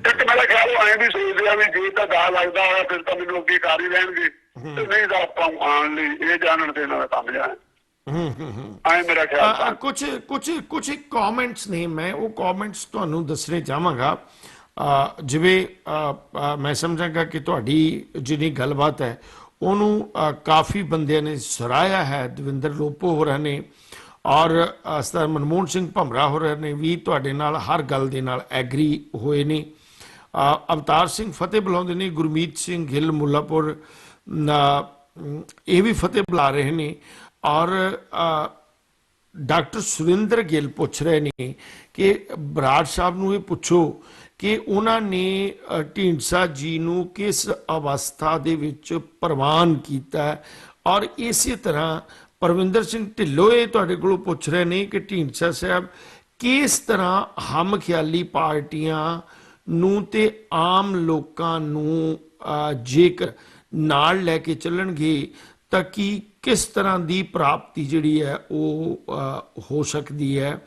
ਇੱਕ ਮੇਰਾ ਖਿਆਲ ਐਂ ਵੀ ਸੋਚਦੇ ਆ ਵੀ ਜੇ ਤਾਂ ਗਾ ਲੱਗਦਾ ਹੋਇਆ ਫਿਰ ਤਾਂ ਮੈਨੂੰ ਅੱਗੇ ਕਰ ਹੀ ਰਹਿਣਗੇ, ਤੇ ਨਹੀਂ ਤਾਂ ਆਪਾਂ ਆਉਣ ਲਈ ਇਹ ਜਾਣਨ ਦੇ ਨਾਲ ਕੰਮ ਜਾਣਾ। ਮੇਰਾ ਖਿਆਲ ਕੁਝ ਕਮੈਂਟਸ ਨੇ, ਮੈਂ ਉਹ ਕਮੈਂਟਸ ਤੁਹਾਨੂੰ ਦੱਸਣੇ ਚਾਹਾਂਗਾ। ਜਿਵੇਂ ਮੈਂ ਸਮਝਾਂਗਾ ਕਿ ਤੁਹਾਡੀ ਜਿਹੜੀ ਗੱਲਬਾਤ ਹੈ ਉਹਨੂੰ ਕਾਫੀ ਬੰਦਿਆਂ ਨੇ ਸਰਾਹਿਆ ਹੈ। ਦਵਿੰਦਰ ਲੋਪੋ ਹੋਰਾਂ ਨੇ ਔਰ ਸਰਦਾਰ ਮਨਮੋਹਨ ਸਿੰਘ ਭਮਰਾ ਹੋਰਾਂ ਨੇ ਵੀ ਤੁਹਾਡੇ ਨਾਲ ਹਰ ਗੱਲ ਦੇ ਨਾਲ ਐਗਰੀ ਹੋਏ ਨੇ। ਅਵਤਾਰ ਸਿੰਘ ਫਤਿਹ ਬੁਲਾਉਂਦੇ ਨੇ, ਗੁਰਮੀਤ ਸਿੰਘ ਗਿੱਲ ਮੁੱਲਾਪੁਰ ਇਹ ਵੀ ਫਤਿਹ ਬੁਲਾ ਰਹੇ ਨੇ। ਔਰ ਡਾਕਟਰ ਸੁਰਿੰਦਰ ਗਿੱਲ ਪੁੱਛ ਰਹੇ ਨੇ ਕਿ ਬਰਾੜ ਸਾਹਿਬ ਨੂੰ ਇਹ ਪੁੱਛੋ ਕਿ ਉਹਨਾਂ ਨੇ ਢੀਂਡਸਾ ਜੀ ਨੂੰ ਕਿਸ ਅਵਸਥਾ ਦੇ ਵਿੱਚ ਪ੍ਰਵਾਨ ਕੀਤਾ। ਔਰ ਇਸੇ ਤਰ੍ਹਾਂ ਪਰਵਿੰਦਰ ਸਿੰਘ ਢਿੱਲੋਂ ਇਹ ਤੁਹਾਡੇ ਕੋਲੋਂ ਪੁੱਛ ਰਹੇ ਨੇ ਕਿ ਢੀਂਡਸਾ ਸਾਹਿਬ ਕਿਸ ਤਰ੍ਹਾਂ ਹਮ ਖਿਆਲੀ ਪਾਰਟੀਆਂ ਨੂੰ ਤੇ ਆਮ ਲੋਕਾਂ ਨੂੰ ਜੇਕਰ ਨਾਲ ਲੈ ਕੇ ਚੱਲਣਗੇ ਤਾਂ ਕੀ ਕਿਸ ਤਰ੍ਹਾਂ ਦੀ ਪ੍ਰਾਪਤੀ ਜਿਹੜੀ ਹੈ ਉਹ ਹੋ ਸਕਦੀ ਹੈ।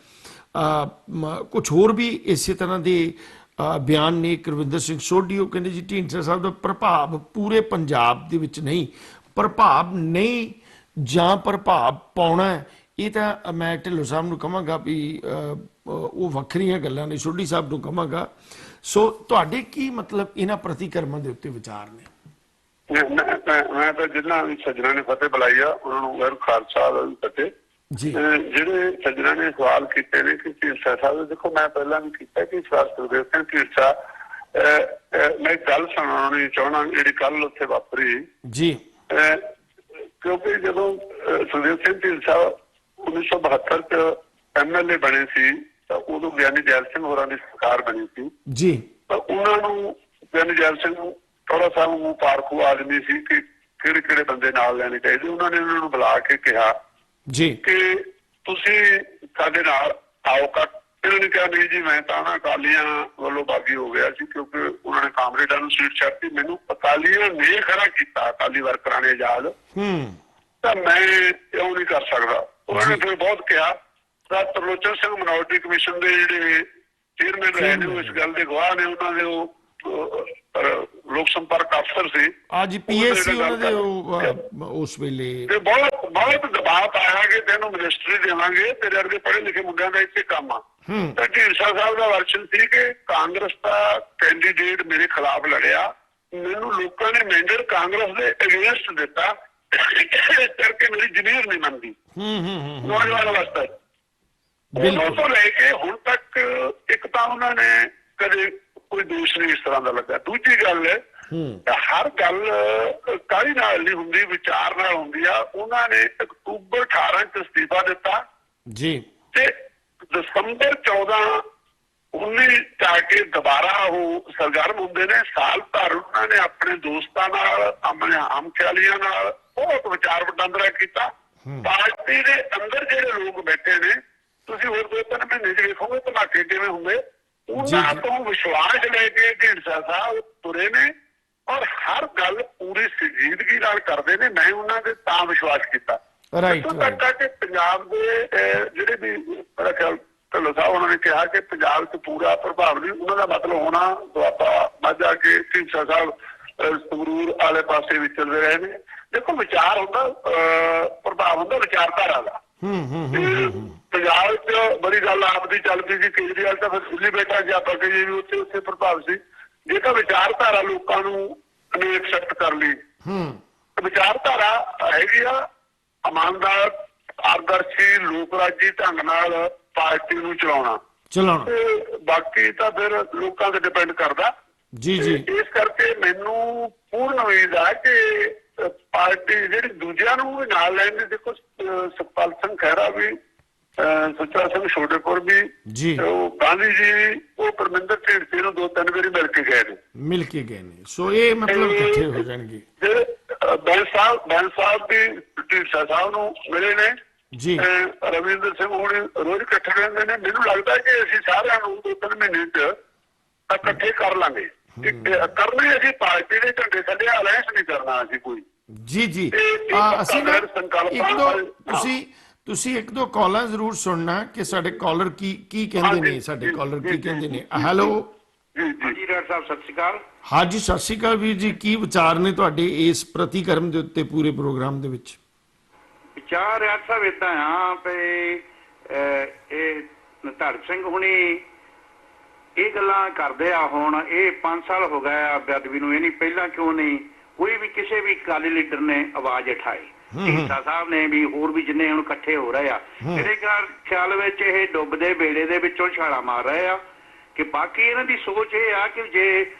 ਕੁਝ ਹੋਰ ਵੀ ਇਸੇ ਤਰ੍ਹਾਂ ਦੇ ਬਿਆਨ ਨੇ ਕੁਲਵਿੰਦਰ ਸਿੰਘ ਸੋਢੀ। ਉਹ ਕਹਿੰਦੇ ਜੀ ਢੀਂਡਸਾ ਸਾਹਿਬ ਦਾ ਪ੍ਰਭਾਵ ਪੂਰੇ ਪੰਜਾਬ ਦੇ ਵਿੱਚ ਨਹੀਂ, ਪ੍ਰਭਾਵ ਨਹੀਂ ਜਾਂ ਪ੍ਰਭਾਵ ਪਾਉਣਾ ਇਹ ਤਾਂ ਮੈਂ ਢਿੱਲੋਂ ਸਾਹਿਬ ਨੂੰ ਕਹਾਂਗਾ ਵੀ ਉਹ ਵੱਖਰੀਆਂ ਗੱਲਾਂ ਨੇ, ਸੋਢੀ ਸਾਹਿਬ ਨੂੰ ਕਹਾਂਗਾ। ਸੋ ਤੁਹਾਡੇ ਕੀ ਮਤਲਬ ਇਹਨਾਂ ਪ੍ਰਤੀਕਰਮਾਂ ਦੇ ਉੱਤੇ ਵਿਚਾਰ ਨੇ? ਮੈਂ ਤਾਂ ਜਿਨ੍ਹਾਂ ਵੀ ਸੱਜਣਾ ਨੇ ਫਤਿਹ ਬੁਲਾਈ ਆ ਉਹਨਾਂ ਨੂੰ ਵਾਹਿਗੁਰੂ ਖਾਲਸਾ ਦਾ ਵੀ ਫਤਿਹ ਜੀ। ਜਿਹੜੇ ਸੱਜਣਾ ਨੇ ਸਵਾਲ ਕੀਤੇ ਨੇ ਕਿ ਢੀਂਡਸਾ ਸਾਹਿਬ, ਦੇਖੋ ਮੈਂ ਪਹਿਲਾਂ ਵੀ ਕੀਤਾ ਕਿ ਸਰ ਸੁਖਦੇਵ ਸਿੰਘ ਢੀਂਡਸਾ, ਮੈਂ ਇੱਕ ਗੱਲ ਸੁਣਾਉਣੀ ਚਾਹੁੰਦਾ ਜਿਹੜੀ ਕੱਲ ਉੱਥੇ ਵਾਪਰੀ ਜੀ। ਕਿਉਂਕਿ ਜਦੋਂ ਸੁਖਦੇਵ ਸਿੰਘ ਢੀਂਡਸਾ 1972 ਚ MLA ਬਣੇ ਸੀ ਤਾਂ ਉਦੋਂ ਗਿਆਨੀ ਜੈਲ ਸਿੰਘ ਹੋਰਾਂ ਦੀ ਸਰਕਾਰ ਬਣੀ ਸੀ ਜੀ। ਤਾਂ ਉਹਨਾਂ ਨੂੰ ਗਿਆਨੀ ਜੈਲ ਸਿੰਘ ਨੂੰ ਥੋੜਾ ਸਾਹਿਬ ਨੂੰ ਪਾਰਖੂ ਆਦਮੀ ਸੀ ਕਿ ਕਿਹੜੇ ਕਿਹੜੇ ਬੰਦੇ ਨਾਲ ਲੈਣੇ ਚਾਹੀਦੇ। ਉਹਨਾਂ ਨੇ ਉਹਨਾਂ ਨੂੰ ਬੁਲਾ ਕੇ ਕਿਹਾ ਜੀ ਕਿ ਤੁਸੀਂ ਸਾਡੇ ਨਾਲ ਆਓ। ਇਹਨਾਂ ਨੇ ਕਿਹਾ ਨਹੀਂ ਜੀ ਮੈਂ ਤਾਂ ਨਾ ਅਕਾਲੀਆਂ ਵੱਲੋਂ ਬਾਗੀ ਹੋ ਗਿਆ ਸੀ ਕਿਉਂਕਿ ਉਹਨਾਂ ਨੇ ਕਾਮਰੇਡਾਂ ਨੂੰ ਸੀਟ ਛੱਡਤੀ। ਮੈਨੂੰ ਅਕਾਲੀਆਂ ਨੇ ਖੜਾ ਕੀਤਾ, ਅਕਾਲੀ ਵਰਕਰਾਂ ਨੇ ਆਜ਼ਾਦ, ਤਾਂ ਮੈਂ ਕਿਉਂ ਨਹੀਂ ਕਰ ਸਕਦਾ। ਉਹਨਾਂ ਨੇ ਫਿਰ ਬਹੁਤ ਕਿਹਾ। ਤਾਂ ਤਰਲੋਚਨ ਸਿੰਘ ਮਿਨੋਰਟੀ ਕਮਿਸ਼ਨ ਦੇ ਜਿਹੜੇ ਚੇਅਰਮੈਨ ਰਹੇ ਨੇ ਉਹ ਇਸ ਗੱਲ ਦੇ ਗਵਾਹ ਨੇ। ਉਹਨਾਂ ਦੇ ਉਹ ਲੋਕ ਸੰਪਰਕ ਅਫਸਰ ਸੀ, ਅੱਜ PSC ਉਹਨਾਂ ਦੇ ਉਸ ਵੇਲੇ ਤੇ ਬਹੁਤ ਦਬਾਅ ਪਾਇਆ ਕਿ ਤੈਨੂੰ ਮਿਨਿਸਟਰੀ ਦੇਵਾਂਗੇ, ਤੇਰੇ ਵਰਗੇ ਪੜ੍ਹੇ ਲਿਖੇ ਮੁੰਡਿਆਂ ਦਾ ਇੱਥੇ ਕੰਮ ਆ। ਤਾਂ ਢੀਂਡਸਾ ਸਾਹਿਬ ਦਾ ਵਰਸ਼ਨ ਸੀ ਕਿ ਕਾਂਗਰਸ ਦਾ ਕੈਂਡੀਡੇਟ ਮੇਰੇ ਖਿਲਾਫ ਲੜਿਆ, ਮੈਨੂੰ ਲੋਕਾਂ ਨੇ ਮੈਂਡੇਟ ਕਾਂਗਰਸ ਦੇ ਅਗੇਂਸਟ ਦਿੱਤਾ, ਇਸ ਕਰਕੇ ਮੇਰੀ ਜ਼ਮੀਰ ਨਹੀਂ ਮੰਨਦੀ ਨੌਜਵਾਨ ਅਵਸਥਾ ਤੋਂ ਲੈ ਕੇ ਹੁਣ ਤੱਕ। ਇੱਕ ਤਾਂ ਉਹਨਾਂ ਨੇ ਕਦੇ ਕੋਈ ਦੋਸ਼ ਨਹੀਂ ਇਸ ਤਰ੍ਹਾਂ ਦਾ ਲੱਗਾ। ਦੂਜੀ ਗੱਲ ਹਰ ਗੱਲ ਕਾਹਲੀ ਨਾਲ ਨਹੀਂ ਹੁੰਦੀ, ਵਿਚਾਰ ਨਾਲ ਹੁੰਦੀ ਆ। ਉਹਨਾਂ ਨੇ ਅਕਤੂਬਰ 18 ਚ ਅਸਤੀਫਾ ਦਿੱਤਾ ਜੀ ਤੇ ਦਸੰਬਰ 14-19 ਚ ਆ ਕੇ ਦੁਬਾਰਾ ਉਹ ਸਰਗਰਮ ਹੁੰਦੇ ਨੇ। ਸਾਲ ਭਰ ਉਹਨਾਂ ਨੇ ਆਪਣੇ ਦੋਸਤਾਂ ਨਾਲ, ਆਪਣੇ ਹਮਖਿਆਲੀਆਂ ਨਾਲ ਬਹੁਤ ਵਿਚਾਰ ਵਟਾਂਦਰਾ ਕੀਤਾ। ਪਾਰਟੀ ਦੇ ਅੰਦਰ ਜਿਹੜੇ ਲੋਕ ਬੈਠੇ ਨੇ, ਤੁਸੀਂ ਹੋਰ 2-3 ਮਹੀਨੇ ਚ ਵੇਖੋਗੇ ਧਮਾਕੇ ਕਿਵੇਂ ਹੁੰਦੇ। ਉਹਨਾਂ ਤੋਂ ਵਿਸ਼ਵਾਸ ਲੈ ਕੇ ਢੀਂਡਸਾ ਸਾਹਿਬ ਤੁਰੇ ਨੇ ਔਰ ਹਰ ਗੱਲ ਪੂਰੀ ਸੰਜੀਦਗੀ ਨਾਲ ਕਰਦੇ ਨੇ। ਮੈਂ ਉਹਨਾਂ ਦੇ ਤਾਂ ਵਿਸ਼ਵਾਸ ਕੀਤਾ। ਇੱਥੋਂ ਤੱਕ ਕਿ ਪੰਜਾਬ ਦੇ ਜਿਹੜੇ ਵੀ ਮੇਰਾ ਖਿਆਲ ਢਿੱਲੋਂ ਸਾਹਿਬ ਉਹਨਾਂ ਨੇ ਕਿਹਾ ਕਿ ਪੰਜਾਬ 'ਚ ਪੂਰਾ ਪ੍ਰਭਾਵ ਨਹੀਂ, ਉਹਨਾਂ ਦਾ ਮਤਲਬ ਹੋਣਾ ਦੁਆਬਾ ਮਾਝਾ ਕੇ ਢੀਂਡਸਾ ਸਾਹਿਬ ਸੰਗਰੂਰ ਵਾਲੇ ਪਾਸੇ ਵਿਚਰਦੇ ਰਹੇ ਨੇ। ਦੇਖੋ ਵਿਚਾਰ ਹੁੰਦਾ, ਪ੍ਰਭਾਵ ਹੁੰਦਾ ਵਿਚਾਰਧਾਰਾ ਦਾ। ਪੰਜਾਬ 'ਚ ਬੜੀ ਗੱਲ ਆਪ ਦੀ ਚੱਲ ਪਈ ਸੀ, ਕੇਜਰੀਵਾਲ ਤਾਂ ਫਿਰ ਦਿੱਲੀ ਬੈਠਾ ਸੀ, ਆਪਾਂ ਕਹੀਏ ਵੀ ਉੱਥੇ ਪ੍ਰਭਾਵ ਸੀ। ਜੇ ਤਾਂ ਵਿਚਾਰਧਾਰਾ ਲੋਕਾਂ ਨੂੰ ਐਕਸੈਪਟ ਕਰ ਲਈ, ਵਿਚਾਰਧਾਰਾ ਹੈਗੀ ਆ ਇਮਾਨਦਾਰ, ਪਾਰਦਰਸ਼ੀ, ਲੋਕ ਰਾਜੀ ਢੰਗ ਨਾਲ ਪਾਰਟੀ ਨੂੰ ਚਲਾਉਣਾ। ਤੇ ਬਾਕੀ ਤਾਂ ਫਿਰ ਲੋਕਾਂ ਤੇ ਡਿਪੈਂਡ ਕਰਦਾ ਜੀ। ਇਸ ਕਰਕੇ ਮੈਨੂੰ ਪੂਰਨ ਉਮੀਦ ਹੈ ਕਿ ਪਾਰਟੀ ਜਿਹੜੀ ਦੂਜਿਆਂ ਨੂੰ ਵੀ ਨਾਲ ਲੈਣ ਦੀ, ਦੇਖੋ ਸੁਖਪਾਲ ਸਿੰਘ ਖਹਿਰਾ ਵੀ, ਸੁੱਚਾ ਸਿੰਘ ਛੋਟੇਪੁਰ ਵੀ, ਉਹ ਗਾਂਧੀ ਜੀ, ਉਹ ਪਰਮਿੰਦਰ ਢੀਂਡਸੇ ਨੂੰ 2-3 ਵਾਰੀ ਮਿਲ ਕੇ ਗਏ ਨੇ। ਸੋ ਇਹ ਮਤਲਬ ਇਕੱਠੇ ਹੋ ਜਾਣਗੇ। ਬੈਂਸ ਸਾਹਿਬ ਵੀ ਢੀਂਡਸਾ ਸਾਹਿਬ ਨੂੰ ਮਿਲੇ ਨੇ ਜੀ। ਰਵਿੰਦਰ ਸਿੰਘ ਹੁਣ ਰੋਜ਼ ਇਕੱਠੇ ਰਹਿੰਦੇ ਨੇ। ਮੈਨੂੰ ਲੱਗਦਾ ਕਿ ਅਸੀਂ ਸਾਰਿਆਂ ਨੂੰ 2-3 ਮਹੀਨੇ ਚ ਇਕੱਠੇ ਕਰ ਲਾਂਗੇ। ਕਰਨੀ ਅਸੀਂ ਪਾਰਟੀ ਦੇ ਝੰਡੇ ਥੱਲੇ ਅਲਾਇੰਸ ਨਹੀਂ ਕਰਨਾ ਅਸੀਂ ਕੋਈ ਜੀ। ਅਸੀਂ ਤੁਸੀਂ ਇੱਕ ਦੋ ਕਾਲਾਂ ਜ਼ਰੂਰ ਸੁਣਨਾ ਕਿ ਸਾਡੇ ਕਾਲਰ ਕੀ ਕਹਿੰਦੇ ਨੇ, ਸਾਡੇ ਕਾਲਰ ਕੀ ਕਹਿੰਦੇ ਨੇ। ਹੈਲੋ ਜੀ ਡਾਕਟਰ ਸਾਹਿਬ ਸਤਿ ਸ਼੍ਰੀ ਅਕਾਲ। ਹਾਂਜੀ ਸਤਿ ਸ਼੍ਰੀ ਅਕਾਲ ਵੀਰ ਜੀ, ਕੀ ਵਿਚਾਰ ਨੇ ਤੁਹਾਡੇ ਇਸ ਪ੍ਰਤੀਕਰਮ ਦੇ ਉੱਤੇ ਪੂਰੇ ਪ੍ਰੋਗਰਾਮ ਦੇ ਵਿੱਚ? ਵਿਚਾਰ ਡਾਕਟਰ ਸਾਹਿਬ ਏਦਾਂ ਆ ਵੀ ਇਹ ਧੜ ਸਿੰਘ ਹੁਣੀ ਇਹ ਗੱਲਾਂ ਕਰਦੇ ਆ। ਹੁਣ ਇਹ 5 ਸਾਲ ਹੋ ਗਏ ਆ ਬੇਅਦਬੀ ਨੂੰ, ਇਹ ਨਹੀਂ ਪਹਿਲਾਂ ਕਿਉਂ ਨਹੀਂ ਕੋਈ ਵੀ ਕਿਸੇ ਵੀ ਅਕਾਲੀ ਲੀਡਰ ਨੇ ਆਵਾਜ਼ ਉਠਾਈ। ਢੀਂਡਸਾ ਸਾਹਿਬ ਨੇ ਵੀ, ਹੋਰ ਵੀ ਜਿੰਨੇ ਹੁਣ ਇਕੱਠੇ ਹੋ ਰਹੇ ਆ, ਮੇਰੇ ਖਿਆਲ ਵਿੱਚ ਇਹ ਡੁੱਬਦੇ ਬੇੜੇ ਦੇ ਵਿੱਚੋਂ ਛਾਲਾ ਮਾਰ ਰਹੇ ਆ। ਕਿ ਬਾਕੀ ਇਹਨਾਂ ਦੀ ਸੋਚ ਇਹ ਆ ਕਿ ਜੇ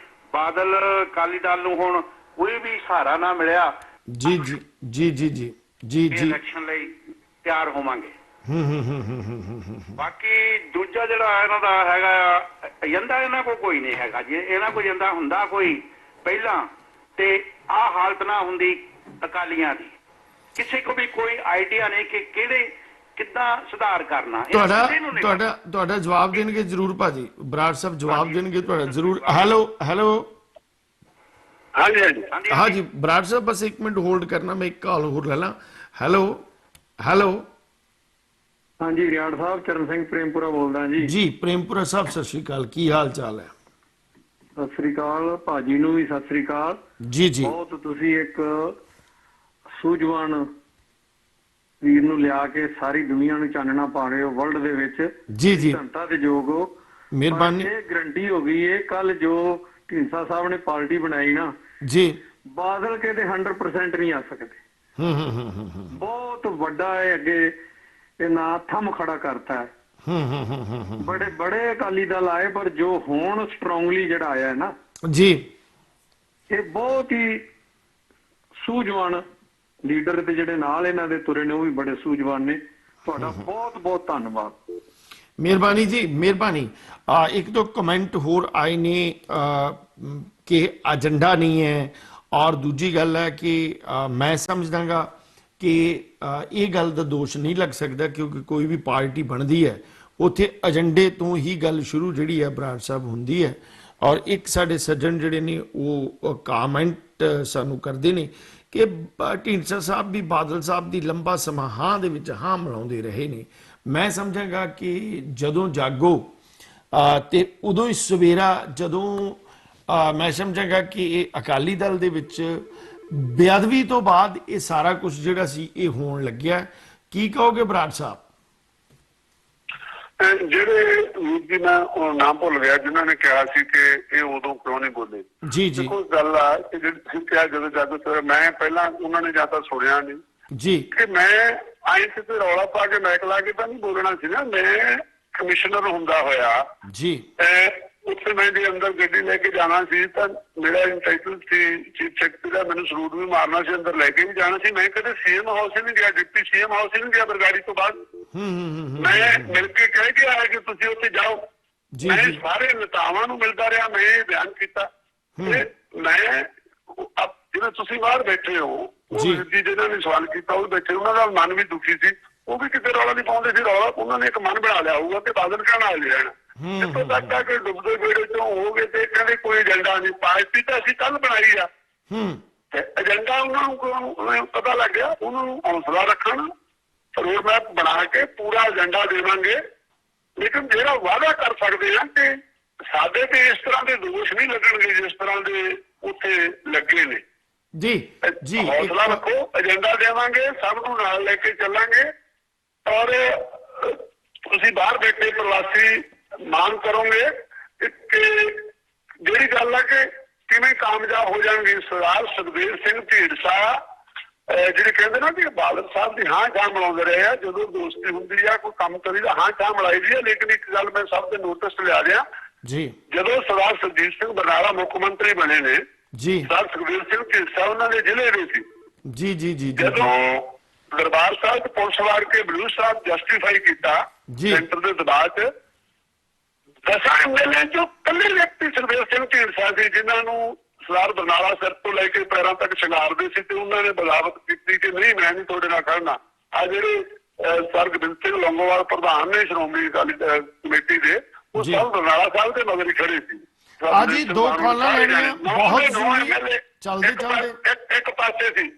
ਬਾਦਲ ਅਕਾਲੀ ਦਲ ਨੂੰ ਹੁਣ ਕੋਈ ਵੀ ਸਹਾਰਾ ਨਾ ਮਿਲਿਆ ਜੀ ਇਲੈਕਸ਼ਨ ਲਈ ਤਿਆਰ ਹੋਵਾਂਗੇ। ਬਾਕੀ ਦੂਜਾ ਜਿਹੜਾ ਇਹਨਾਂ ਦਾ ਹੈਗਾ ਏਜੰਡਾ, ਇਹਨਾਂ ਕੋਲ ਕੋਈ ਨਹੀਂ ਹੈਗਾ। ਜੇ ਇਹਨਾਂ ਕੋਲ ਏਜੰਡਾ ਹੁੰਦਾ ਕੋਈ ਪਹਿਲਾਂ ਤੇ ਆਹ ਹਾਲਤ ਨਾ ਹੁੰਦੀ ਅਕਾਲੀਆਂ ਦੀ। ਕਿਸੇ ਕੋ ਵੀ ਕੋਈ ਆਈਡੀਆ ਨਹੀਂ ਕਿ ਕਿਹੜੇ ਕਿੱਦਾਂ ਸੁਧਾਰ ਕਰਨਾ ਇਹ ਤੁਹਾਡਾ ਕਿਸੇ ਨੂੰ ਨਹੀਂ ਤੁਹਾਡਾ ਤੁਹਾਡਾ ਜਵਾਬ ਦੇਣਗੇ ਜ਼ਰੂਰ ਭਾਜੀ, ਬਰਾੜ ਸਾਹਿਬ ਜਵਾਬ ਦੇਣਗੇ ਤੁਹਾਡਾ ਜ਼ਰੂਰ। ਹੈਲੋ ਹੈਲੋ ਹਾਂਜੀ ਹਾਂਜੀ ਪਤਾ। ਹਾਂਜੀ ਬਰਾੜ ਸਾਹਿਬ ਬਸ 1 ਮਿੰਟ ਹੋਲਡ ਕਰਨਾ, ਮੈਂ ਇੱਕ ਕਾਲ ਹੋਰ ਲੈ ਲਾਂ। ਹੈਲੋ ਹੈਲੋ ਹਾਂਜੀ ਰਿਆੜ ਸਾਹਿਬ, ਚਰਨ ਸਿੰਘ ਪ੍ਰੇਮਪੁਰਾ ਬੋਲਦਾ ਜੀ। ਜੀ ਪ੍ਰੇਮਪੁਰਾ ਸਾਹਿਬ ਸਤਿ ਸ਼੍ਰੀ ਅਕਾਲ, ਕੀ ਹਾਲ ਚਾਲ ਹੈ? ਸਤਿ ਸ੍ਰੀ ਅਕਾਲ ਭਾਜੀ ਨੂੰ ਵੀ ਸਤਿ ਸ੍ਰੀ ਅਕਾਲ। ਜੀ ਜੀ ਬਹੁਤ ਤੁਸੀਂ ਇੱਕ ਸੂਝਵਾਨ ਵੀਰ ਨੂੰ ਲਿਆ ਕੇ ਸਾਰੀ ਦੁਨੀਆ ਨੂੰ ਚਾਨਣਾ ਪਾ ਰਹੇ ਹੋ ਵਰਲਡ ਦੇ ਵਿੱਚ। ਜੀ ਜੀ ਧੰਨਤਾ ਤੇ ਯੋਗ ਹੋ। ਮਿਹਰਬਾਨੀ ਪਰ ਇਹ ਗਰੰਟੀ ਹੋ ਗਈ ਹੈ ਕੱਲ ਜੋ ਢੀਂਡਸਾ ਸਾਹਿਬ ਨੇ ਪਾਰਟੀ ਬਣਾਈ ਨਾ, ਜੀ। ਬਾਦਲ ਕੇ ਤੇ 100% ਨਹੀਂ ਆ ਸਕਦੇ। ਹੂੰ ਬਹੁਤ ਵੱਡਾ ਹੈ ਅੱਗੇ ਇਹ ਨਾ ਥੰਮ ਖੜਾ ਕਰਤਾ ਹੈ। ਬੜੇ ਬੜੇ ਅਕਾਲੀ ਦਲ ਆਏ ਪਰ ਜੋ ਹੁਣ ਸਟਰੋਂਗਲੀ ਜਿਹੜਾ ਆਇਆ ਹੈ ਨਾ, ਜੀ ਇਹ ਬਹੁਤ ਹੀ ਸੂਝਵਾਨ ਲੀਡਰ ਤੇ ਜਿਹੜੇ ਨਾਲ ਇਹਨਾਂ ਦੇ ਤੁਰੇ ਨੇ ਉਹ ਵੀ ਬੜੇ ਸੂਝਵਾਨ ਨੇ। ਤੁਹਾਡਾ ਬਹੁਤ ਬਹੁਤ ਧੰਨਵਾਦ। ਮਿਹਰਬਾਨੀ ਜੀ ਮਿਹਰਬਾਨੀ। ਇੱਕ ਦੋ ਕਮੈਂਟ ਹੋਰ ਆਏ ਨੇ ਕਿ ਏਜੰਡਾ ਨਹੀਂ ਹੈ, ਔਰ ਦੂਜੀ ਗੱਲ ਹੈ ਕਿ ਮੈਂ ਸਮਝਦਾਗਾ ਕਿ ਇਹ ਗੱਲ ਦਾ ਦੋਸ਼ ਨਹੀਂ ਲੱਗ ਸਕਦਾ ਕਿਉਂਕਿ ਕੋਈ ਵੀ ਪਾਰਟੀ ਬਣਦੀ ਹੈ ਉੱਥੇ ਏਜੰਡੇ ਤੋਂ ਹੀ ਗੱਲ ਸ਼ੁਰੂ ਜਿਹੜੀ ਹੈ ਬਰਾੜ ਸਾਹਿਬ ਹੁੰਦੀ ਹੈ। ਔਰ ਇੱਕ ਸਾਡੇ ਸੱਜਣ ਜਿਹੜੇ ਨੇ ਉਹ ਕਾਮੈਂਟ ਸਾਨੂੰ ਕਰਦੇ ਨੇ ਕਿ ਢੀਂਡਸਾ ਸਾਹਿਬ ਵੀ ਬਾਦਲ ਸਾਹਿਬ ਦੀ ਲੰਬਾ ਸਮਾਂ ਹਾਂ ਦੇ ਵਿੱਚ ਹਾਂ ਮਿਲਾਉਂਦੇ ਰਹੇ ਨੇ। ਮੈਂ ਸਮਝਾਂਗਾ ਕਿ ਜਦੋਂ ਜਾਗੋ ਤੇ ਉਦੋਂ ਹੀ ਸਵੇਰਾ, ਜਦੋਂ ਮੈਂ ਸਮਝਾਂਗਾ ਕਿ ਇਹ ਅਕਾਲੀ ਦਲ ਦੇ ਵਿੱਚ ਬੇਅਦਬੀ ਤੋਂ ਬਾਅਦ ਇਹ ਸਾਰਾ ਕੁਝ ਜਿਹੜਾ ਸੀ ਇਹ ਹੋਣ ਲੱਗਿਆ। ਕੀ ਕਹੋਗੇ ਬਰਾੜ ਸਾਹਿਬ? ਜਿਹੜੇ ਵੀਰ ਜੀ ਮੈਂ ਉਹ ਨਾਮ ਭੁੱਲ ਗਿਆ ਜਿਨ੍ਹਾਂ ਨੇ ਕਿਹਾ ਸੀ ਕਿ ਇਹ ਉਦੋਂ ਕਿਉਂ ਨਹੀਂ ਬੋਲੇ। ਜੀ ਜੀ ਦੇਖੋ ਗੱਲ ਆ ਕਿ ਜਿਹੜੀ ਤੁਸੀਂ ਕਿਹਾ ਜਦੋਂ ਜਾਗੋ ਸਵੇਰੇ, ਮੈਂ ਪਹਿਲਾਂ ਉਹਨਾਂ ਨੇ ਜਾਂ ਤਾਂ ਸੁਣਿਆ ਨਹੀਂ ਜੀ ਕਿ ਮੈਂ ਆਏ ਤੇ ਰੌਲਾ ਪਾ ਕੇ ਮੈਕ ਲਾ ਕੇ ਤਾਂ ਨਹੀਂ ਬੋਲਣਾ ਸੀ ਨਾ। ਮੈਂ ਕਮਿਸ਼ਨਰ ਹੁੰਦਾ ਹੋਇਆ ਜੀ ਉੱਥੇ ਮੈਂ ਜੇ ਅੰਦਰ ਗੱਡੀ ਲੈ ਕੇ ਜਾਣਾ ਸੀ ਤਾਂ ਮੇਰਾ ਇੰਟਾਈਟਲ ਸੀ ਚੀਫ ਸੈਕਟਰੀ ਦਾ, ਮੈਨੂੰ ਸਲੂਟ ਵੀ ਮਾਰਨਾ ਸੀ, ਅੰਦਰ ਲੈ ਕੇ ਵੀ ਜਾਣਾ ਸੀ। ਮੈਂ ਕਦੇ ਸੀਐਮ ਹਾਊਸ ਹੀ ਨਹੀਂ ਗਿਆ, ਡਿਪਟੀ ਸੀਐਮ ਹਾਊਸ ਹੀ ਨਹੀਂ ਗਿਆ ਬਰਗਾੜੀ ਤੋਂ ਬਾਅਦ। ਮੈਂ ਮਿਲ ਕੇ ਕਹਿ ਕੇ ਆਇਆ ਕਿ ਤੁਸੀਂ ਉੱਥੇ ਜਾਓ। ਜੀ, ਮੈਂ ਜੀ। ਸਾਰੇ ਨੇਤਾਵਾਂ ਨੂੰ ਮਿਲਦਾ ਰਿਹਾ, ਮੈਂ ਇਹ ਬਿਆਨ ਕੀਤਾ ਤੇ ਮੈਂ ਜਿਵੇਂ ਤੁਸੀਂ ਬਾਹਰ ਬੈਠੇ ਹੋ, ਉਹ ਜੀ। ਜੀ ਜਿਹਨਾਂ ਨੇ ਸਵਾਲ ਕੀਤਾ ਉਹ ਬੈਠੇ, ਉਹਨਾਂ ਦਾ ਮਨ ਵੀ ਦੁਖੀ ਸੀ, ਉਹ ਵੀ ਕਿਤੇ ਰੌਲਾ ਨਹੀਂ ਪਾਉਂਦੇ ਸੀ। ਰੌਲਾ ਉਹਨਾਂ ਨੇ ਇੱਕ ਮਨ ਬਣਾ ਲਿਆ ਹੋਊਗਾ ਕਿ ਬਾਦਲ ਕਹਿਣ ਆ ਜਾਣਾ। ਇੱਥੋਂ ਤੱਕ ਆ ਕਿ ਡੁੱਬਦੇ ਵੇੜੇ ਚੋਂ ਹੋ ਗਏ ਤੇ ਕਹਿੰਦੇ ਕੋਈ ਏਜੰਡਾ ਨਹੀਂ। ਪਾਰਟੀ ਤਾਂ ਅਸੀਂ ਕੱਲ ਬਣਾਈ ਆ ਤੇ ਏਜੰਡਾ ਉਹਨਾਂ ਨੂੰ ਪਤਾ ਲੱਗ ਗਿਆ। ਉਹਨਾਂ ਨੂੰ ਹੌਸਲਾ ਰੱਖਣ, ਰੋਡ ਮੈਪ ਬਣਾ ਕੇ ਪੂਰਾ ਏਜੰਡਾ ਦੇਵਾਂਗੇ। ਲੇਕਿਨ ਜਿਹੜਾ ਵਾਅਦਾ ਕਰ ਸਕਦੇ ਆ ਕਿ ਸਾਡੇ ਤੇ ਇਸ ਤਰ੍ਹਾਂ ਦੇ ਦੋਸ਼ ਨਹੀਂ ਲੱਗਣਗੇ ਜਿਸ ਤਰ੍ਹਾਂ ਦੇ ਉੱਥੇ ਲੱਗੇ ਨੇ। ਜੀ ਜੀ ਹੌਸਲਾ ਰੱਖੋ, ਏਜੰਡਾ ਦੇਵਾਂਗੇ, ਸਭ ਨੂੰ ਨਾਲ ਲੈ ਕੇ ਚੱਲਾਂਗੇ। ਔਰ ਤੁਸੀਂ ਬਾਹਰ ਬੈਠੇ ਪ੍ਰਵਾਸੀ ਮੰਗ ਕਰੋਗੇ ਕਿ ਜਿਹੜੀ ਗੱਲ ਹੈ ਕਿ ਕਿਵੇਂ ਕਾਮਯਾਬ ਹੋ ਜਾਣਗੇ। ਸਰਦਾਰ ਸੁਖਬੀਰ ਸਿੰਘ ਢੀਂਡਸਾ ਜਿਹੜੇ ਕਹਿੰਦੇ ਨਾ ਕਿ ਬਾਦਲ ਸਾਹਿਬ ਦੀ ਹਾਂ ਚਾਹ ਮਿਲਾਉਂਦੇ ਰਹੇ ਆ, ਜਦੋਂ ਦੋਸਤੀ ਹੁੰਦੀ ਆ ਕੋਈ ਕੰਮ ਕਰੀਦਾ ਹਾਂ ਚਾਹ ਮਿਲਾਈ ਦੀ ਆ। ਲੇਕਿਨ ਇੱਕ ਗੱਲ ਮੈਂ ਸਭ ਦੇ ਨੋਟਿਸ ਲਿਆ ਦਿਆਂ, ਜੀ ਜਦੋਂ ਸਰਦਾਰ ਸੁਰਜੀਤ ਸਿੰਘ ਬਰਨਾਲਾ ਮੁੱਖ ਮੰਤਰੀ ਬਣੇ ਨੇ, ਜੀ ਸਰਦਾਰ ਸੁਖਬੀਰ ਸਿੰਘ ਢੀਂਡਸਾ ਉਹਨਾਂ ਦੇ ਜ਼ਿਲ੍ਹੇ ਦੇ ਸੀ। ਜੀ ਜੀ ਜੀ ਜਦੋਂ ਦਰਬਾਰ ਸਾਹਿਬ ਤੇ ਪੁਲਿਸ ਵਾਰ ਕੇ ਬਲੂ ਸਾਹਿਬ ਜਸਟੀਫਾਈ ਕੀਤਾ ਜੀ। ਸੈਂਟਰ ਦੇ ਦਬਾਅ 'ਚ, 10 ਐਮਐਲਏ ਚੋਂ ਇਕੱਲੇ ਵਿਅਕਤੀ ਸੁਖਬੀਰ ਸਿੰਘ ਢੀਂਡਸਾ ਸੀ ਜਿਨ੍ਹਾਂ ਨੂੰ ਸਰਦਾਰ ਬਰਨਾਲਾ ਸਿਰ ਤੋਂ ਲੈ ਕੇ ਪੈਰਾਂ ਤੱਕ ਸ਼ਿੰਗਾਰਦੇ ਸੀ ਤੇ ਉਹਨਾਂ ਨੇ ਬਗਾਵਤ ਕੀਤੀ ਕਿ ਨਹੀਂ ਮੈਂ ਨਹੀਂ ਤੁਹਾਡੇ ਨਾਲ ਖੜਨਾ। ਆ ਜਿਹੜੇ ਸਰ ਗੋਬਿੰਦ ਸਿੰਘ ਲੌਂਗੋਵਾਲ ਪ੍ਰਧਾਨ ਨੇ ਸ਼੍ਰੋਮਣੀ ਅਕਾਲੀ ਕਮੇਟੀ ਦੇ, ਉਹ ਜੀ। ਸਭ ਬਰਨਾਲਾ ਸਾਹਿਬ ਦੇ ਮਗਰ ਹੀ ਖੜੇ ਸੀ। ਜੀ, ਦੋ ਕਾਲਾਂ ਲੈਣੀਆਂ ਬਹੁਤ ਜ਼ਰੂਰੀ। ਚਲਦੇ ਇੱਕ ਪਾਸੇ ਸੀ,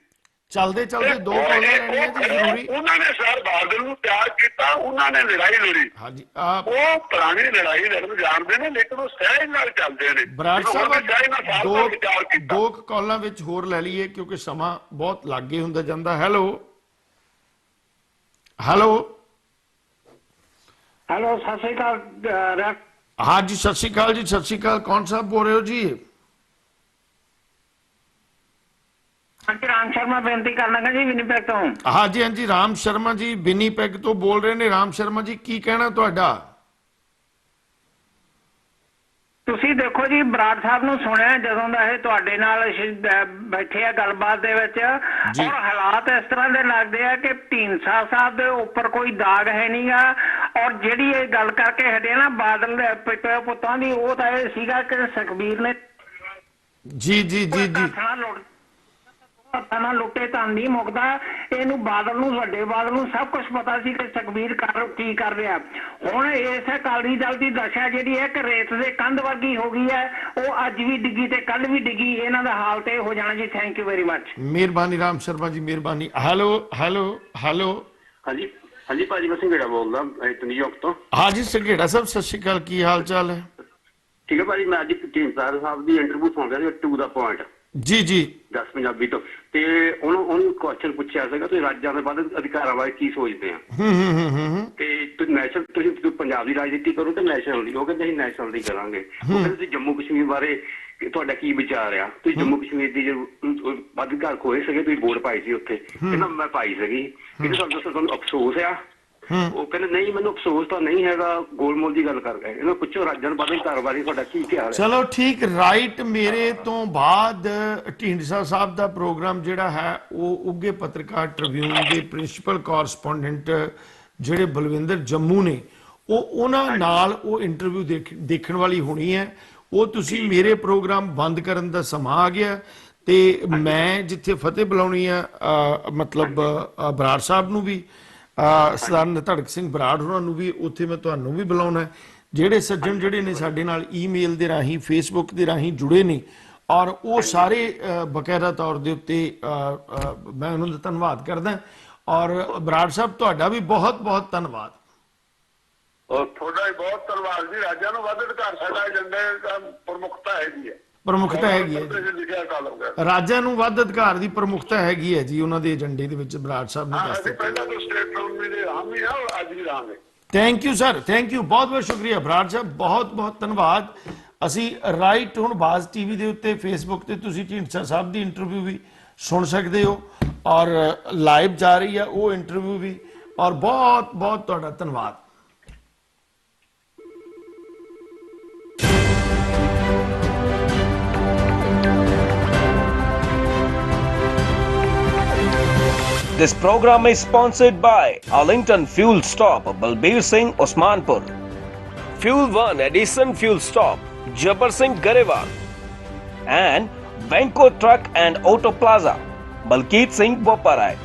ਚਲਦੇ ਦੋ ਕਾਲਾਂ ਲੈਣੀਆਂ ਜੀ ਜ਼ਰੂਰੀ। ਉਹਨਾਂ ਨੇ ਸਰ ਬਾਦਲ ਨੂੰ ਤਿਆਰ ਕੀਤਾ, ਉਹਨਾਂ ਨੇ ਲੜਾਈ ਲੜੀ। ਹਾਂਜੀ ਉਹ ਪੁਰਾਣੀ ਲੜਾਈ ਲੜਨ ਜਾਣਦੇ ਨੇ ਲੇਕਿਨ ਉਹ ਸਹਿਜ ਨਾਲ ਚੱਲਦੇ ਨੇ। ਬਰਾੜ ਸਾਹਿਬ ਸਹਿਜ ਨਾਲ ਸਾਲ ਦਾ ਵਿਚਾਰ ਕੀਤਾ। ਦੋ ਕਾਲਾਂ ਵਿੱਚ ਹੋਰ ਲੈ ਲਈਏ ਕਿਉਂਕਿ ਸਮਾਂ ਬਹੁਤ ਲਾਗੇ ਹੁੰਦਾ ਜਾਂਦਾ। Hello hello hello Sat Sri ਅਕਾਲ। ਹਾਂਜੀ ਸਤਿ ਸ਼੍ਰੀ ਅਕਾਲ ਜੀ, ਸਤਿ ਸ਼੍ਰੀ ਅਕਾਲ। ਕੌਣ ਸਾਹਿਬ ਬੋਲ ਰਹੇ ਹੋ ਜੀ? ਰਾਮ ਸ਼ਰਮਾ ਬੇਨਤੀ ਕਰਨਾਗਾ ਜੀ ਵਿਨੀਪੈਗ ਤੋਂ। ਹਾਂਜੀ ਹਾਂਜੀ ਰਾਮ ਸ਼ਰਮਾ ਜੀ ਵਿਨੀਪੈਗ ਤੋਂ ਬੋਲ ਰਹੇ ਨੇ। ਰਾਮ ਸ਼ਰਮਾ ਜੀ ਕੀ ਕਹਿਣਾ ਤੁਹਾਡਾ? ਤੁਸੀਂ ਦੇਖੋ ਜੀ ਬਰਾੜ ਸਾਹਿਬ ਨੂੰ ਸੁਣਿਆ ਜਦੋਂ ਦਾ ਇਹ ਤੁਹਾਡੇ ਨਾਲ ਬੈਠੇ ਆ ਗੱਲਬਾਤ ਦੇ ਵਿੱਚ, ਔਰ ਹਾਲਾਤ ਇਸ ਤਰ੍ਹਾਂ ਦੇ ਲੱਗਦੇ ਆ ਕਿ ਢੀਂਡਸਾ ਸਾਹਿਬ ਦੇ ਉੱਪਰ ਕੋਈ ਦਾਗ ਹੈ ਨਹੀਂਗਾ। ਔਰ ਜਿਹੜੀ ਇਹ ਗੱਲ ਕਰਕੇ ਹਟੇ ਨਾ ਬਾਦਲ ਦੇ ਪਿੱਟੇ ਪੁੱਤਾਂ ਦੀ, ਉਹ ਤਾਂ ਇਹ ਸੀਗਾ ਕਿ ਸੁਖਬੀਰ ਨੇ ਜੀ ਜੀ ਜੀ ਜੀ ਹੱਥਾਂ ਨਾਲ ਲੁੱਟੇ ਧਨ ਨਹੀਂ ਮੁੱਕਦਾ। ਇਹਨੂੰ ਬਾਦਲ ਨੂੰ, ਵੱਡੇ ਬਾਦਲ ਨੂੰ ਸਭ ਕੁਝ ਪਤਾ ਸੀ ਕਿ ਸੁਖਬੀਰ ਕੀ ਕਰ ਰਿਹਾ। ਹੁਣ ਇਸ ਅਕਾਲੀ ਦਲ ਦੀ ਦਸ਼ਾ ਜਿਹੜੀ ਹੈ ਕਿ ਰੇਤ ਦੇ ਕੰਧ ਵਰਗੀ ਹੋ ਗਈ ਹੈ। ਉਹ ਅੱਜ ਵੀ ਡਿੱਗੀ ਤੇ ਕੱਲ ਵੀ ਡਿੱਗੀ। ਇਹਨਾਂ ਦਾ ਹਾਲ ਤੇ ਹੋ ਜਾਣਾ ਜੀ। Thank you very much. ਮਿਹਰਬਾਨੀ ਰਾਮ ਸ਼ਰਮਾ ਜੀ, ਮਿਹਰਬਾਨੀ। Hello hello hello. ਹਾਂਜੀ ਹਾਂਜੀ ਭਾਜੀ, ਮੈਂ ਸੰਘੇੜਾ ਬੋਲਦਾ ਨਿਊਯਾਰਕ ਤੋਂ। ਹਾਂਜੀ ਸੰਘੇੜਾ ਸਾਹਿਬ, ਸਤਿ ਸ਼੍ਰੀ ਅਕਾਲ, ਕੀ ਹਾਲ ਚਾਲ ਹੈ? ਠੀਕ ਹੈ ਭਾਜੀ, ਮੈਂ ਅੱਜ ਢੀਂਡਸਾ ਸਾਹਿਬ ਦੀ ਇੰਟਰਵਿਊ ਸੁਣ ਰਿਹਾ ਸੀ ਟੂ ਦਾ ਪੁਆਇੰਟ ਜੀ ਜੀ 10 ਪੰਜਾਬੀ ਤੋਂ, ਤੇ ਉਹਨੂੰ ਕੁਐਸਚਨ ਪੁੱਛਿਆ ਸੀਗਾ ਤੁਸੀਂ ਰਾਜਾਂ ਦੇ ਬਾਰੇ ਅਧਿਕਾਰਾਂ ਬਾਰੇ ਕੀ ਸੋਚਦੇ ਆ। ਤੇ ਤੁਸੀਂ ਨੈਸ਼ਨਲ, ਤੁਸੀਂ ਪੰਜਾਬ ਦੀ ਰਾਜਨੀਤੀ ਕਰੋ ਤੇ ਨੈਸ਼ਨਲ ਦੀ। ਉਹ ਕਹਿੰਦੇ ਅਸੀਂ ਨੈਸ਼ਨਲ ਦੀ ਕਰਾਂਗੇ। ਉਹ ਕਹਿੰਦੇ ਤੁਸੀਂ ਜੰਮੂ ਕਸ਼ਮੀਰ ਬਾਰੇ ਤੁਹਾਡਾ ਕੀ ਵਿਚਾਰ ਆ। ਤੁਸੀਂ ਜੰਮੂ ਕਸ਼ਮੀਰ ਦੀ ਅਧਿਕਾਰ ਖੋਏ ਸੀਗੇ, ਤੁਸੀਂ ਵੋਟ ਪਾਈ ਸੀ ਉੱਥੇ। ਕਹਿੰਦਾ ਮੈਂ ਪਾਈ ਸੀਗੀ। ਕਹਿੰਦੇ ਤੁਹਾਨੂੰ ਦੱਸੋ ਤੁਹਾਨੂੰ ਅਫਸੋਸ ਆ। ਉਹ ਕਹਿੰਦੇ ਨਹੀਂ ਮੈਨੂੰ ਅਫਸੋਸ ਤਾਂ ਨਹੀਂ ਹੈਗਾ। ਗੋਲਮੋਲ ਦੀ ਗੱਲ ਕਰ ਰਹੇ। ਇਹਨਾਂ ਪੁੱਛੋ ਰਾਜਾਂ ਬਾਰੇ ਕਾਰੋਬਾਰੀ ਤੁਹਾਡਾ ਕੀ ਖਿਆਲ ਹੈ। ਚਲੋ ਠੀਕ, ਰਾਈਟ। ਮੇਰੇ ਤੋਂ ਬਾਅਦ ਢੀਂਡਸਾ ਸਾਹਿਬ ਦਾ ਪ੍ਰੋਗਰਾਮ ਜਿਹੜਾ ਹੈ ਉਹ ਉੱਘੇ ਪੱਤਰਕਾਰ ਟ੍ਰਿਬਿਊਨ ਦੇ ਪ੍ਰਿੰਸੀਪਲ ਕੋਰਸਪੋਂਡੈਂਟ ਜਿਹੜੇ ਬਲਵਿੰਦਰ ਜੰਮੂ ਨੇ, ਉਹਨਾਂ ਨਾਲ ਉਹ ਇੰਟਰਵਿਊ ਦੇਖਣ ਵਾਲੀ ਹੋਣੀ ਹੈ। ਉਹ ਤੁਸੀਂ ਮੇਰੇ ਪ੍ਰੋਗਰਾਮ ਬੰਦ ਕਰਨ ਦਾ ਸਮਾਂ ਆ ਗਿਆ ਤੇ ਮੈਂ ਜਿੱਥੇ ਫਤਿਹ ਬੁਲਾਉਣੀ ਆ ਮਤਲਬ ਬਰਾੜ ਸਾਹਿਬ ਨੂੰ ਵੀ, ਸਰਦਾਰ ਨਧੜਕ ਸਿੰਘ ਬਰਾੜ ਹੋਰਾਂ ਨੂੰ ਵੀ, ਉੱਥੇ ਮੈਂ ਤੁਹਾਨੂੰ ਵੀ ਬੁਲਾਉਣਾ। ਜਿਹੜੇ ਸੱਜਣ ਜਿਹੜੇ ਨੇ ਸਾਡੇ ਨਾਲ ਈਮੇਲ ਦੇ ਰਾਹੀਂ, ਫੇਸਬੁੱਕ ਦੇ ਰਾਹੀਂ ਜੁੜੇ ਨੇ, ਔਰ ਉਹ ਸਾਰੇ ਬਕਾਇਦਾ ਤੌਰ ਦੇ ਉੱਤੇ ਮੈਂ ਉਹਨਾਂ ਦਾ ਧੰਨਵਾਦ ਕਰਦਾ। ਔਰ ਬਰਾੜ ਸਾਹਿਬ ਤੁਹਾਡਾ ਵੀ ਬਹੁਤ ਬਹੁਤ ਧੰਨਵਾਦ। ਤੁਹਾਡਾ ਵੀ ਬਹੁਤ ਧੰਨਵਾਦ ਜੀ। ਰਾਜਾਂ ਨੂੰ ਵੱਧ ਅਧਿਕਾਰ ਸਾਡਾ ਏਜੰਡੇ ਦਾ ਪ੍ਰਮੁੱਖਤਾ ਹੈਗੀ ਹੈ। ਪ੍ਰਮੁੱਖਤਾ ਹੈਗੀ ਹੈ ਜੀ। ਰਾਜਾਂ ਨੂੰ ਵੱਧ ਅਧਿਕਾਰ ਦੀ ਪ੍ਰਮੁੱਖਤਾ ਹੈਗੀ ਹੈ ਜੀ ਉਹਨਾਂ ਦੇ ਏਜੰਡੇ ਦੇ ਵਿੱਚ। ਬਰਾੜ ਸਾਹਿਬ ਨੇ ਦੱਸ ਦਿੱਤਾ। ਪਹਿਲਾਂ ਤੋਂ ਸਟੇਟ ਕੌਮੀ ਦੇ ਹਾਮੀ ਆ, ਅੱਜ ਵੀ ਰਹਾਂਗੇ। Thank you sir, thank you, ਬਹੁਤ ਬਹੁਤ ਸ਼ੁਕਰੀਆ ਬਰਾੜ ਸਾਹਿਬ, ਬਹੁਤ ਬਹੁਤ ਧੰਨਵਾਦ। ਅਸੀਂ ਰਾਈਟ ਹੁਣ ਬਾਜ਼ ਟੀਵੀ ਦੇ ਉੱਤੇ, ਫੇਸਬੁੱਕ ਤੇ ਤੁਸੀਂ ਢੀਂਡਸਾ ਸਾਹਿਬ ਦੀ ਇੰਟਰਵਿਊ ਵੀ ਸੁਣ ਸਕਦੇ ਹੋ, ਔਰ ਲਾਈਵ ਜਾ ਰਹੀ ਹੈ ਉਹ ਇੰਟਰਵਿਊ ਵੀ। ਔਰ ਬਹੁਤ ਬਹੁਤ ਤੁਹਾਡਾ ਧੰਨਵਾਦ। This program is sponsored by Arlington Fuel Stop, Balbir Singh, Osmanpur. Fuel 1 Edison Fuel Stop, Jabbar Singh, Garewal. And Venko Truck and Auto Plaza, Balkeet Singh, Boparai.